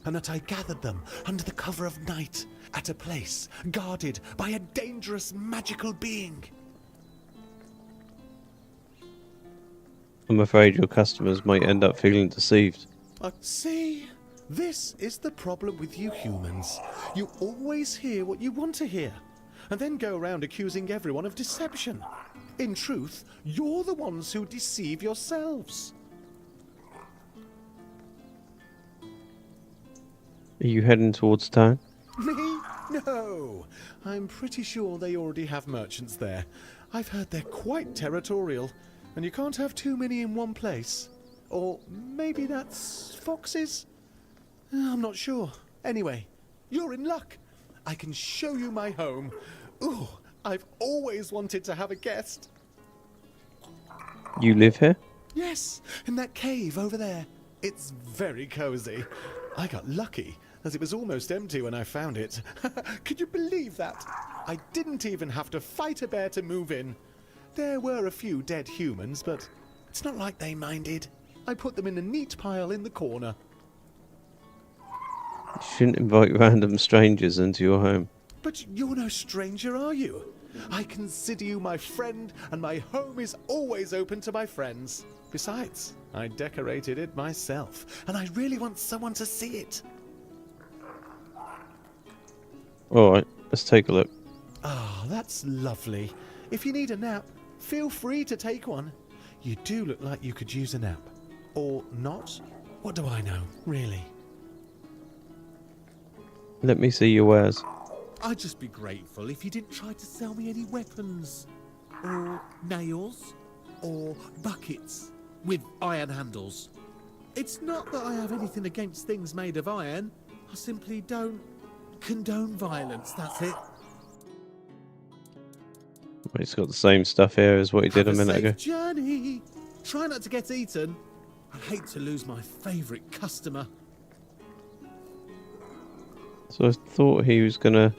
And that I gathered them under the cover of night at a place guarded by a dangerous magical being. I'm afraid your customers might end up feeling deceived. See? This is the problem with you humans. You always hear what you want to hear, and then go around accusing everyone of deception. In truth, you're the ones who deceive yourselves. Are you heading towards town? Me? No. I'm pretty sure they already have merchants there. I've heard they're quite territorial, and you can't have too many in one place. Or maybe that's foxes? I'm not sure. Anyway, you're in luck. I can show you my home. Ooh, I've always wanted to have a guest. You live here? Yes, in that cave over there. It's very cozy. I got lucky, as it was almost empty when I found it. Could you believe that? I didn't even have to fight a bear to move in. There were a few dead humans, but it's not like they minded. I put them in a neat pile in the corner. You shouldn't invite random strangers into your home. But you're no stranger, are you? I consider you my friend, and my home is always open to my friends. Besides, I decorated it myself, and I really want someone to see it. Alright, let's take a look. Ah, that's lovely. If you need a nap, feel free to take one. You do look like you could use a nap. Or not? What do I know, really? Let me see your wares. I'd just be grateful if you didn't try to sell me any weapons. Or nails. Or buckets with iron handles. It's not that I have anything against things made of iron. I simply don't condone violence, that's it. Well, he's got the same stuff here as what he did a minute ago. Journey. Try not to get eaten. I hate to lose my favourite customer. So I thought he was gonna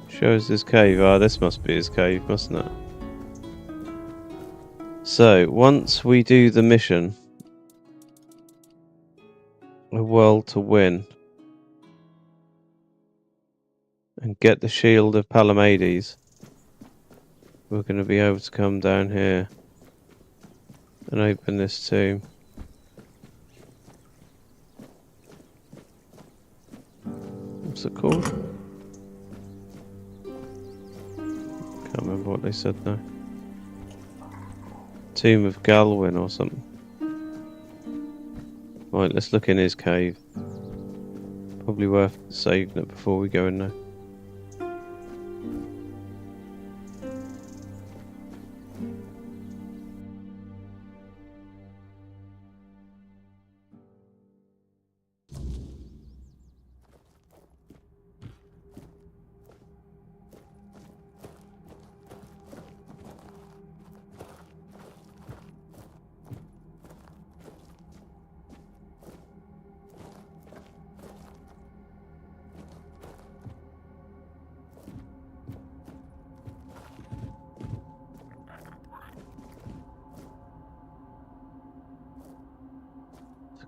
show us his cave. Ah, this must be his cave, mustn't it? So, once we do the mission, a world to win, and get the Shield of Palamedes, we're going to be able to come down here and open this tomb. What's it called? Can't remember what they said now. Tomb of Galwin or something. Right, let's look in his cave. Probably worth saving it before we go in there.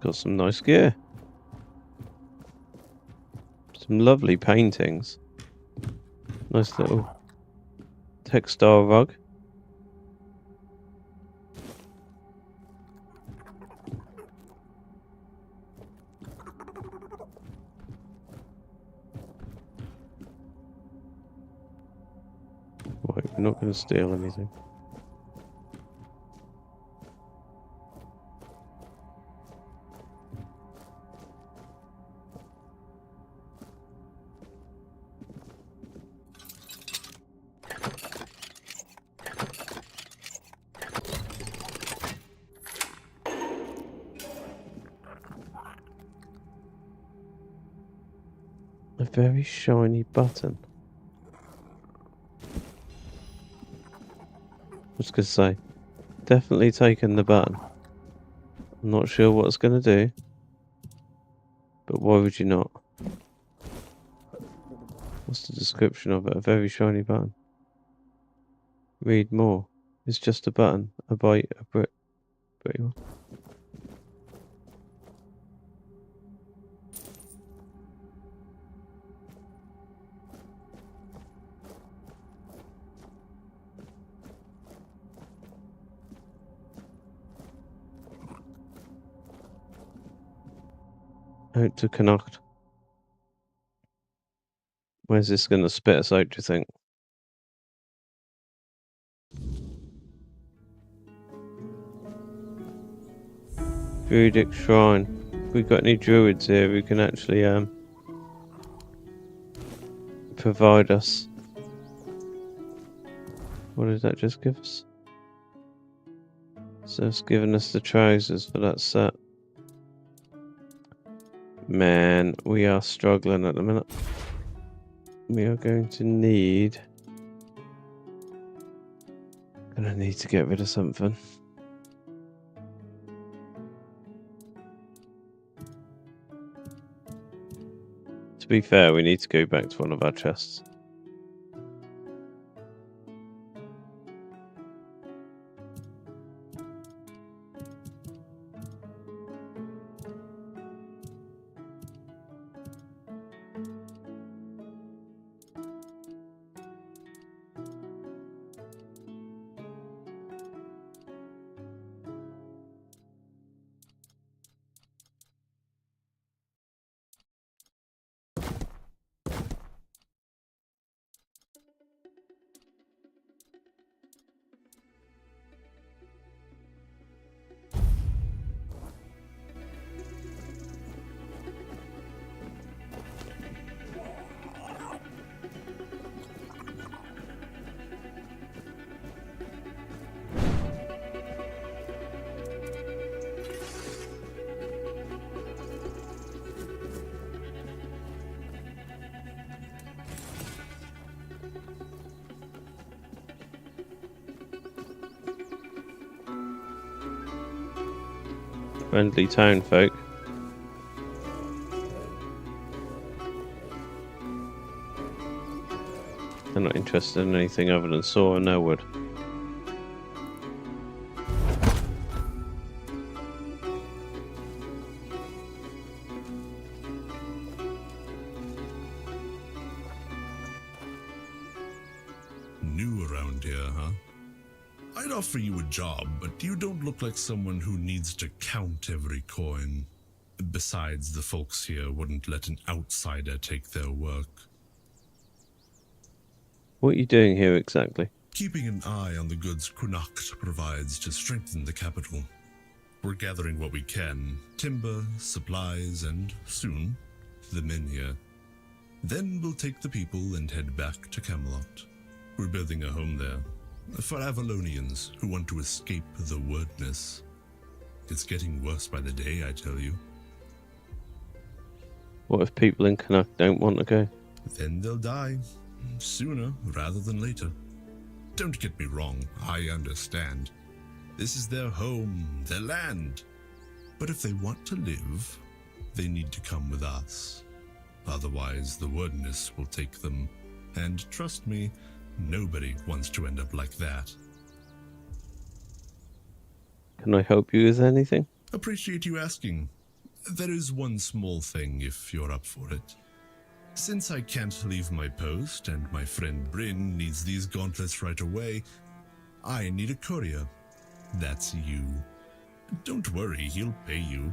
Got some nice gear. Some lovely paintings. Nice little textile rug. We're not going to steal anything. A very shiny button. I was going to say, definitely taking the button. I'm not sure what it's going to do, but why would you not? What's the description of it? A very shiny button. Read more. It's just a button. A bite, a brick. Pretty well. Out to Cuanacht. Where's this going to spit us out, do you think? Druidic Shrine. We've got any druids here who can actually provide us. What did that just give us? So it's giving us the trousers for that set. Man, we are struggling at the minute. We are going to need... Gonna need to get rid of something. To be fair, we need to go back to one of our chests. Friendly town folk. They're not interested in anything other than saw and no wood. New around here, huh? I'd offer you a job, but you don't look like someone who needs to count every coin. Besides, the folks here wouldn't let an outsider take their work. What are you doing here exactly? Keeping an eye on the goods Cuanacht provides to strengthen the capital. We're gathering what we can, timber, supplies, and soon, the men here. Then we'll take the people and head back to Camelot. We're building a home there. For Avalonians who want to escape the wordness. It's getting worse by the day, I tell you. What if people in Cuanacht don't want to go? Then they'll die. Sooner rather than later. Don't get me wrong, I understand. This is their home, their land. But if they want to live, they need to come with us. Otherwise, the wordness will take them. And trust me, nobody wants to end up like that. Can I help you with anything? Appreciate you asking. There is one small thing if you're up for it. Since I can't leave my post and my friend Bryn needs these gauntlets right away, I need a courier. That's you. Don't worry, he'll pay you.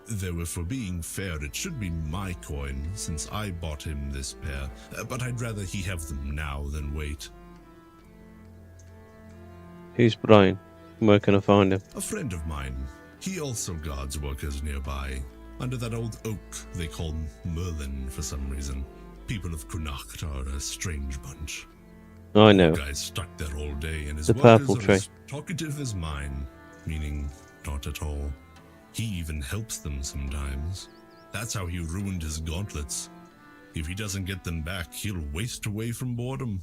Though if we're being fair, it should be my coin, since I bought him this pair, but I'd rather he have them now than wait. Who's Brian? Where can I find him? A friend of mine. He also guards workers nearby, under that old oak they call Merlin for some reason. People of Cuanacht are a strange bunch. I know. The guy's stuck there all day, and his The workers purple are tree. as talkative as mine, meaning not at all. He even helps them sometimes. That's how he ruined his gauntlets. If he doesn't get them back, he'll waste away from boredom.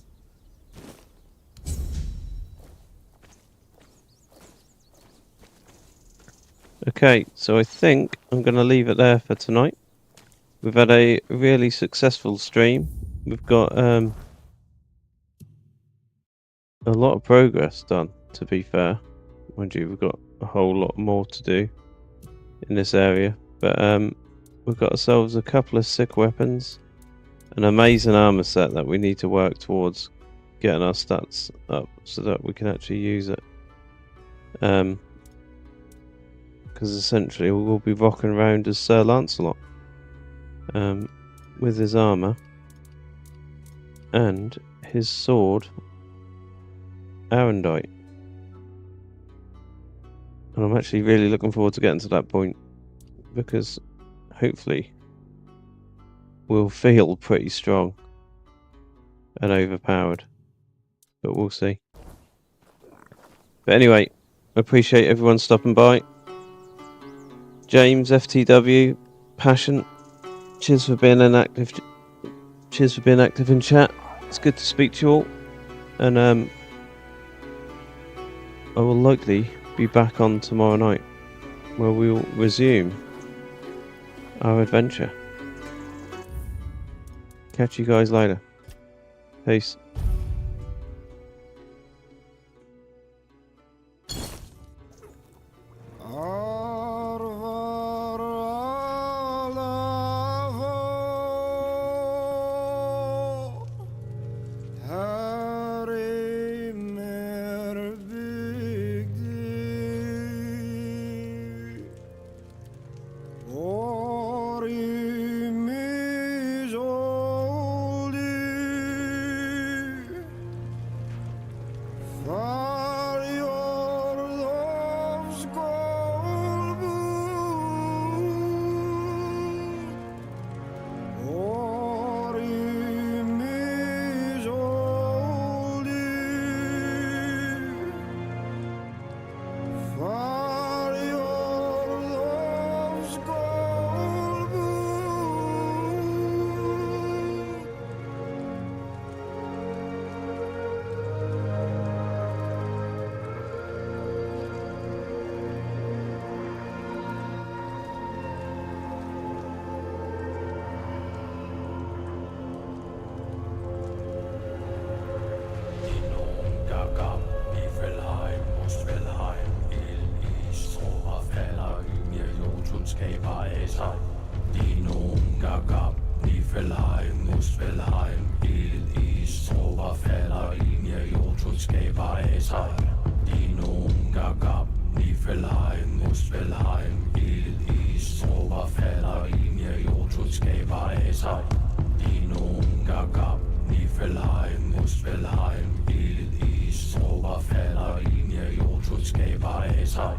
Okay, so I think I'm going to leave it there for tonight. We've had a really successful stream. We've got a lot of progress done, to be fair. Mind you, we've got a whole lot more to do in this area. But we've got ourselves a couple of sick weapons, an amazing armor set that we need to work towards getting our stats up so that we can actually use it. Because essentially we'll be rocking around as Sir Lancelot with his armor and his sword Arendite. And I'm actually really looking forward to getting to that point, because hopefully we'll feel pretty strong and overpowered, but we'll see. But anyway, I appreciate everyone stopping by. James, FTW, Passion, cheers for being active in chat. It's good to speak to you all, and I will likely be back on tomorrow night, where we will resume our adventure. Catch you guys later. Peace. Skaber af sig.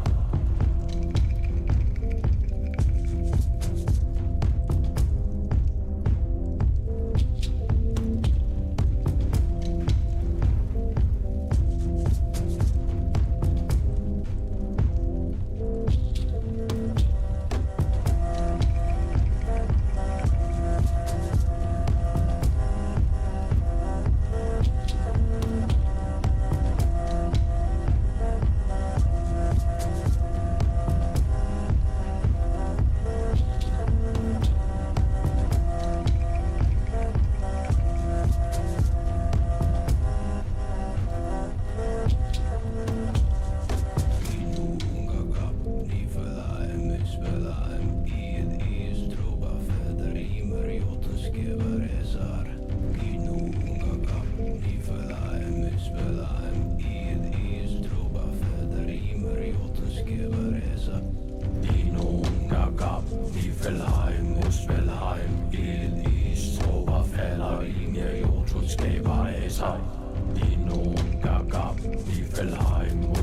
De nogen, der gab, de fælder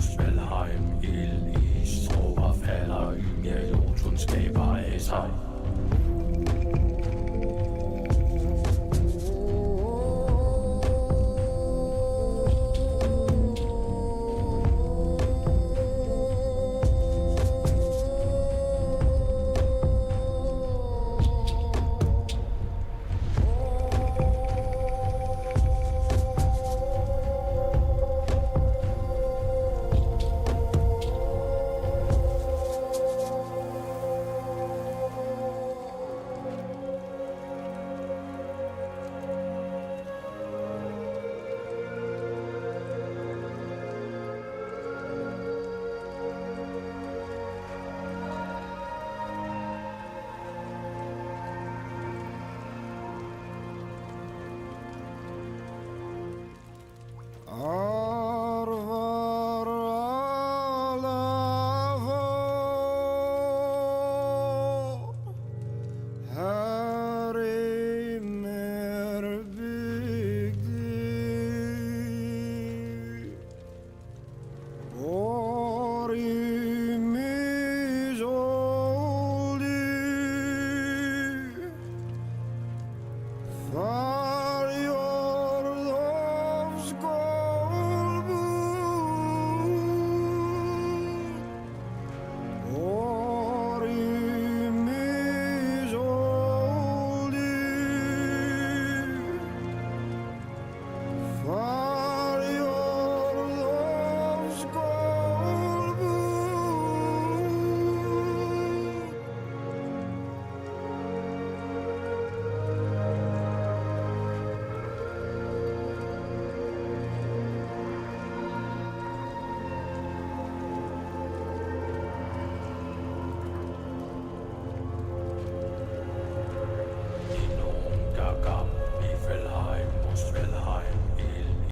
Esai.